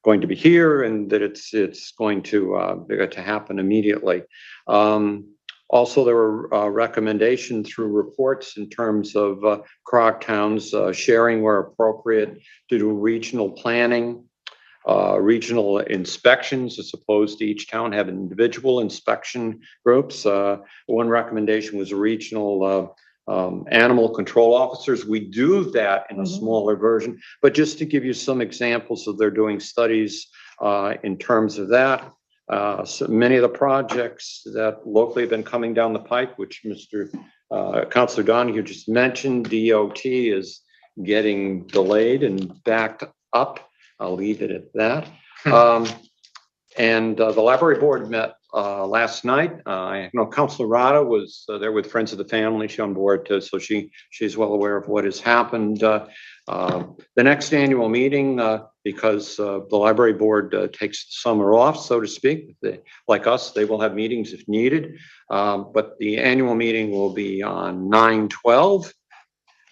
going to be here and that it's going to happen immediately. Also, there were recommendations through reports in terms of CROC towns sharing where appropriate to do regional planning, regional inspections, as opposed to each town having individual inspection groups. One recommendation was regional animal control officers. We do that in a smaller version, but just to give you some examples of they're doing studies in terms of that. So many of the projects that locally have been coming down the pike, which Mr. Councillor Donahue just mentioned, DOT is getting delayed and backed up. I'll leave it at that. And the library board met last night. I know Councillor Rada was there with Friends of the Family. She's on board, so she's well aware of what has happened. The next annual meeting, because the library board takes the summer off, so to speak, like us, they will have meetings if needed. But the annual meeting will be on 9/12.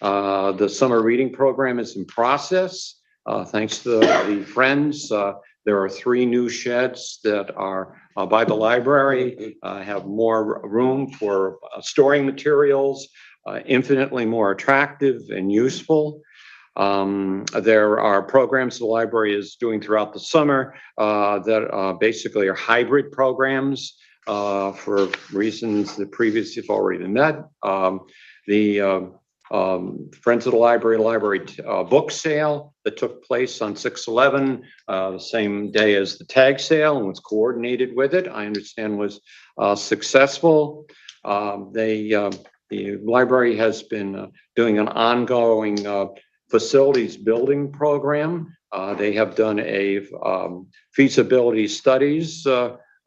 The summer reading program is in process. Thanks to the Friends, there are 3 new sheds that are by the library, have more room for storing materials, infinitely more attractive and useful. There are programs the library is doing throughout the summer that basically are hybrid programs for reasons that previously have already been met. Friends of the library book sale that took place on 6/11, the same day as the tag sale, and was coordinated with it, I understand was successful. The library has been doing an ongoing facilities building program. They have done a feasibility studies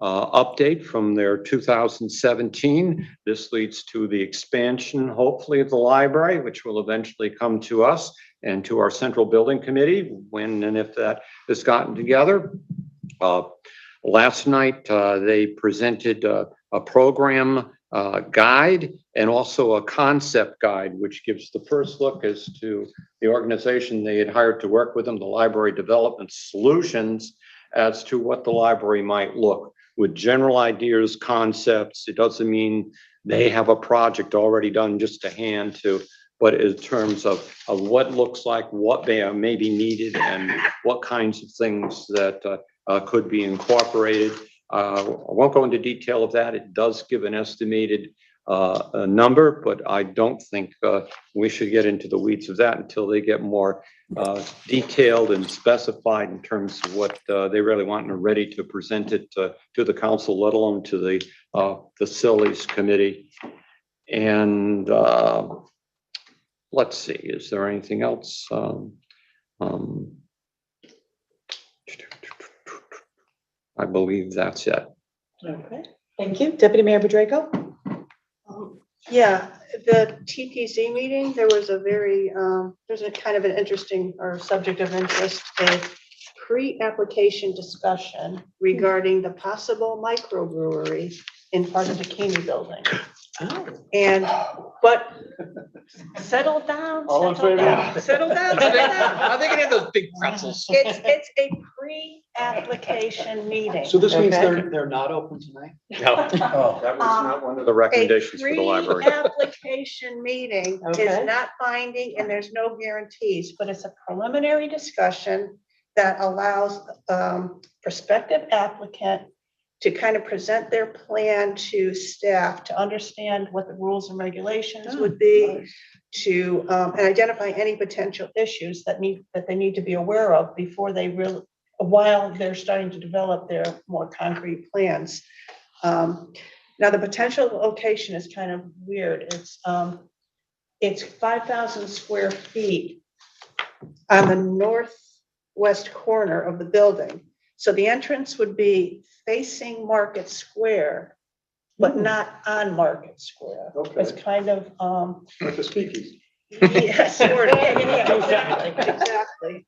update from their 2017. This leads to the expansion, hopefully, of the library, which will eventually come to us and to our central building committee when and if that is gotten together. Last night, they presented a program guide and also a concept guide, which gives the first look as to the organization they had hired to work with them, the Library Development Solutions, as to what the library might look with general ideas, concepts. It doesn't mean they have a project already done just to hand to, but in terms of what looks like, what may be needed, and what kinds of things that could be incorporated. I won't go into detail of that. It does give an estimated number, but I don't think we should get into the weeds of that until they get more detailed and specified in terms of what they really want and are ready to present it to the council, let alone to the facilities committee. And let's see, is there anything else? I believe that's it. Okay, thank you. Deputy Mayor Bedrejko? Yeah, the TPC meeting, there was a very, there's a kind of an interesting or subject of interest, a pre-application discussion regarding the possible microbrewery in part of the Keeney building. And, but settle down. All in settle favor? down, Settle down. Settle down. Are they gonna have those big pretzels? It's a pre-application meeting. So this means okay? they're not open tonight? No, that was not one of the recommendations for the library. Application meeting Okay. is not binding and there's no guarantees, but it's a preliminary discussion that allows prospective applicant to kind of present their plan to staff to understand what the rules and regulations would be, to and identify any potential issues that they need to be aware of before they really, while they're starting to develop their more concrete plans. Now the potential location is kind of weird. It's 5,000 square feet on the northwest corner of the building. So the entrance would be facing Market Square, but not on Market Square. Okay. It's kind of Like a speakeasy. yes, sort of. Yeah, exactly.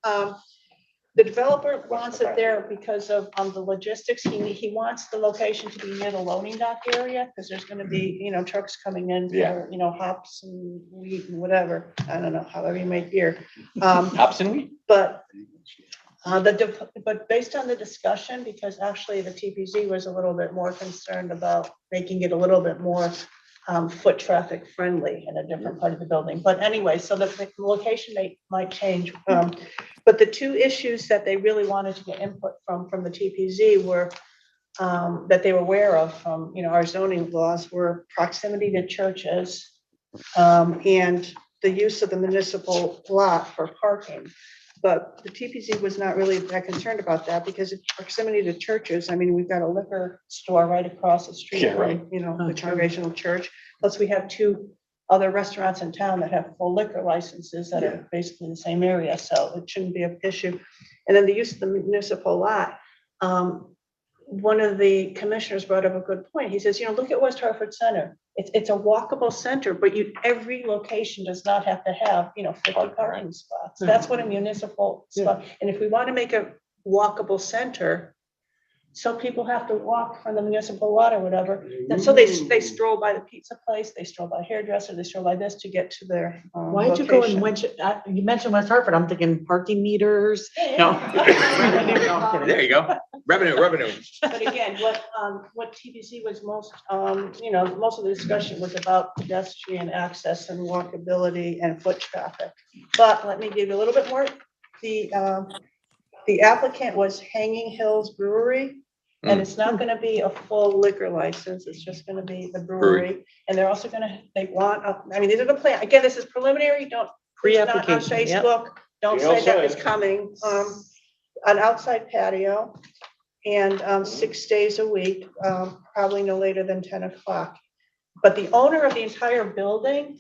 The developer wants it there because of the logistics. He wants the location to be near the loading dock area, because there's gonna be, trucks coming in for, hops and wheat and whatever. I don't know, however you make beer. Hops and wheat? But but based on the discussion, because actually the TPZ was a little bit more concerned about making it a little bit more foot traffic friendly in a different part of the building. But anyway, so the location might change. But the two issues that they really wanted to get input from the TPZ were that they were aware of from, our zoning laws were proximity to churches and the use of the municipal lot for parking. But the TPZ was not really that concerned about that because it's proximity to churches. I mean, we've got a liquor store right across the street from, the Congregational Church. Plus we have two other restaurants in town that have full liquor licenses that are basically in the same area. So it shouldn't be an issue. And then the use of the municipal lot. One of the commissioners brought up a good point. He says, look at West Hartford Center. It's a walkable center, but every location does not have to have, 50 parking spots. That's what a municipal spot. And if we want to make a walkable center, so people have to walk from the municipal lot or whatever. And so they stroll by the pizza place, they stroll by hairdresser, they stroll by this to get to their Why'd you go and you mentioned West Hartford, I'm thinking parking meters. No. There you go. Revenue. But again, what TBC was most of the discussion was about pedestrian access and walkability and foot traffic. But let me give you a little bit more. The applicant was Hanging Hills Brewery, and it's not going to be a full liquor license. It's just going to be the brewery. And they're also these are the plan. Again, this is preliminary. Don't pre-application on Facebook. Don't say that it's coming. An outside patio and 6 days a week, probably no later than 10 o'clock. But the owner of the entire building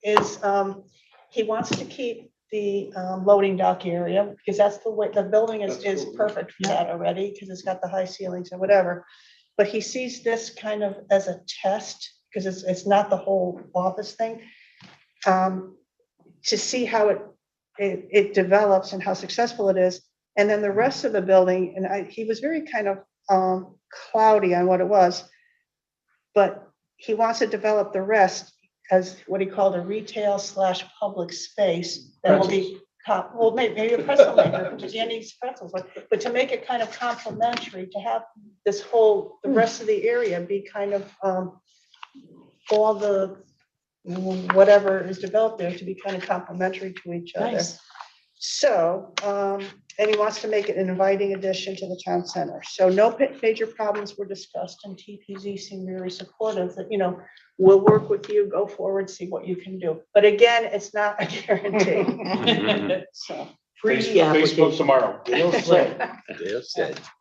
is, he wants to keep the loading dock area because that's the way the building is perfect for that already because it's got the high ceilings and whatever. But he sees this kind of as a test because it's not the whole office thing, to see how it develops and how successful it is. And then the rest of the building, and he was very kind of cloudy on what it was, but he wants to develop the rest as what he called a retail/public space that will be, well, maybe a pretzel maker, Andy's pretzels, but to make it kind of complementary, to have this the rest of the area be kind of all the whatever is developed there to be kind of complementary to each other. Nice. So, and he wants to make it an inviting addition to the town center. So no major problems were discussed, and TPZ seemed very supportive that, we'll work with you, go forward, see what you can do. But again, it's not a guarantee. So Facebook tomorrow.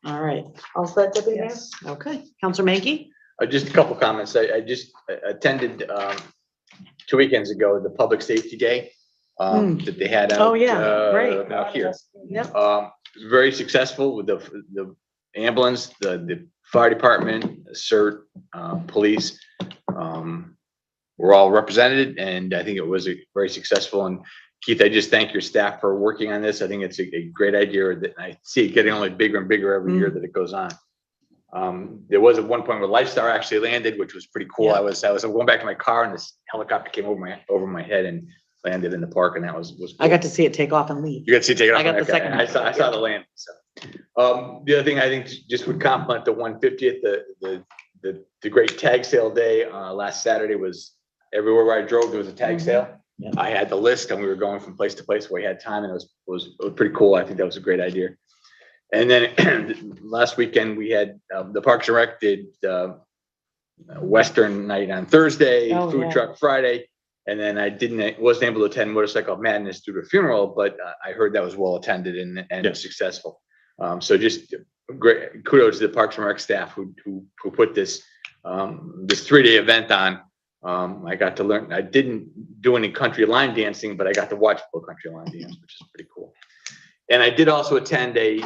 All right. All set, Deputy Mayor? Okay. Counselor Mankey? Just a couple comments. I just attended 2 weekends ago, the Public Safety Day that they had out, great. out here. Yep. Very successful with the ambulance, the fire department, CERT, police. We're all represented, and I think it was very successful. And Keith, I just thank your staff for working on this. I think it's a great idea that I see it getting only bigger and bigger every year that it goes on. There was at one point where Lifestar actually landed, which was pretty cool. I was going back to my car, and this helicopter came over my head and landed in the park, and that was cool. I got to see it take off and leave. You got to see it take off. I got the second. I saw the landing. So, the other thing I think just would compliment the 150th, the great tag sale day last Saturday was everywhere where I drove there was a tag sale. Yeah. I had the list, and we were going from place to place where we had time, and it was pretty cool. I think that was a great idea. And then last weekend we had the Parks and Rec did Western night on Thursday, food truck Friday. And then I wasn't able to attend Motorcycle Madness due to a funeral, but I heard that was well attended and successful. So just great kudos to the Parks and Rec staff who put this 3-day event on. I got to learn. I didn't do any country line dancing, but I got to watch full country line dance, which is pretty cool. And I did also attend a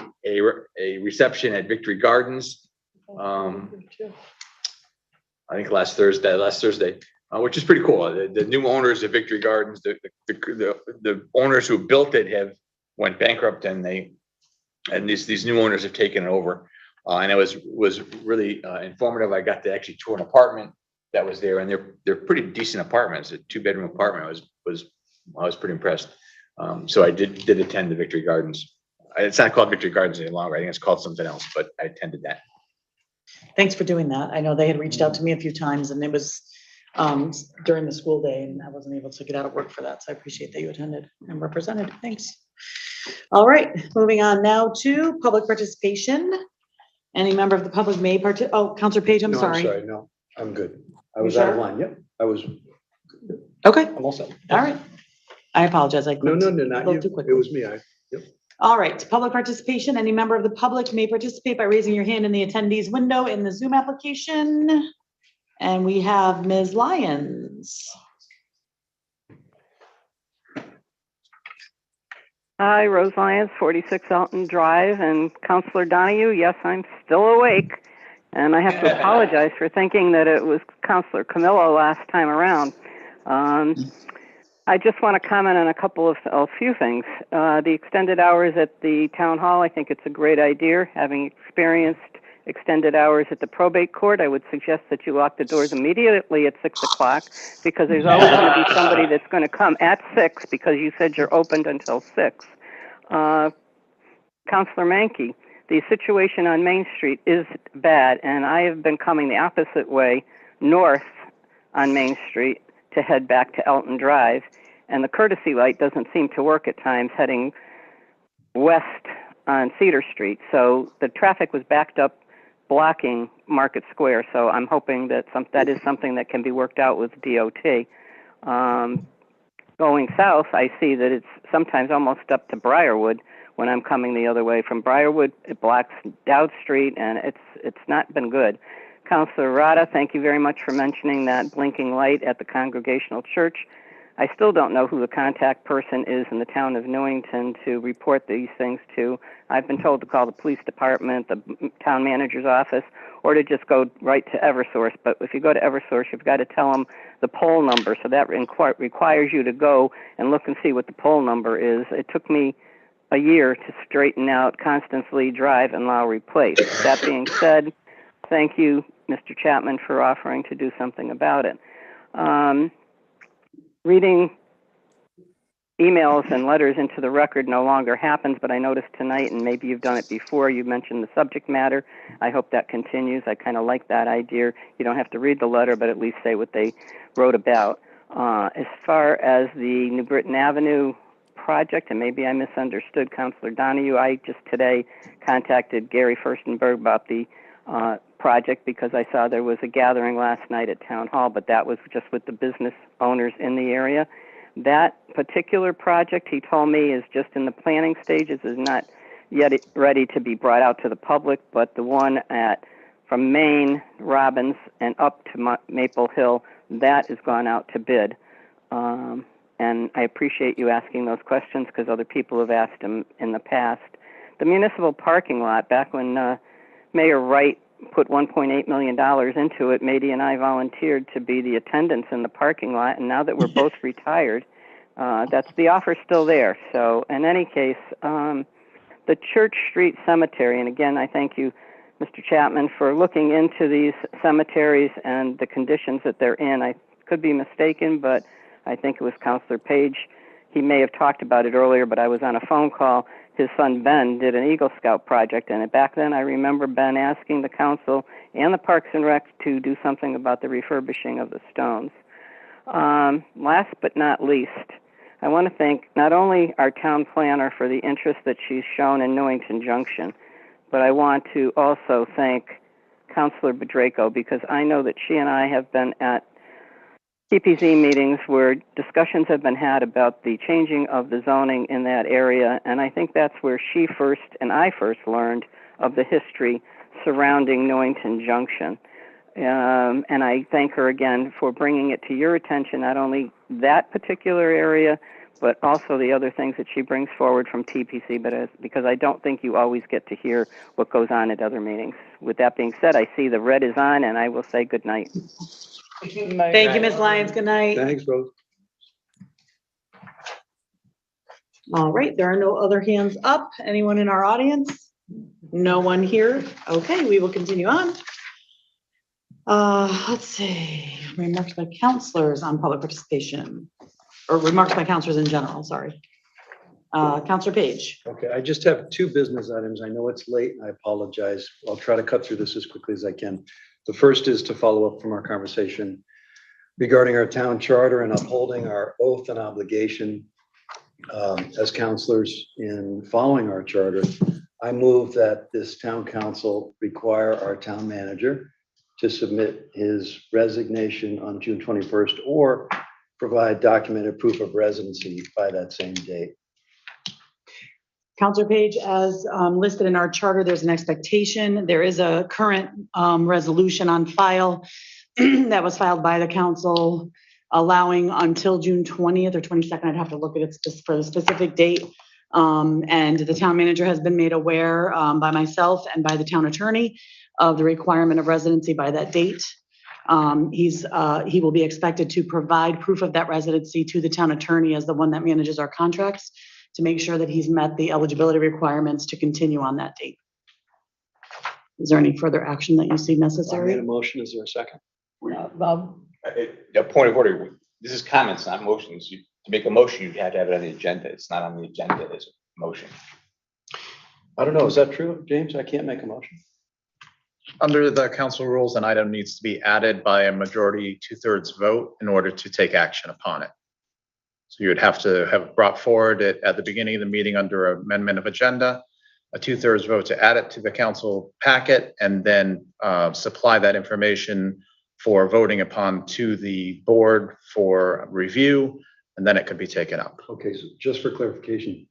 reception at Victory Gardens. I think last Thursday. Which is pretty cool. The new owners of Victory Gardens, the owners who built it went bankrupt, and they And these new owners have taken it over. And it was really informative. I got to actually tour an apartment that was there, and they're pretty decent apartments. A 2-bedroom apartment. I was pretty impressed. So I did attend the Victory Gardens. It's not called Victory Gardens any longer. I think it's called something else, but I attended that. Thanks for doing that. I know they had reached out to me a few times, and it was during the school day, and I wasn't able to get out of work for that. So I appreciate that you attended and represented. Thanks. All right, moving on now to public participation. Any member of the public may Councillor Page, I'm No, sorry. No, I'm good. I You was out of sure? line. Yep, I was. Okay, I'm all set. all right. I apologize. I No, clicked not a little you. too quickly. It was me. All right, public participation. Any member of the public may participate by raising your hand in the attendees window in the Zoom application. And we have Ms. Lyons. Hi, Rose Lyons, 46 Alton Drive, and Councillor Donahue, yes, I'm still awake. And I have to apologize for thinking that it was Councillor Camillo last time around. I just want to comment on a few things. The extended hours at the town hall, I think it's a great idea. Having experienced extended hours at the probate court, I would suggest that you lock the doors immediately at 6 o'clock, because there's always going to be somebody that's going to come at 6 because you said you're opened until 6. Councillor Mankey, the situation on Main Street is bad, and I have been coming the opposite way north on Main Street to head back to Elton Drive, and the courtesy light doesn't seem to work at times heading west on Cedar Street. So the traffic was backed up, blocking Market Square. So I'm hoping that that is something that can be worked out with DOT. Going south, I see that it's sometimes almost up to Briarwood when I'm coming the other way. From Briarwood, it blocks Dowd Street, and it's not been good. Councillor Rada, thank you very much for mentioning that blinking light at the Congregational Church. I still don't know who the contact person is in the town of Newington to report these things to. I've been told to call the police department, the town manager's office, or to just go right to Eversource. But if you go to Eversource, you've got to tell them the poll number. So that requires you to go and look and see what the poll number is. It took me a year to straighten out Constance Lee Drive and Lowry Place. That being said, thank you, Mr. Chapman, for offering to do something about it. Reading emails and letters into the record no longer happens, but I noticed tonight, and maybe you've done it before, you mentioned the subject matter. I hope that continues. I kind of like that idea. You don't have to read the letter, but at least say what they wrote about. As far as the New Britain Avenue project, and maybe I misunderstood Councillor Donahue, I just today contacted Gary Furstenberg about the project because I saw there was a gathering last night at Town Hall, but that was just with the business owners in the area. That particular project, he told me, is just in the planning stages, is not yet ready to be brought out to the public, but the one from Maine, Robbins, and up to Maple Hill, that has gone out to bid. And I appreciate you asking those questions because other people have asked them in the past. The municipal parking lot, back when Mayor Wright put $1.8 million into it, Mady and I volunteered to be the attendants in the parking lot, and now that we're both retired, the offer's still there. So in any case, the Church Street Cemetery, and again, I thank you, Mr. Chapman, for looking into these cemeteries and the conditions that they're in. I could be mistaken, but I think it was Councillor Page. He may have talked about it earlier, but I was on a phone call. His son Ben did an Eagle Scout project, and back then I remember Ben asking the council and the Parks and Rec to do something about the refurbishing of the stones. Last but not least, I want to thank not only our town planner for the interest that she's shown in Newington Junction, but I want to also thank Councillor Bedraco, because I know that she and I have been at TPZ meetings where discussions have been had about the changing of the zoning in that area, and I think that's where she first and I first learned of the history surrounding Newington Junction. And I thank her again for bringing it to your attention, not only that particular area, but also the other things that she brings forward from TPC, because I don't think you always get to hear what goes on at other meetings. With that being said, I see the red is on, and I will say good night. Thank you, Ms. Lyons. Good night. Thanks, Rose. All right, there are no other hands up. Anyone in our audience? No one here. Okay, we will continue on. Let's see, remarks by councilors on public participation, or remarks by councilors in general, sorry. Councilor Page. Okay, I just have two business items. I know it's late and I apologize. I'll try to cut through this as quickly as I can. The first is to follow up from our conversation regarding our town charter and upholding our oath and obligation as councilors in following our charter. I move that this town council require our town manager to submit his resignation on June 21st or provide documented proof of residency by that same date. Councilor Page, as listed in our charter, there's an expectation. There is a current resolution on file that was filed by the council allowing until June 20th or 22nd. I'd have to look at it for the specific date. And the town manager has been made aware by myself and by the town attorney of the requirement of residency by that date. He will be expected to provide proof of that residency to the town attorney as the one that manages our contracts to make sure that he's met the eligibility requirements to continue on that date. Is there any further action that you see I necessary? made a motion. Is there a second? Bob? A point of order, this is comments, not motions. To make a motion, you have to have it on the agenda. It's not on the agenda as a motion. I don't know. Is that true, James? I can't make a motion. Under the council rules, an item needs to be added by a majority 2/3 vote in order to take action upon it. So you would have to have brought forward it at the beginning of the meeting under amendment of agenda, a 2/3 vote to add it to the council packet, and then supply that information for voting upon to the board for review, and then it could be taken up. Okay, so just for clarification,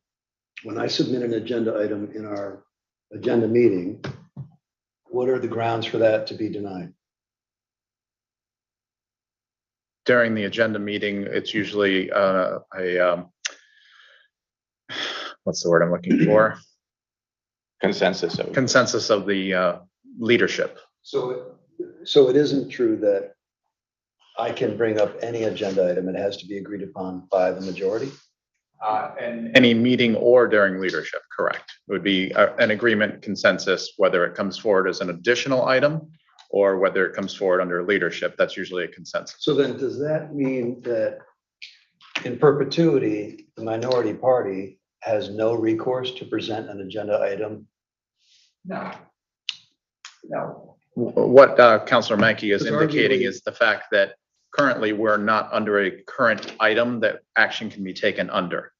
when I submit an agenda item in our agenda meeting, what are the grounds for that to be denied? During the agenda meeting, it's usually what's the word I'm looking for? Consensus. Consensus of the leadership. So it isn't true that I can bring up any agenda item. It has to be agreed upon by the majority? And any meeting or during leadership, correct. It would be an agreement consensus, whether it comes forward as an additional item or whether it comes forward under leadership. That's usually a consensus. So then does that mean that in perpetuity, the minority party has no recourse to present an agenda item? No. What Councilor Mankey is Because indicating arguably- is the fact that currently we're not under a current item that action can be taken under.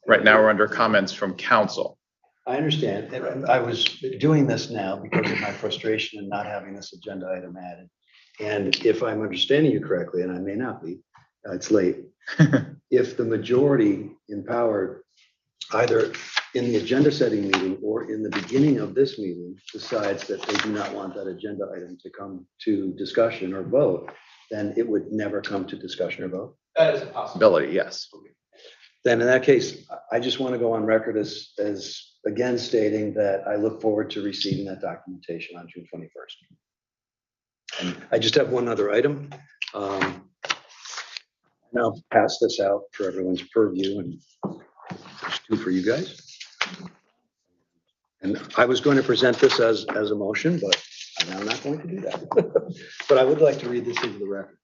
Right now, we're under comments from council. I understand. And I was doing this now because of my frustration in not having this agenda item added. And if I'm understanding you correctly, and I may not be, it's late. If the majority in power, either in the agenda setting meeting or in the beginning of this meeting, decides that they do not want that agenda item to come to discussion or vote, then it would never come to discussion or vote? That is a possibility, yes. Then in that case, I just want to go on record as again stating that I look forward to receiving that documentation on June 21st. And I just have one other item. And I'll pass this out for everyone's purview, and there's two for you guys. And I was going to present this as a motion, but I'm now not going to do that. But I would like to read this into the record.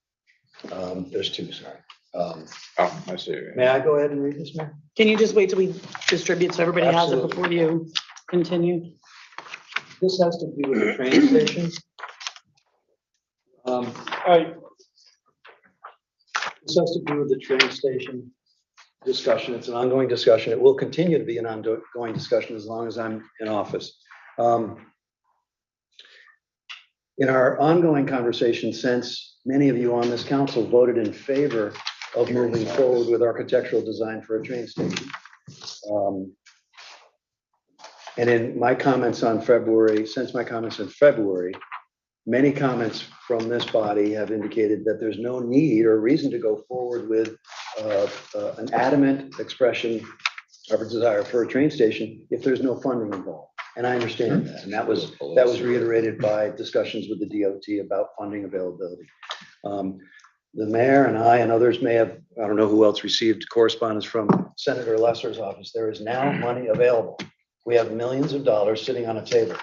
There's two, sorry. I see. May I go ahead and read this, Mayor? Can you just wait till we distribute so everybody has it Absolutely. before you continue? This has to do with the train station. This has to do with the train station discussion. It's an ongoing discussion. It will continue to be an ongoing discussion as long as I'm in office. In our ongoing conversation, since many of you on this council voted in favor of moving forward with architectural design for a train station. And in my comments on February, since my comments in February, many comments from this body have indicated that there's no need or reason to go forward with an adamant expression of a desire for a train station if there's no funding involved. And I understand that. And that was reiterated by discussions with the DOT about funding availability. the mayor and I and others may have, I don't know who else received correspondence from Senator Lesser's office. There is now money available. We have millions of dollars sitting on a table.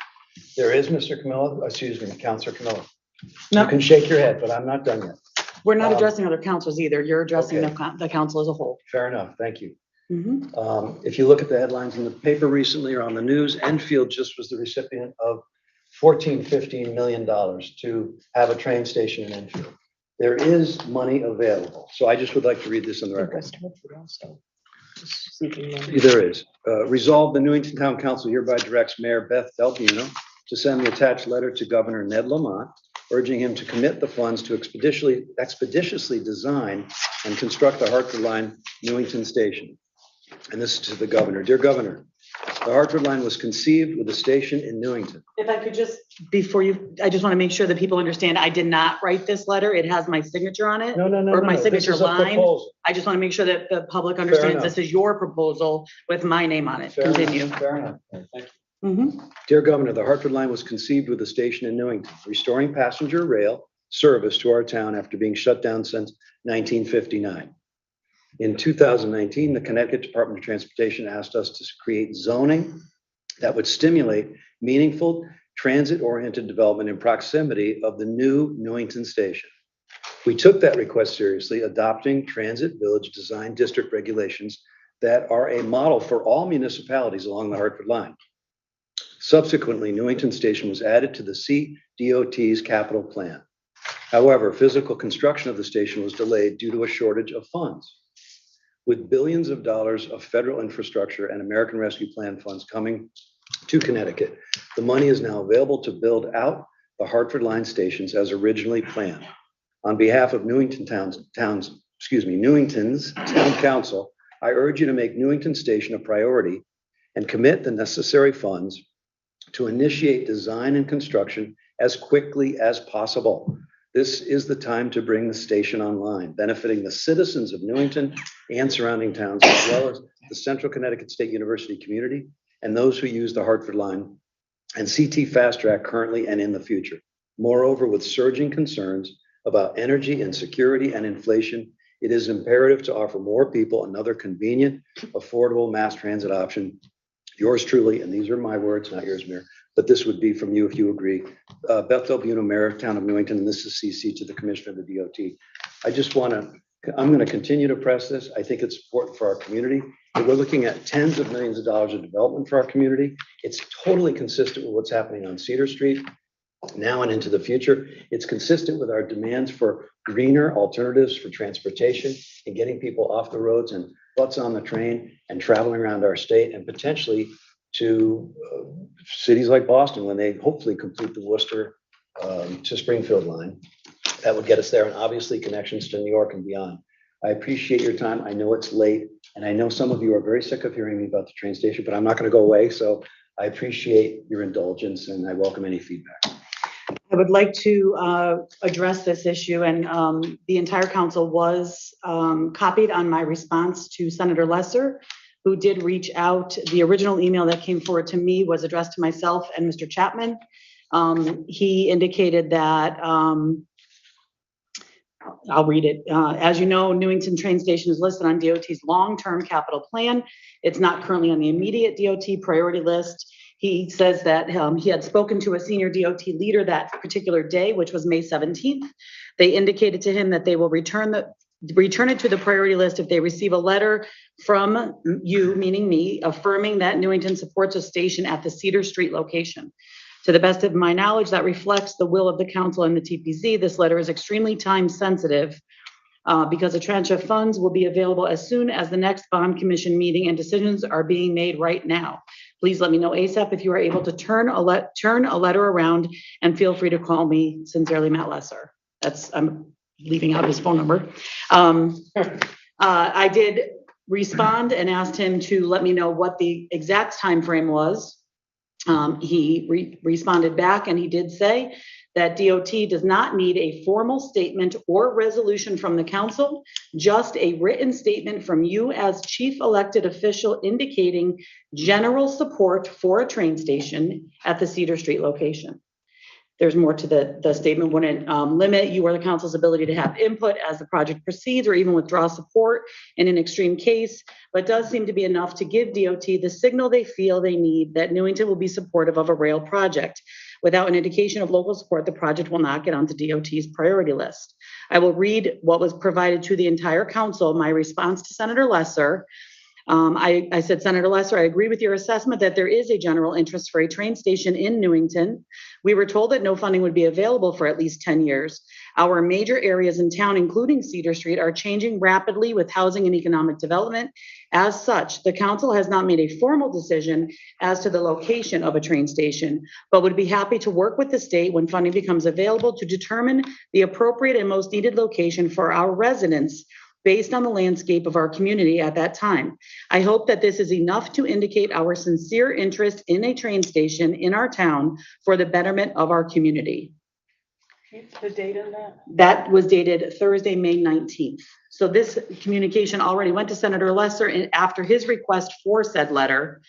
There is, Mr. Camilla, excuse me, Councilor Camilla. No. You can shake your head, but I'm not done yet. We're not addressing other councils either. You're addressing the council as a whole. Fair enough. Thank you. Mhm. If you look at the headlines in the paper recently or on the news, Enfield just was the recipient of $15 million to have a train station in Enfield. There is money available. So I just would like to read this in the record. There is. Resolved, the Newington Town Council hereby directs Mayor Beth Delbuno to send the attached letter to Governor Ned Lamont, urging him to commit the funds to expeditiously design and construct the Hartford Line Newington Station. And this is to the governor. Dear Governor, the Hartford Line was conceived with a station in Newington. If I could just, I just want to make sure that people understand, I did not write this letter. It has my signature on it. No. Or my This signature is a line. proposal. I just want to make sure that the public understands this is your proposal with my name on it. Continue. Fair enough. Thank you. Mhm. Dear Governor, the Hartford Line was conceived with a station in Newington, restoring passenger rail service to our town after being shut down since 1959. In 2019, the Connecticut Department of Transportation asked us to create zoning that would stimulate meaningful transit-oriented development in proximity of the new Newington station. We took that request seriously, adopting Transit Village Design District regulations that are a model for all municipalities along the Hartford Line. Subsequently, Newington Station was added to the CDOT's capital plan. However, physical construction of the station was delayed due to a shortage of funds. With billions of dollars of federal infrastructure and American Rescue Plan funds coming to Connecticut, the money is now available to build out the Hartford Line stations as originally planned. On behalf of Newington's Town Council, I urge you to make Newington Station a priority and commit the necessary funds to initiate design and construction as quickly as possible. This is the time to bring the station online, benefiting the citizens of Newington and surrounding towns, as well as the Central Connecticut State University community and those who use the Hartford Line and CT Fast Track currently and in the future. Moreover, with surging concerns about energy and security and inflation, it is imperative to offer more people another convenient, affordable mass transit option. Yours truly, and these are my words, not yours, Mayor, but this would be from you if you agree. Beth Delbuno, Mayor of Town of Newington, and this is CC to the Commissioner of the DOT. I'm going to continue to press this. I think it's important for our community. We're looking at tens of millions of dollars of development for our community. It's totally consistent with what's happening on Cedar Street now and into the future. It's consistent with our demands for greener alternatives for transportation and getting people off the roads and butts on the train and traveling around our state and potentially to cities like Boston when they hopefully complete the Worcester to Springfield line. That would get us there, and obviously connections to New York and beyond. I appreciate your time. I know it's late, and I know some of you are very sick of hearing me about the train station, but I'm not going to go away. So I appreciate your indulgence, and I welcome any feedback. I would like to address this issue, and the entire council was copied on my response to Senator Lesser, who did reach out. The original email that came forward to me was addressed to myself and Mr. Chapman. He indicated that, I'll read it. As you know, Newington train station is listed on DOT's long-term capital plan. It's not currently on the immediate DOT priority list. He says that he had spoken to a senior DOT leader that particular day, which was May 17th. They indicated to him that they will return it to the priority list if they receive a letter from you, meaning me, affirming that Newington supports a station at the Cedar Street location. To the best of my knowledge, that reflects the will of the council and the TPZ. This letter is extremely time sensitive because a tranche of funds will be available as soon as the next bond commission meeting, and decisions are being made right now. Please let me know ASAP if you are able to turn a letter around, and feel free to call me. Sincerely, Matt Lesser. I'm leaving out his phone number. I did respond and asked him to let me know what the exact time frame was. He responded back, and he did say that DOT does not need a formal statement or resolution from the council, just a written statement from you as chief elected official indicating general support for a train station at the Cedar Street location. There's more to the statement. Wouldn't limit you or the council's ability to have input as the project proceeds or even withdraw support in an extreme case, but does seem to be enough to give DOT the signal they feel they need that Newington will be supportive of a rail project. Without an indication of local support, the project will not get onto DOT's priority list. I will read what was provided to the entire council, my response to Senator Lesser. I said, Senator Lesser, I agree with your assessment that there is a general interest for a train station in Newington. We were told that no funding would be available for at least 10 years. Our major areas in town, including Cedar Street, are changing rapidly with housing and economic development. As such, the council has not made a formal decision as to the location of a train station, but would be happy to work with the state when funding becomes available to determine the appropriate and most needed location for our residents based on the landscape of our community at that time. I hope that this is enough to indicate our sincere interest in a train station in our town for the betterment of our community. The date on that? That was dated Thursday, May 19th. So this communication already went to Senator Lesser and after his request for said letter.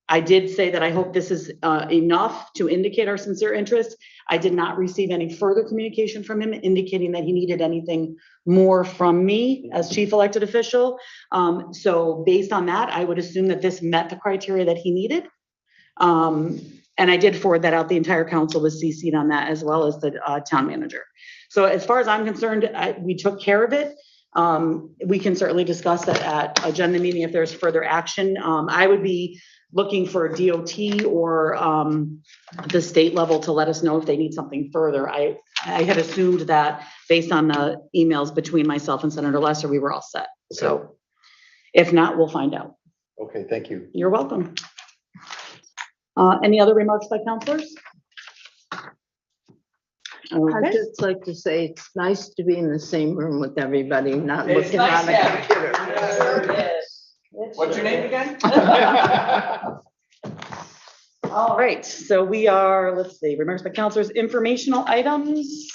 I did say that I hope this is enough to indicate our sincere interest. I did not receive any further communication from him indicating that he needed anything more from me as chief elected official. So based on that, I would assume that this met the criteria that he needed. And I did forward that out. The entire council was CC'd on that as well as the town manager. So as far as I'm concerned, we took care of it. We can certainly discuss that at agenda meeting if there's further action. I would be looking for DOT or the state level to let us know if they need something further. I had assumed that based on the emails between myself and Senator Lesser, we were all set. So if not, we'll find out. Okay, thank you. You're welcome. Any other remarks by councilors? I'd Okay. just like to say it's nice to be in the same room with everybody, not It's looking nice on a to have you. computer. What's your name again? All right, so we are, let's see, remarks by councilors, informational items.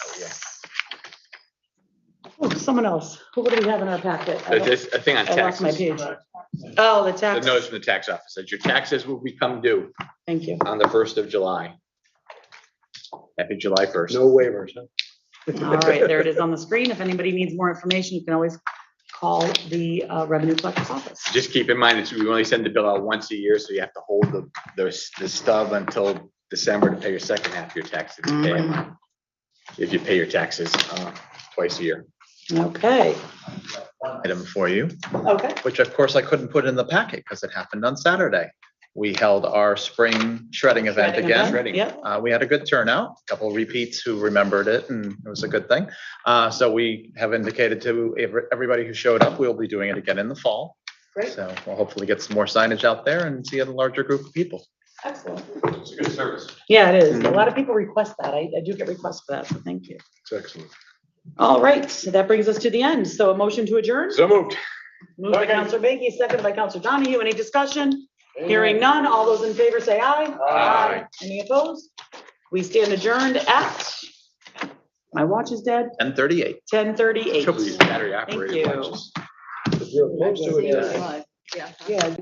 Oh, someone else. What do we have in our packet? There's a thing on I lost my taxes. page. Oh, the The tax. notice from the tax office that your taxes will become due Thank you. on the 1st of July. Happy July 1st. No waivers, huh? All right, there it is on the screen. If anybody needs more information, you can always call the revenue collector's office. Just keep in mind, we only send the bill out once a year, so you have to hold the stub until December to pay your second half of your taxes. If you pay your taxes twice a year. Okay. Item for you, Okay. which of course I couldn't put in the packet because it happened on Saturday. We held our spring shredding event again. Yep. We had a good turnout, a couple of repeats who remembered it, and it was a good thing. So we have indicated to everybody who showed up, we'll be doing it again in the fall. Great. So we'll hopefully get some more signage out there and see a larger group of people. Excellent. It's a good service. Yeah, it is. A lot of people request that. I do get requests for that, so thank you. It's excellent. All right, so that brings us to the end. So a motion to adjourn? So moved. Moved by Counselor Banky, seconded by Counselor Donahue. Any discussion? Hearing none. All those in favor say aye. Aye. Any opposed? We stand adjourned at, my watch is dead, 10:38. 10:38. Hopefully it's battery Thank operated you. watches. If you're opposed to it, Yeah. Yeah.